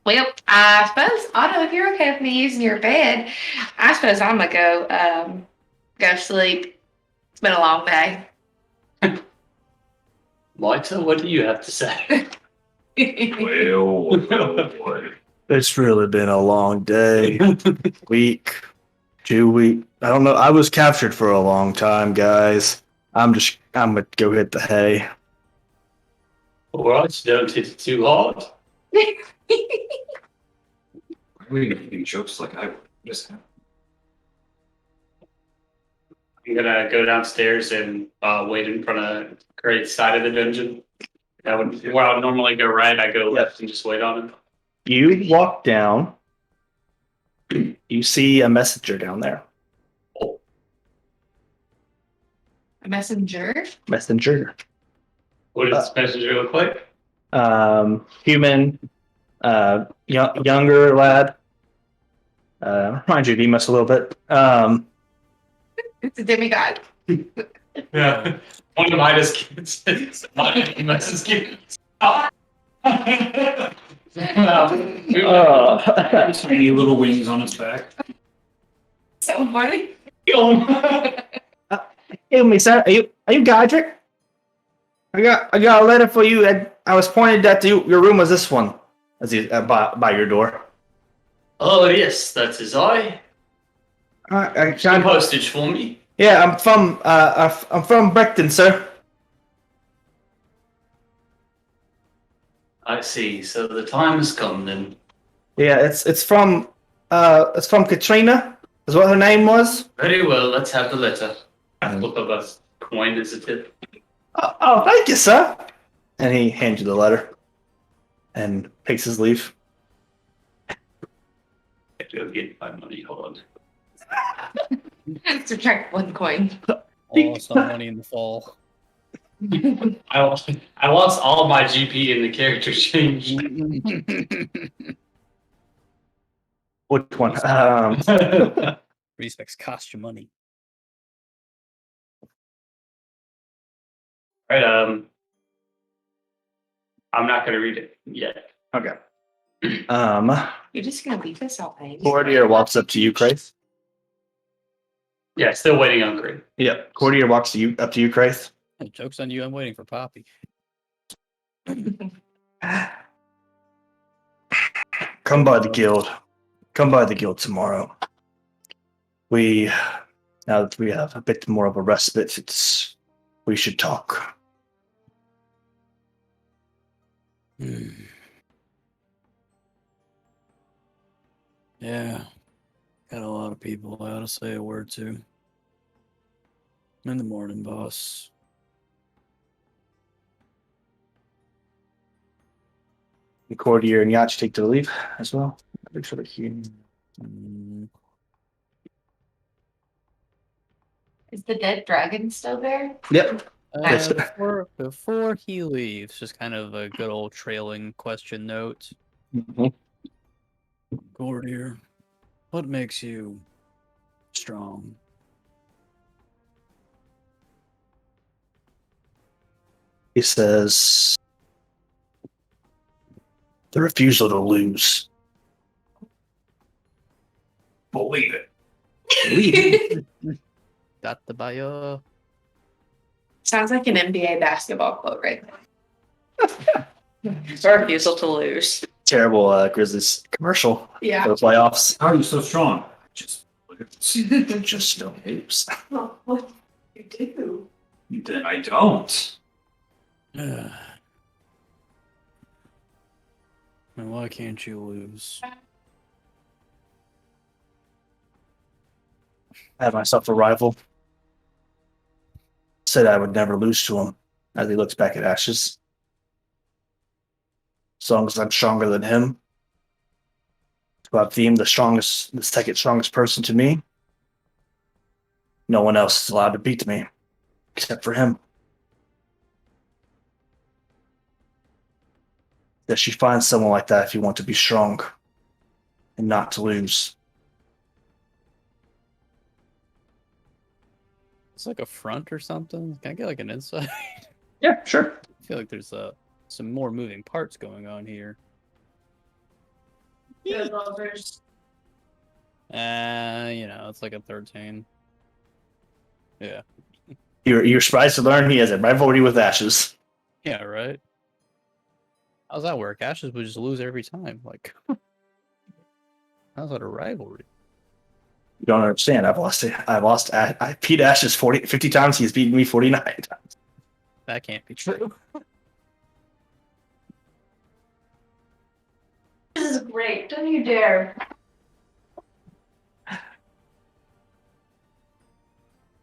[SPEAKER 1] Well, I suppose Otto, if you're okay with me using your bed, I suppose I'm gonna go sleep. It's been a long day.
[SPEAKER 5] Marta, what do you have to say?
[SPEAKER 2] It's really been a long day. Week, 2 week. I don't know. I was captured for a long time, guys. I'm gonna go hit the hay.
[SPEAKER 5] All right, don't hit it too hard.
[SPEAKER 8] We making jokes like I would. Just
[SPEAKER 5] I'm gonna go downstairs and wait in front of Craig's side of the dungeon. That would where I would normally go right. I go left and just wait on him.
[SPEAKER 2] You walk down. You see a messenger down there.
[SPEAKER 1] A messenger?
[SPEAKER 2] Messenger.
[SPEAKER 5] What does this messenger look like?
[SPEAKER 2] Human, younger lad. Reminds you of Demas a little bit.
[SPEAKER 1] It's a demigod.
[SPEAKER 5] Yeah, one of Midas kids. Midas kids. Oh.
[SPEAKER 8] tiny little wings on its back.
[SPEAKER 1] So funny.
[SPEAKER 2] Hey, me, sir. Are you Godric? I got a letter for you. I was pointed that your room was this one, as he by your door.
[SPEAKER 5] Oh yes, that is I. Some postage for me.
[SPEAKER 2] Yeah, I'm from Breckton, sir.
[SPEAKER 5] I see. So the time has come then.
[SPEAKER 2] Yeah, it's from Katrina, is what her name was.
[SPEAKER 5] Very well. Let's have the letter. I flip up a coin as a tip.
[SPEAKER 2] Oh, thank you, sir. And he hands you the letter, and takes his leave.
[SPEAKER 5] I have to go get my money. Hold
[SPEAKER 1] Subtract 1 coin.
[SPEAKER 4] All some money in the fall.
[SPEAKER 5] on. I lost all my GP in the character change.
[SPEAKER 2] Which one?
[SPEAKER 4] Respects cost you money.
[SPEAKER 5] Right. I'm not gonna read it yet.
[SPEAKER 2] Okay.
[SPEAKER 1] You're just gonna leave us all hanging.
[SPEAKER 2] Courtier walks up to you, Crace.
[SPEAKER 5] Yeah, still waiting on Craig.
[SPEAKER 2] Yep. Courtier walks up to you, Crace.
[SPEAKER 4] Hey, joke's on you. I'm waiting for Poppy.
[SPEAKER 2] Come by the guild. Come by the guild tomorrow. Now that we have a bit more of a respite, we should talk.
[SPEAKER 4] Yeah. Got a lot of people I ought to say a word to. In the morning, boss.
[SPEAKER 2] The Courtier and Yacht take the leave as well. Make sure that he.
[SPEAKER 1] Is the dead dragon still there?
[SPEAKER 2] Yep. Yes.
[SPEAKER 4] Before he leaves, just kind of a good old trailing question note. Courtier, what makes you strong?
[SPEAKER 2] He says, the refusal to lose. Believe it. Believe it.
[SPEAKER 4] Got the bio.
[SPEAKER 1] Sounds like an NBA basketball quote right there. It's our refusal to lose.
[SPEAKER 2] Terrible Grizzlies commercial
[SPEAKER 1] Yeah.
[SPEAKER 2] for the playoffs.
[SPEAKER 8] How are you so strong? Just
[SPEAKER 2] Just don't lose.
[SPEAKER 3] Oh, what do you do?
[SPEAKER 8] then I don't.
[SPEAKER 4] And why can't you lose?
[SPEAKER 2] I have myself a rival. Said I would never lose to him as he looks back at Ashes. As long as I'm stronger than him, about theme, the second strongest person to me. No one else is allowed to beat me except for him. That you find someone like that if you want to be strong and not to lose.
[SPEAKER 4] It's like a front or something. Can I get like an insight?
[SPEAKER 2] Yeah, sure.
[SPEAKER 4] I feel like there's some more moving parts going on here.
[SPEAKER 3] Revolvers.
[SPEAKER 4] It's like a 13. Yeah.
[SPEAKER 2] You're surprised to learn he has a rivalry with Ashes.
[SPEAKER 4] Yeah, right. How's that work? Ashes would just lose every time. Like, how's that a rivalry?
[SPEAKER 2] You don't understand. I beat Ashes 50 times. He's beaten me 49 times.
[SPEAKER 4] That can't be true.
[SPEAKER 3] This is great. Don't you dare.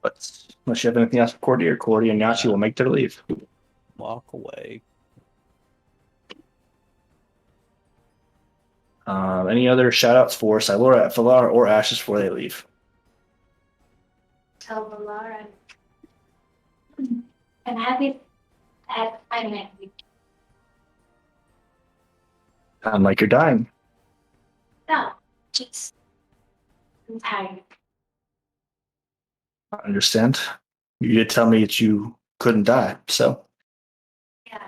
[SPEAKER 2] But unless you have anything else for Cordy and Yachi will make their leave.
[SPEAKER 4] Walk away.
[SPEAKER 2] Any other shout outs for Valar or Ashes before they leave?
[SPEAKER 3] Tell Valara. I'm happy. I'm happy.
[SPEAKER 2] Sound like you're dying.
[SPEAKER 3] No, just I'm tired.
[SPEAKER 2] I understand. You did tell me that you couldn't die, so
[SPEAKER 3] Yeah.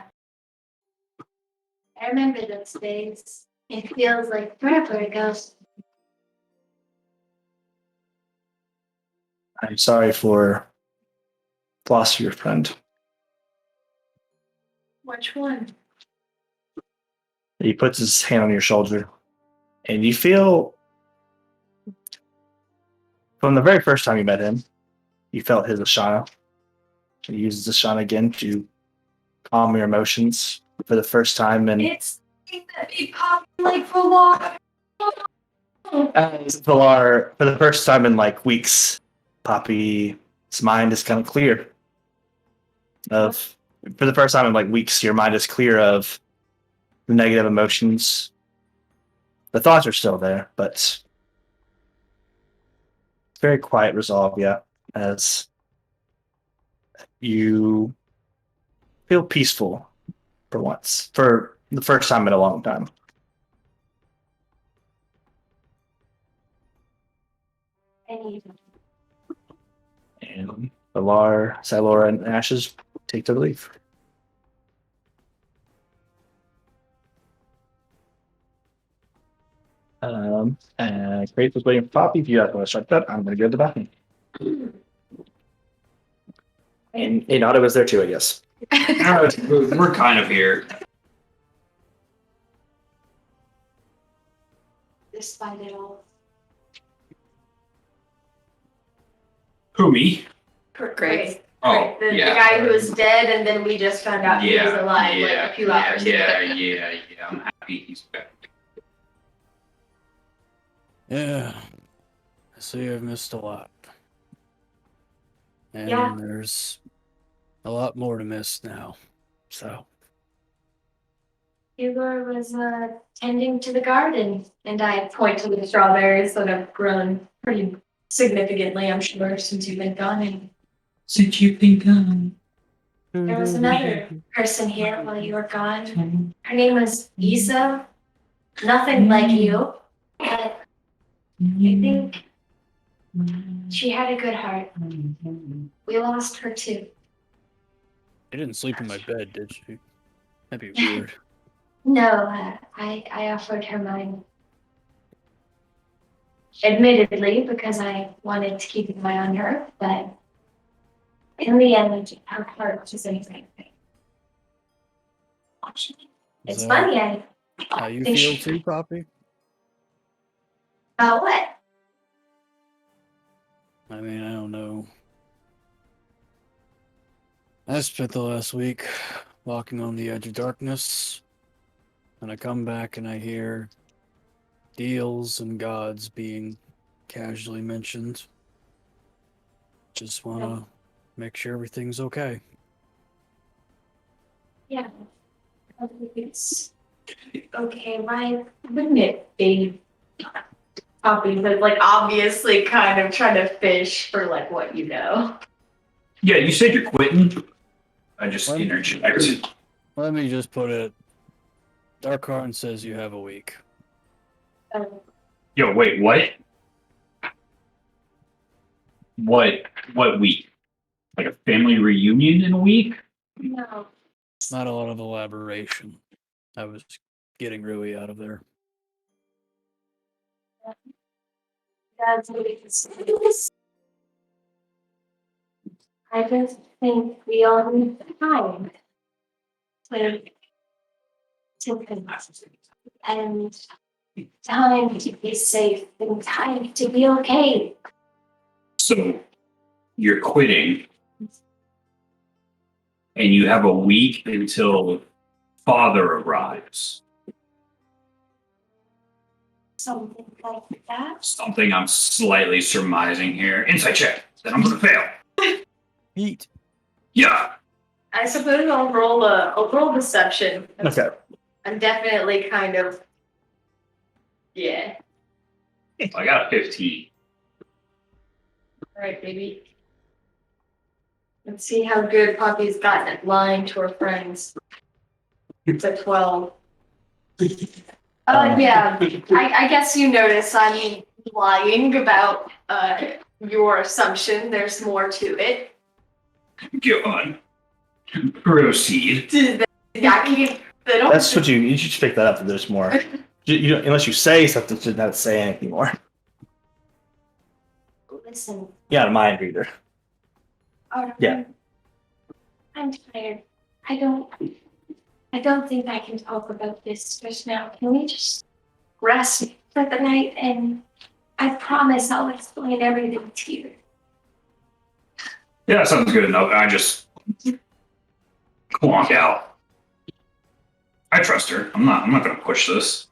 [SPEAKER 3] I remember those days. It feels like forever ago.
[SPEAKER 2] I'm sorry for the loss of your friend.
[SPEAKER 3] Which one?
[SPEAKER 2] He puts his hand on your shoulder, and you feel from the very first time you met him, you felt his Ashana. He uses Ashana again to calm your emotions for the first time in
[SPEAKER 3] It's that be popping like for water.
[SPEAKER 2] Valar, for the first time in like weeks, Poppy's mind is kind of clear. For the first time in like weeks, your mind is clear of the negative emotions. The thoughts are still there, but it's very quiet resolve, yeah, as you feel peaceful for once, for the first time in a long time.
[SPEAKER 3] And
[SPEAKER 2] And Valar, Silora, and Ashes take their leave. And Grace was waiting for Poppy. If you guys want to start that, I'm going to go to the bathroom. And Inada was there too, I guess.
[SPEAKER 8] We're kind of here.
[SPEAKER 3] despite it all.
[SPEAKER 8] Who, me?
[SPEAKER 1] Great.
[SPEAKER 8] Oh,
[SPEAKER 3] The
[SPEAKER 8] yeah.
[SPEAKER 3] guy who was dead, and then we just found out he was alive like a few hours ago.
[SPEAKER 8] Yeah. I'm happy he's back.
[SPEAKER 4] Yeah. I see I've missed a lot. And
[SPEAKER 3] Yeah.
[SPEAKER 4] there's a lot more to miss now. So,
[SPEAKER 3] Igor was tending to the garden, and I point to the strawberries that have grown pretty significantly, I'm sure, since you've been gone. And
[SPEAKER 8] Since you've been gone.
[SPEAKER 3] there was another person here while you were gone. Her name was Isa. Nothing like you, but I think she had a good heart. We lost her too.
[SPEAKER 4] you didn't sleep in my bed, did you? That'd be weird.
[SPEAKER 3] No, I offered her mine. Admittedly, because I wanted to keep an eye on her, but in the end, her heart was in the It's
[SPEAKER 4] that
[SPEAKER 3] funny,
[SPEAKER 4] How you
[SPEAKER 3] think
[SPEAKER 4] feel
[SPEAKER 3] she-
[SPEAKER 4] too, Poppy?
[SPEAKER 3] what?
[SPEAKER 4] I mean, I don't know. I spent the last week walking on the edge of darkness, and I come back and I hear deals and gods being casually mentioned. Just want to make sure everything's okay.
[SPEAKER 3] Yeah. I think it's okay. Why wouldn't it be?
[SPEAKER 9] Poppy, but like obviously kind of trying to fish for like what you know.
[SPEAKER 8] Yeah, you said you're quitting. I just
[SPEAKER 4] What?
[SPEAKER 8] interjected.
[SPEAKER 4] Let me just put it. Dark Heart says you have a week.
[SPEAKER 9] Um,
[SPEAKER 8] Yo, wait, what? What week? Like a family reunion in a week?
[SPEAKER 9] no.
[SPEAKER 4] Not a lot of elaboration. I was getting Rui out of there.
[SPEAKER 3] That's what it is. I just think we all need time to connect and time to be safe and time to be okay.
[SPEAKER 8] So you're quitting, and you have a week until father arrives.
[SPEAKER 3] Something like that.
[SPEAKER 8] Something I'm slightly surmising here. Insight check. Then I'm gonna fail.
[SPEAKER 4] Eat.
[SPEAKER 8] Yeah.
[SPEAKER 9] I suppose I'll roll deception.
[SPEAKER 2] Okay.
[SPEAKER 9] I'm definitely kind of yeah.
[SPEAKER 8] I got a 15.
[SPEAKER 9] All right, baby. Let's see how good Poppy's gotten at lying to her friends. It's a 12. Yeah, I guess you notice I'm lying about your assumption. There's more to it.
[SPEAKER 8] Go on. Proceed.
[SPEAKER 9] Yeah, they don't.
[SPEAKER 2] That's what you should pick that up. That there's more. You don't, unless you say something, you should not say anything more.
[SPEAKER 3] Listen,
[SPEAKER 2] You're not a mind reader.
[SPEAKER 3] Arthur,
[SPEAKER 2] Yeah.
[SPEAKER 3] I'm tired. I don't think I can talk about this just now. Can we just rest for the night? And I promise I'll explain everything to you.
[SPEAKER 8] Yeah, that sounds good enough. I just clonk out. I trust her. I'm not gonna push this.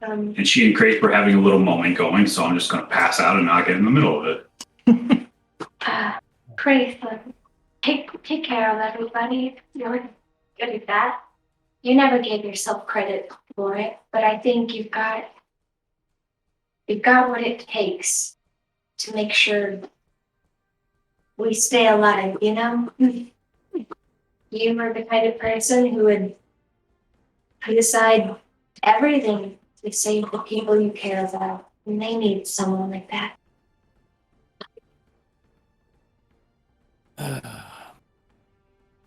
[SPEAKER 8] And she and Craig were having a little moment going, so I'm just gonna pass out and not get in the middle of it.
[SPEAKER 3] Pray for take care of everybody. You're good at that. You never gave yourself credit for it, but I think you've got what it takes to make sure we stay alive, you know? You are the kind of person who would put aside everything to save the people you care about. And they need someone like that.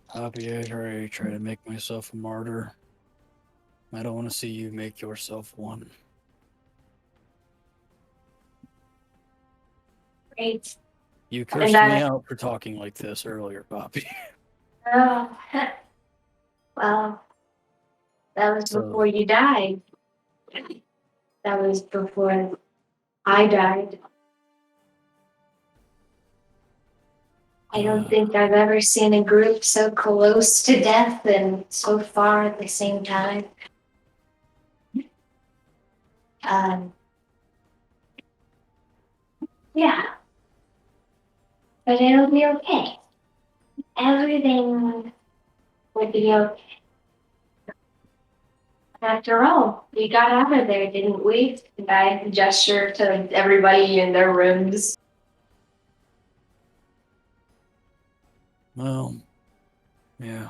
[SPEAKER 4] Poppy, I already try to make myself a martyr. I don't want to see you make yourself one.
[SPEAKER 3] Great.
[SPEAKER 4] You cursed me out for talking like this earlier, Poppy.
[SPEAKER 3] Oh, well, that was before you died. That was before I died. I don't think I've ever seen a group so close to death and so far at the same time. Yeah. But it'll be okay. Everything will be okay. After all, we got out of there, didn't we?
[SPEAKER 9] And I gesture to everybody in their rooms.
[SPEAKER 4] Well, yeah.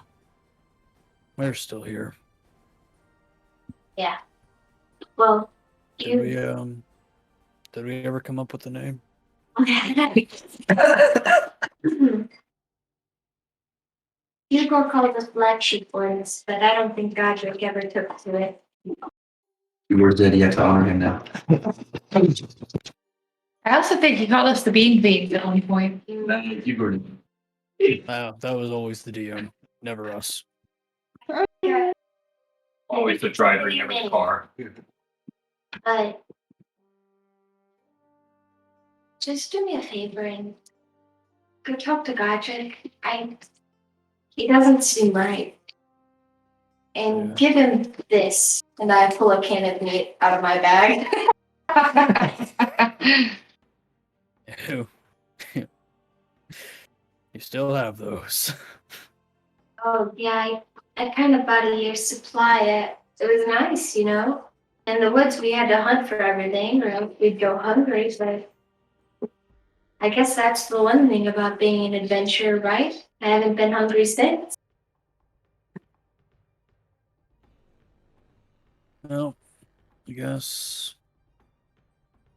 [SPEAKER 4] We're still here.
[SPEAKER 3] Yeah. Well,
[SPEAKER 4] Did we ever come up with the name?
[SPEAKER 3] Igor called us black sheep ones, but I don't think Godric ever took to it.
[SPEAKER 6] We're dead. You have to honor him now.
[SPEAKER 1] I also think he called us the Bean Fiends at one point.
[SPEAKER 6] You were.
[SPEAKER 4] Wow, that was always the DM, never us.
[SPEAKER 8] Always the driver, never the car.
[SPEAKER 3] But just do me a favor and go talk to Godric. He doesn't seem right. And give him this.
[SPEAKER 9] And I pull a can of meat out of my bag.
[SPEAKER 4] Ew. You still have those.
[SPEAKER 3] Oh, yeah, I kind of bought a year's supply it was nice, you know. In the woods, we had to hunt for everything, or we'd go hungry. But I guess that's the one thing about being an adventurer, right? I haven't been hungry since.
[SPEAKER 4] Well, I guess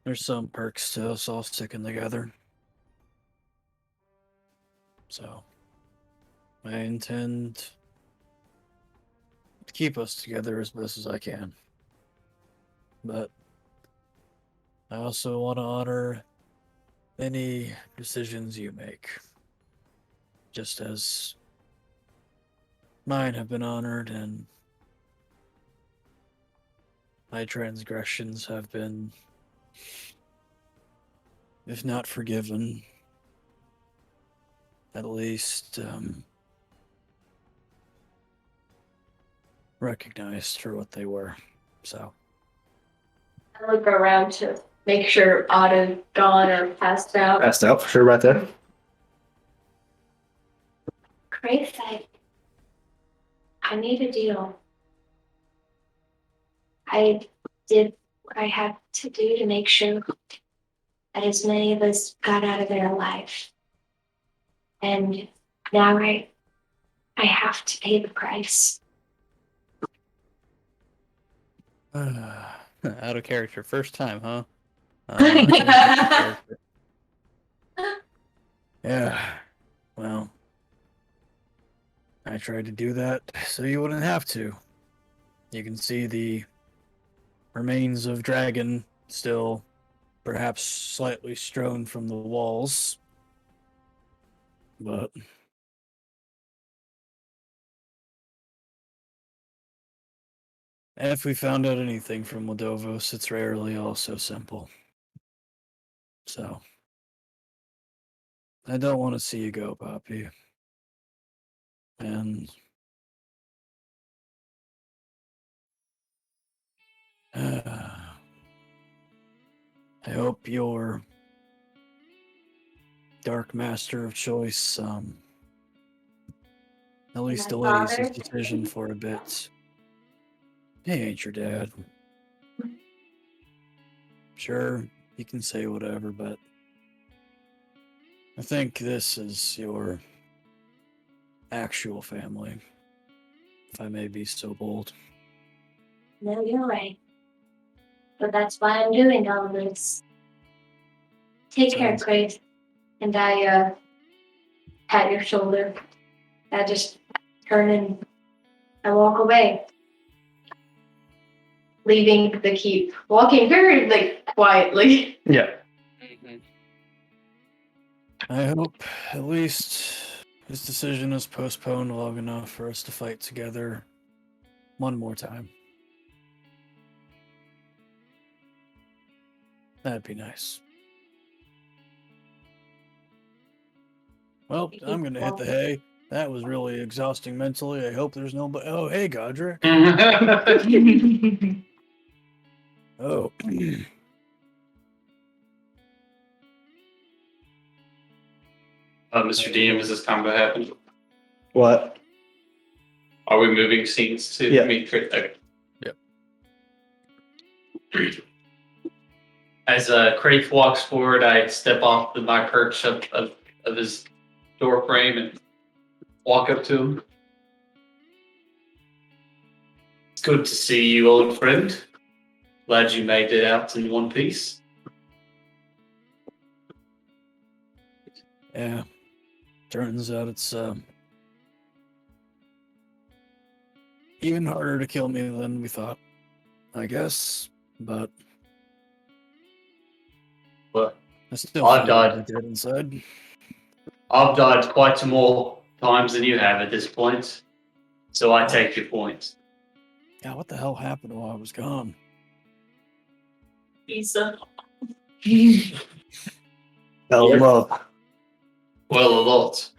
[SPEAKER 4] there's some perks to us all sticking together. So, I intend to keep us together as best as I can. But I also want to honor any decisions you make, just as mine have been honored and my transgressions have been, if not forgiven, at least recognized for what they were. So,
[SPEAKER 9] I look around to make sure Otto's gone or passed out.
[SPEAKER 2] Passed out for sure, right there.
[SPEAKER 3] Grace, I need a deal. I did what I had to do to make sure that as many of us got out of there alive. And now I have to pay the price.
[SPEAKER 4] out of character, first time, huh? Character. Yeah, well, I tried to do that so you wouldn't have to. You can see the remains of dragon still perhaps slightly strewn from the walls. But if we found out anything from Ladovos, it's rarely all so simple. So, I don't want to see you go, Poppy. And I hope your Dark Master of choice at least delays his
[SPEAKER 3] father?
[SPEAKER 4] decision for a bit. He ain't your dad. Sure, you can say whatever, but I think this is your actual family, if I may be so bold.
[SPEAKER 3] No, you're right. But that's why I'm doing all of this. Take care,
[SPEAKER 4] Sounds-
[SPEAKER 3] Grace. And I pat your shoulder. I just turn and I walk away. Leaving the keep. Walking very quietly.
[SPEAKER 2] Yeah.
[SPEAKER 4] I hope at least his decision is postponed long enough for us to fight together one more time. That'd be nice. Well, I'm gonna hit the hay. That was really exhausting mentally. I hope there's nobody. Oh, hey, Godric. Oh.
[SPEAKER 5] Mr. DM, is this combo happen?
[SPEAKER 2] What?
[SPEAKER 5] Are we moving scenes to
[SPEAKER 2] Yeah.
[SPEAKER 5] meet? Okay.
[SPEAKER 4] Yep.
[SPEAKER 5] As Craig walks forward, I step off my perch of his door frame and walk up to him. It's good to see you, old friend. Glad you made it out in one piece.
[SPEAKER 4] Yeah. Turns out it's even harder to kill me than we thought, I guess. But
[SPEAKER 5] But
[SPEAKER 4] I still
[SPEAKER 5] I've
[SPEAKER 4] feel
[SPEAKER 5] died.
[SPEAKER 4] really good inside.
[SPEAKER 5] I've died quite some more times than you have at this point, so I take your points.
[SPEAKER 4] Yeah, what the hell happened while I was gone?
[SPEAKER 9] Isa.
[SPEAKER 2] Fell in love.
[SPEAKER 5] Well, a lot.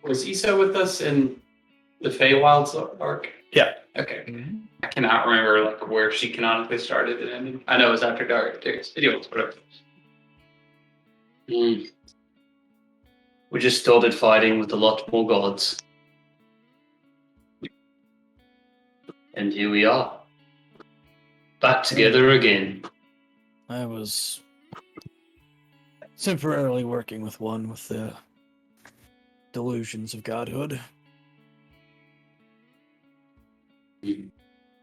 [SPEAKER 5] Was Isa with us in the Feywilds arc?
[SPEAKER 2] Yeah.
[SPEAKER 5] Okay. I cannot remember where she canonically started and ended. I know it was after Dark. Anyways, whatever. We just started fighting with a lot more gods.
[SPEAKER 7] And here we are. Back together again.
[SPEAKER 4] I was temporarily working with one with the delusions of godhood.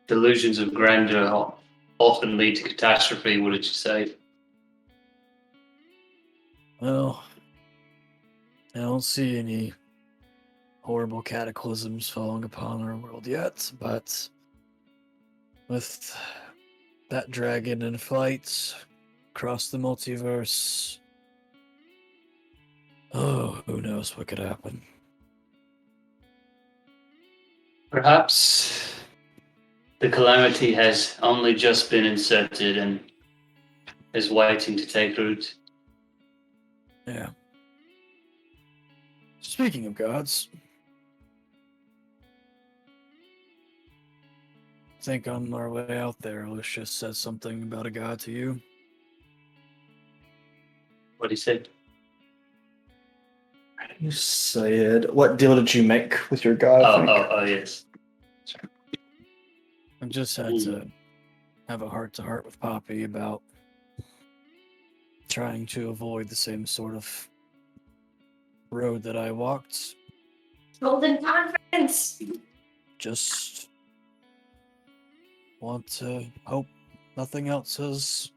[SPEAKER 7] Delusions of grandeur often lead to catastrophe, what did you say?
[SPEAKER 4] Well, I don't see any horrible cataclysms falling upon our world yet, but with that dragon in flight across the multiverse, oh, who knows what could happen.
[SPEAKER 7] Perhaps the calamity has only just been inserted and is waiting to take root.
[SPEAKER 4] Yeah. Speaking of gods, I think on our way out there, Lucius said something about a god to you.
[SPEAKER 7] What he said?
[SPEAKER 2] You said, what deal did you make with your god? I think?
[SPEAKER 7] Oh, yes.
[SPEAKER 4] I just had to have a heart-to-heart with Poppy about trying to avoid the same sort of road that I walked.
[SPEAKER 9] Golden Conference!
[SPEAKER 4] Just want to hope nothing else has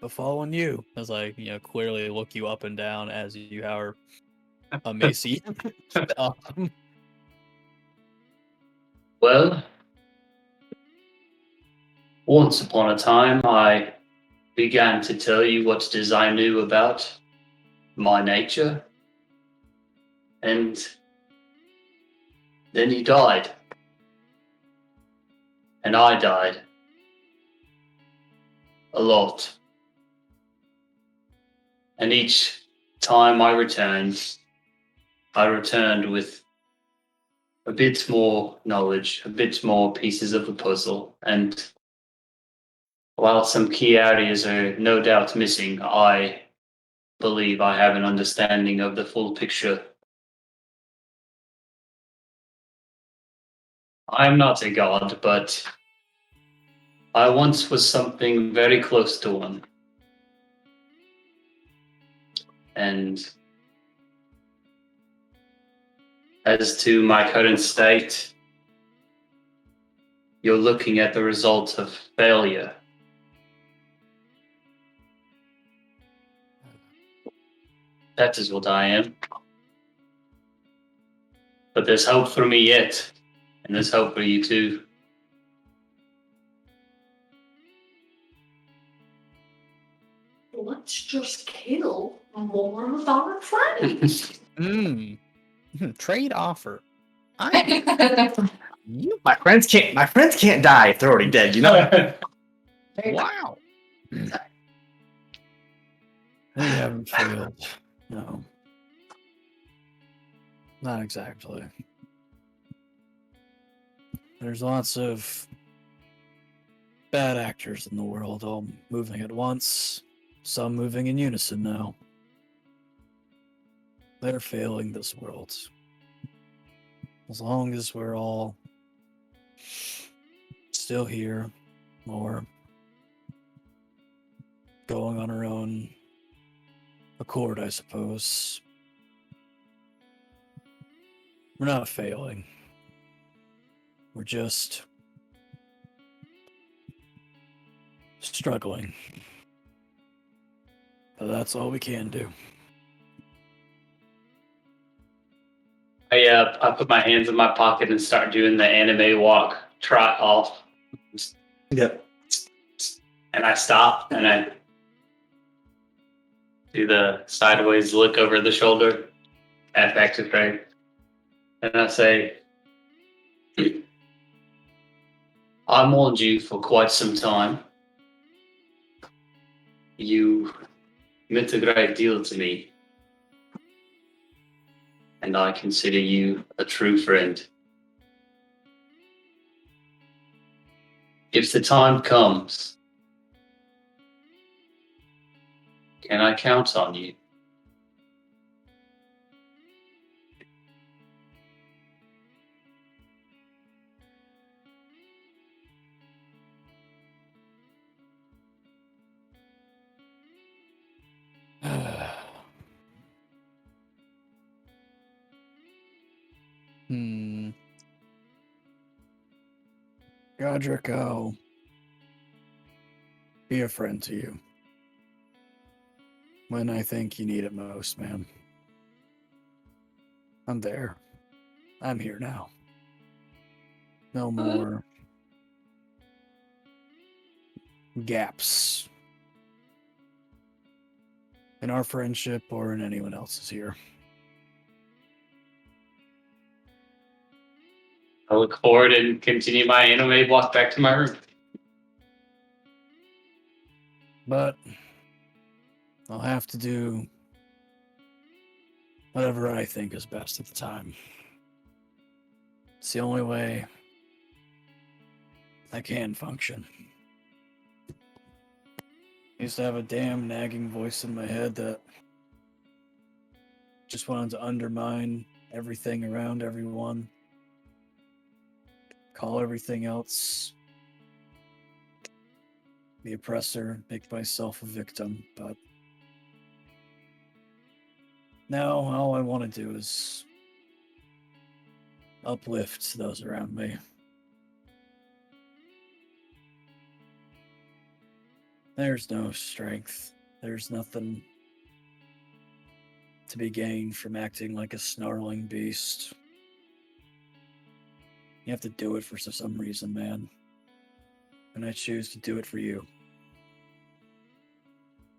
[SPEAKER 4] befallen you. As I, clearly look you up and down as you are emaciated.
[SPEAKER 7] Well, once upon a time, I began to tell you what it is I knew about my nature, and then you died, and I died. A lot. And each time I returned with a bit more knowledge, a bit more pieces of the puzzle, and while some key areas are no doubt missing, I believe I have an understanding of the full picture. I'm not a god, but I once was something very close to one. And as to my current state, you're looking at the result of failure. That is what I am. But there's hope for me yet, and there's hope for you too.
[SPEAKER 9] Let's just kill more of our friends.
[SPEAKER 4] Trade offer. You
[SPEAKER 2] My friends can't die if they're already dead, you know?
[SPEAKER 4] wow. They haven't failed. No. Not exactly. There's lots of bad actors in the world, all moving at once, some moving in unison now. They're failing this world. As long as we're all still here, or going on our own accord, I suppose. We're not failing. We're just struggling. But that's all we can do.
[SPEAKER 7] I put my hands in my pocket and start doing the anime walk, trot off.
[SPEAKER 2] Yep.
[SPEAKER 7] And I stop and I do the sideways look over the shoulder at back to Craig. And I say, I mourned you for quite some time. You meant a great deal to me. And I consider you a true friend. If the time comes, can I count on you?
[SPEAKER 4] Godric, I'll be a friend to you when I think you need it most, man. I'm there. I'm here now. No more gaps in our friendship or in anyone else's here.
[SPEAKER 5] I look forward and continue my anime walk back to my room.
[SPEAKER 4] But I'll have to do whatever I think is best at the time. It's the only way I can function. I used to have a damn nagging voice in my head that just wanted to undermine everything around everyone, call everything else the oppressor, make myself a victim, but now all I want to do is uplift those around me. There's no strength. There's nothing to be gained from acting like a snarling beast. You have to do it for some reason, man. And I choose to do it for you.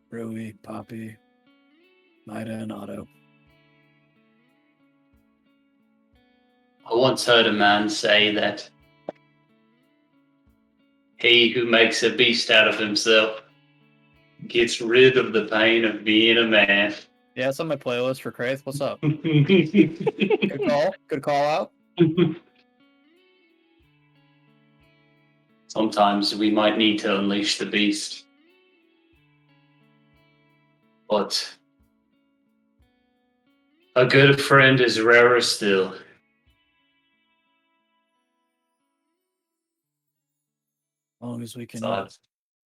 [SPEAKER 4] Rui, Poppy, Maida, and Otto.
[SPEAKER 5] I once heard a man say that he who makes a beast out of himself gets rid of the pain of being a man.
[SPEAKER 4] Yeah, it's on my playlist for Kraith. What's up? Good call. Good call out.
[SPEAKER 5] Sometimes we might need to unleash the beast. But a good friend is rarer still.
[SPEAKER 4] As long as we can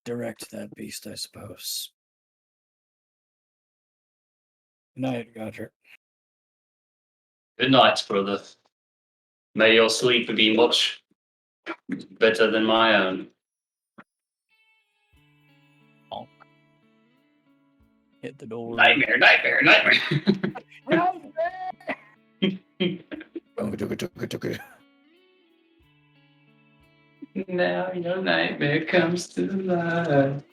[SPEAKER 4] direct that beast, I suppose. Good night, Godric.
[SPEAKER 5] Good night, brother. May your sleep be much better than my own.
[SPEAKER 4] Hit the door.
[SPEAKER 5] Nightmare, nightmare, nightmare. Now your nightmare comes to life.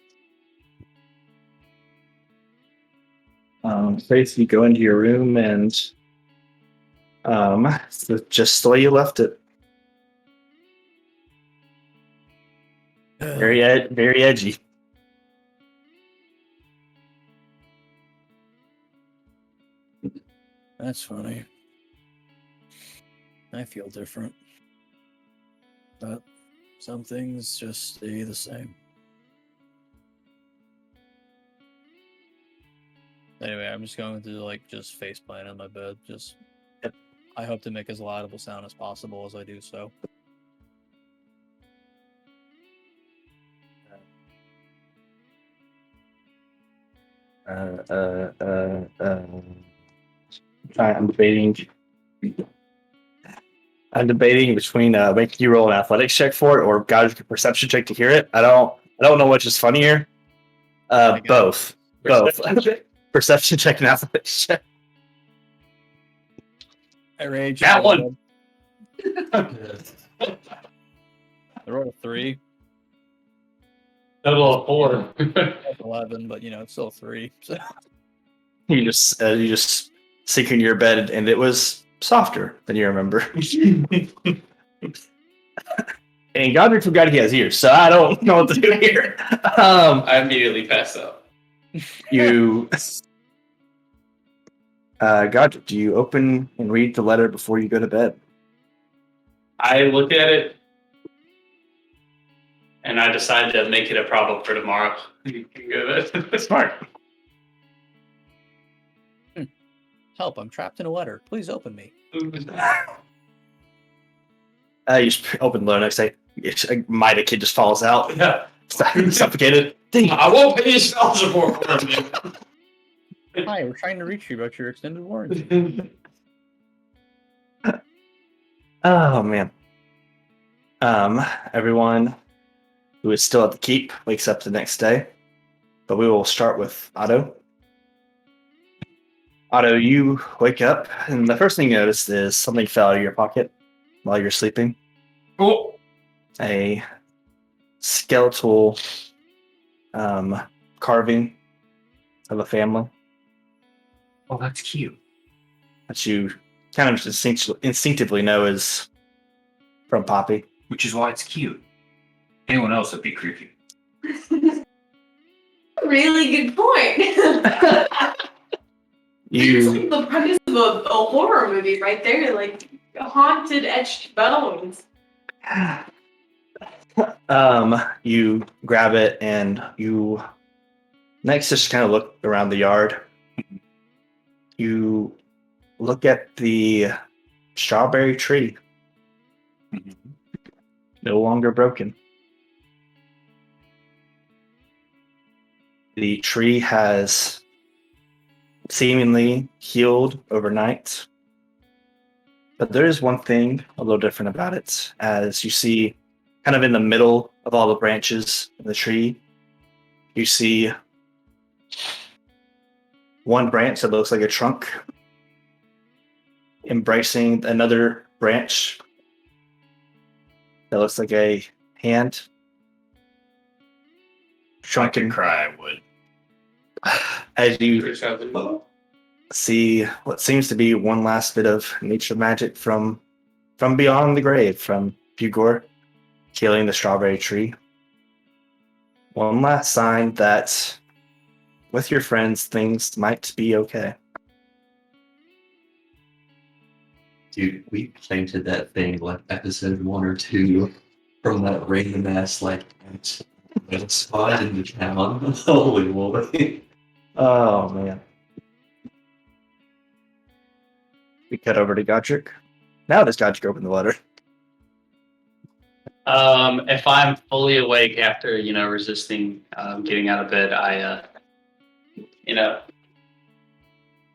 [SPEAKER 2] Faith, you go into your room and so just the way you left it. Very edgy.
[SPEAKER 4] That's funny. I feel different. But some things just stay the same. Anyway, I'm just going to just face plant on my bed. I hope to make as laudable sound as possible as I do so.
[SPEAKER 2] I'm debating. Between making you roll an athletics check for it or Godric perception check to hear it. I don't know which is funnier. Both. Perception check and athletics check.
[SPEAKER 4] I rage.
[SPEAKER 5] That one.
[SPEAKER 4] I rolled a 3.
[SPEAKER 5] Total of 4.
[SPEAKER 4] 11, but it's still 3. So.
[SPEAKER 2] You just sink into your bed and it was softer than you remember. And Godric forgot he has ears, so I don't know what to do here.
[SPEAKER 5] I immediately pass out.
[SPEAKER 2] Godric, do you open and read the letter before you go to bed?
[SPEAKER 5] I look at it and I decide to make it a problem for tomorrow. You can go to bed.
[SPEAKER 2] Smart.
[SPEAKER 4] Help, I'm trapped in a letter. Please open me.
[SPEAKER 2] You just open the letter next day. Maida kid just falls out.
[SPEAKER 5] Yeah.
[SPEAKER 2] Suffocated. Dang.
[SPEAKER 5] I won't pay you spell support for me.
[SPEAKER 4] Hi, we're trying to reach you about your extended warranty.
[SPEAKER 2] Oh man. Everyone who is still at the keep wakes up the next day, but we will start with Otto. Otto, you wake up, and the first thing you notice is something fell out of your pocket while you're sleeping.
[SPEAKER 8] Oh,
[SPEAKER 2] A skeletal carving of a family
[SPEAKER 8] oh, that's cute.
[SPEAKER 2] that you kind of instinctively know is from Poppy.
[SPEAKER 8] Which is why it's cute. Anyone else would be creepy.
[SPEAKER 9] Really good point. It's like the premise of a horror movie right there, like haunted etched bones.
[SPEAKER 2] You grab it and you next just kind of look around the yard. You look at the strawberry tree, no longer broken. The tree has seemingly healed overnight. But there is one thing a little different about it. As you see, kind of in the middle of all the branches of the tree, you see one branch that looks like a trunk embracing another branch that looks like a hand.
[SPEAKER 8] I could cry, I would.
[SPEAKER 2] As you see what seems to be one last bit of nature magic from beyond the grave, from Bugor healing the strawberry tree. One last sign that with your friends things might be okay.
[SPEAKER 6] Dude, we planted that thing like episode 1 or 2 from that random ass like spot in the town. Holy moly.
[SPEAKER 2] Oh man. We cut over to Godric. Now does Godric open the letter?
[SPEAKER 5] If I'm fully awake after, resisting getting out of bed, I,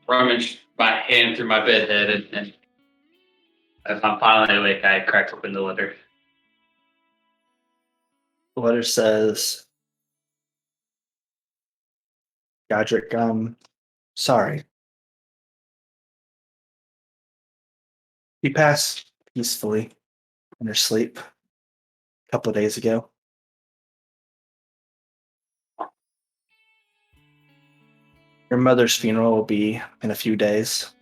[SPEAKER 5] rummage my hand through my bed head, and if I'm finally awake, I crack open the letter.
[SPEAKER 2] The letter says, Godric, sorry. You passed peacefully in your sleep a couple of days ago. Your mother's funeral will be in a few days.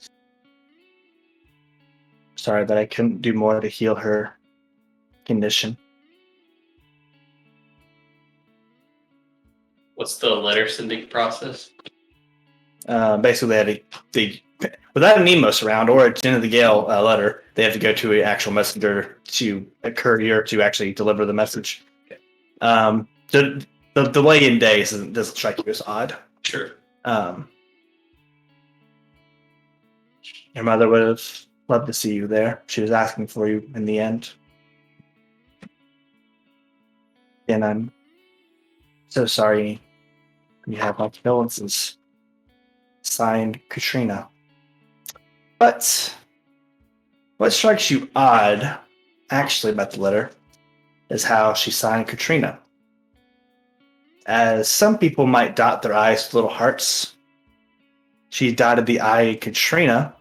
[SPEAKER 2] Sorry that I couldn't do more to heal her condition.
[SPEAKER 5] What's the letter sending process?
[SPEAKER 2] Basically, without an emos around or a Tin of the Gale letter, they have to go to an actual messenger to a courier to actually deliver the message. The delay in days doesn't strike you as odd.
[SPEAKER 5] Sure.
[SPEAKER 2] Your mother would have loved to see you there. She was asking for you in the end. And I'm so sorry you have my condolences. Signed, Katrina. But what strikes you odd, actually, about the letter is how she signed Katrina. As some people might dot their I's with little hearts, she dotted the I Katrina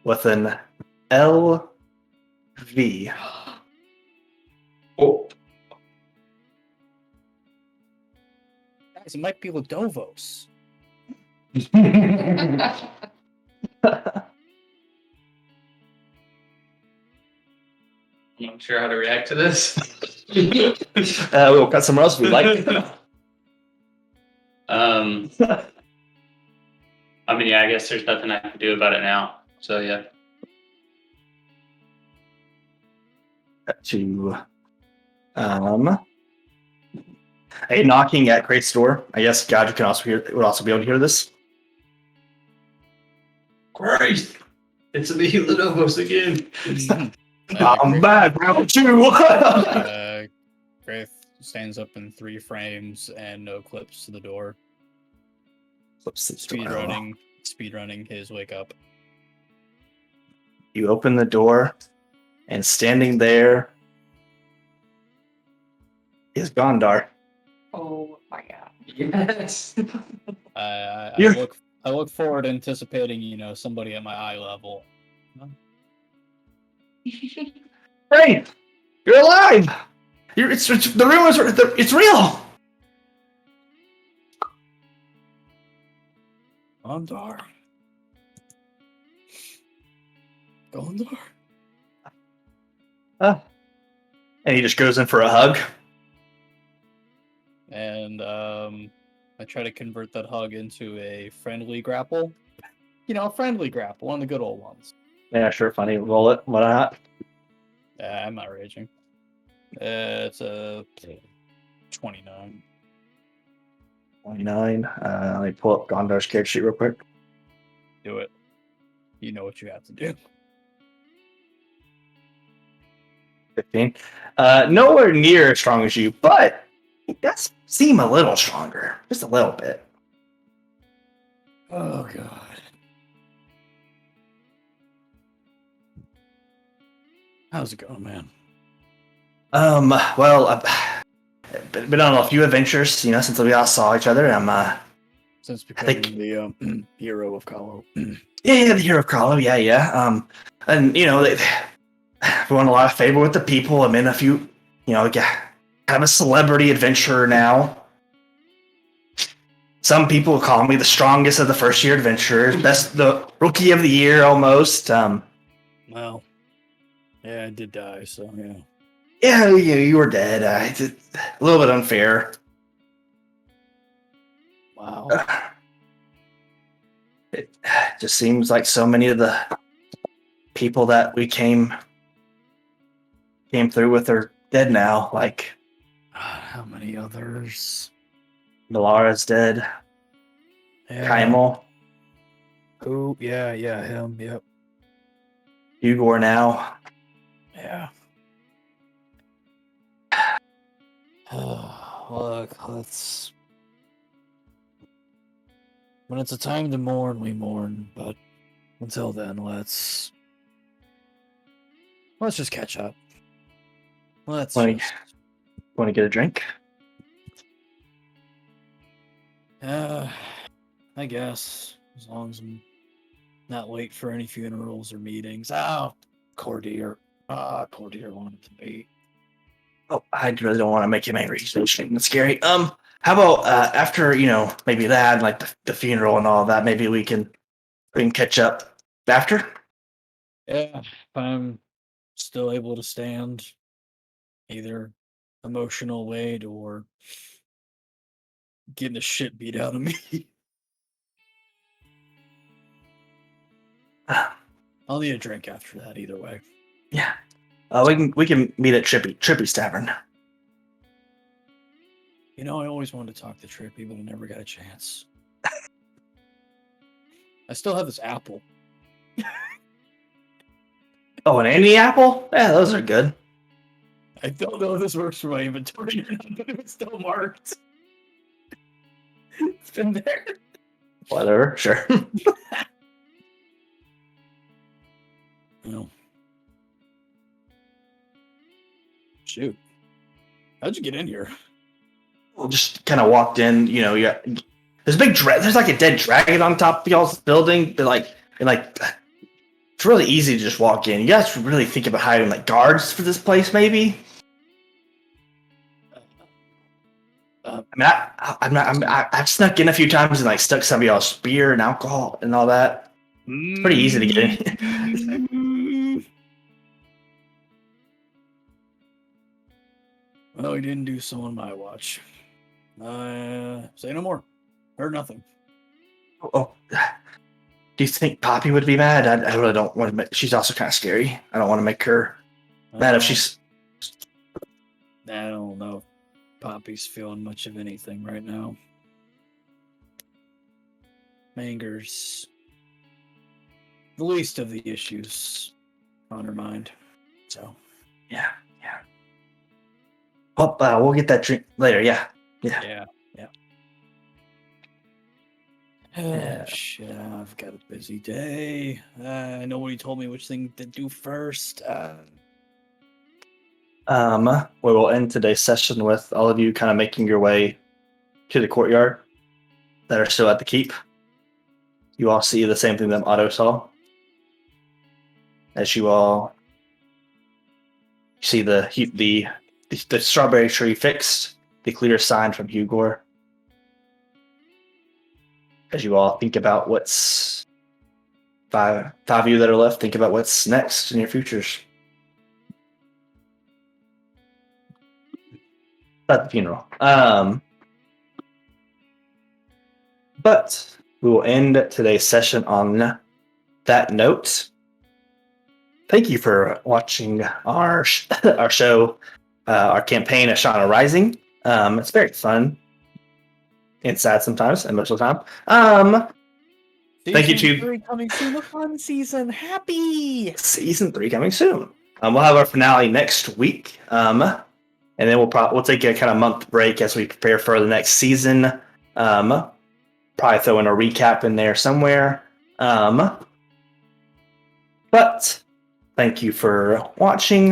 [SPEAKER 2] with an LV.
[SPEAKER 5] Oh,
[SPEAKER 4] Guys, it might be Ludovos.
[SPEAKER 5] I'm not sure how to react to this.
[SPEAKER 2] We'll cut somewhere else if we like.
[SPEAKER 5] I mean, yeah, I guess there's nothing I can do about it now. So yeah.
[SPEAKER 2] To a knocking at Crate's door. I guess Godric would also be able to hear this.
[SPEAKER 5] Christ, it's me, Lenovo's again.
[SPEAKER 2] I'm back, round 2.
[SPEAKER 4] Graith stands up in 3 frames and no clips to the door. Speed running his wake up.
[SPEAKER 2] You open the door, and standing there is Gondar.
[SPEAKER 1] Oh my god.
[SPEAKER 6] Yes.
[SPEAKER 4] I look forward to anticipating, somebody at my eye level.
[SPEAKER 2] Hey, you're alive. It's the rumors are it's real.
[SPEAKER 4] Gondar. Gondar.
[SPEAKER 2] And he just goes in for a hug.
[SPEAKER 4] And I try to convert that hug into a friendly grapple. A friendly grapple, one of the good old ones.
[SPEAKER 2] Yeah, sure, funny. Roll it. Why not?
[SPEAKER 4] I'm not raging. It's a 29.
[SPEAKER 2] 29. Let me pull up Gondar's character sheet real quick.
[SPEAKER 4] Do it. You know what you have to do.
[SPEAKER 2] 15. Nowhere near as strong as you, but he does seem a little stronger. Just a little bit.
[SPEAKER 4] Oh god. How's it going, man?
[SPEAKER 2] Well, been on a few adventures, since we all saw each other.
[SPEAKER 4] Since
[SPEAKER 2] I think-
[SPEAKER 4] becoming the hero of Kalo.
[SPEAKER 2] Yeah, the hero of Carlo, yeah. And we won a lot of favor with the people. I'm in a few, kind of a celebrity adventurer now. Some people call me the strongest of the first year adventurers, the rookie of the year almost.
[SPEAKER 4] Well, yeah, I did die, so yeah.
[SPEAKER 2] Yeah, you were dead. It's a little bit unfair.
[SPEAKER 4] Wow.
[SPEAKER 2] It just seems like so many of the people that we came through with are dead now. Like
[SPEAKER 4] How many others?
[SPEAKER 2] Milara's dead.
[SPEAKER 4] Yeah.
[SPEAKER 2] Kaimel,
[SPEAKER 4] Who? Yeah, him. Yep.
[SPEAKER 2] Hugor now.
[SPEAKER 4] Yeah. Look, when it's a time to mourn, we mourn. But until then, let's just catch up. Let's
[SPEAKER 2] Wanna-
[SPEAKER 4] just.
[SPEAKER 2] Want to get a drink?
[SPEAKER 4] I guess as long as I'm not late for any funerals or meetings. Oh, Cordier. Cordier wanted to be.
[SPEAKER 2] Oh, I really don't want to make him angry. That's scary. How about after maybe that, like the funeral and all that, maybe we can catch up after.
[SPEAKER 4] Yeah, if I'm still able to stand either emotional weight or getting the shit beat out of me. I'll need a drink after that either way.
[SPEAKER 2] Yeah. We can meet at Trippy's Tavern.
[SPEAKER 4] I always wanted to talk to Trippy, but I never got a chance. I still have this apple.
[SPEAKER 2] Oh, an Andy apple? Yeah, those are good.
[SPEAKER 4] I don't know if this works for my inventory or not, but it's still marked. It's been there.
[SPEAKER 2] Whatever, sure.
[SPEAKER 4] No. Shoot. How'd you get in here?
[SPEAKER 2] Just kind of walked in. There's a big there's like a dead dragon on top of y'all's building. But it's really easy to just walk in. You guys should really think about hiring guards for this place, maybe. I've snuck in a few times and stuck some of y'all's beer and alcohol and all that. It's pretty easy to get in.
[SPEAKER 4] Well, he didn't do so on my watch. Say no more. Heard nothing.
[SPEAKER 2] Oh, do you think Poppy would be mad? I really don't want to. She's also kind of scary. I don't want to make her mad if she's.
[SPEAKER 4] I don't know if Poppy's feeling much of anything right now. Anger's the least of the issues on her mind. So,
[SPEAKER 2] Yeah. Oh, we'll get that drink later. Yeah.
[SPEAKER 4] yeah. Oh, shit, I've got a busy day. I know what he told me which thing to do first.
[SPEAKER 2] We will end today's session with all of you kind of making your way to the courtyard that are still at the keep. You all see the same thing that Otto saw. As you all see the strawberry tree fixed, the clear sign from Hugor. As you all think about what's five of you that are left, think about what's next in your futures. At the funeral. But we will end today's session on that note. Thank you for watching our show, our campaign, Ashana Rising. It's very fun and sad sometimes, and most of the time. Thank you
[SPEAKER 4] Season
[SPEAKER 2] to
[SPEAKER 4] 3 coming soon. A fun season. Happy.
[SPEAKER 2] Season 3 coming soon. We'll have our finale next week. And then we'll take a kind of month break as we prepare for the next season. Probably throw in a recap in there somewhere. But thank you for watching.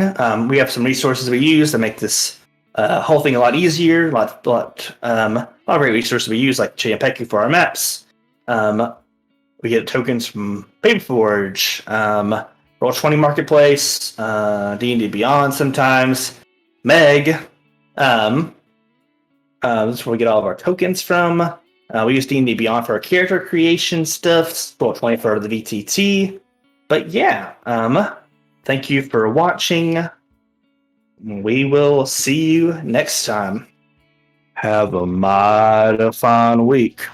[SPEAKER 2] We have some resources we use to make this whole thing a lot easier. A lot of great resources we use, like Chiampeku for our maps. We get tokens from Paperforge, Roll20 Marketplace, D&D Beyond sometimes, Meg. This is where we get all of our tokens from. We use D&D Beyond for our character creation stuff, Roll20 for the VTT. But yeah, thank you for watching. We will see you next time. Have a mighty fine week.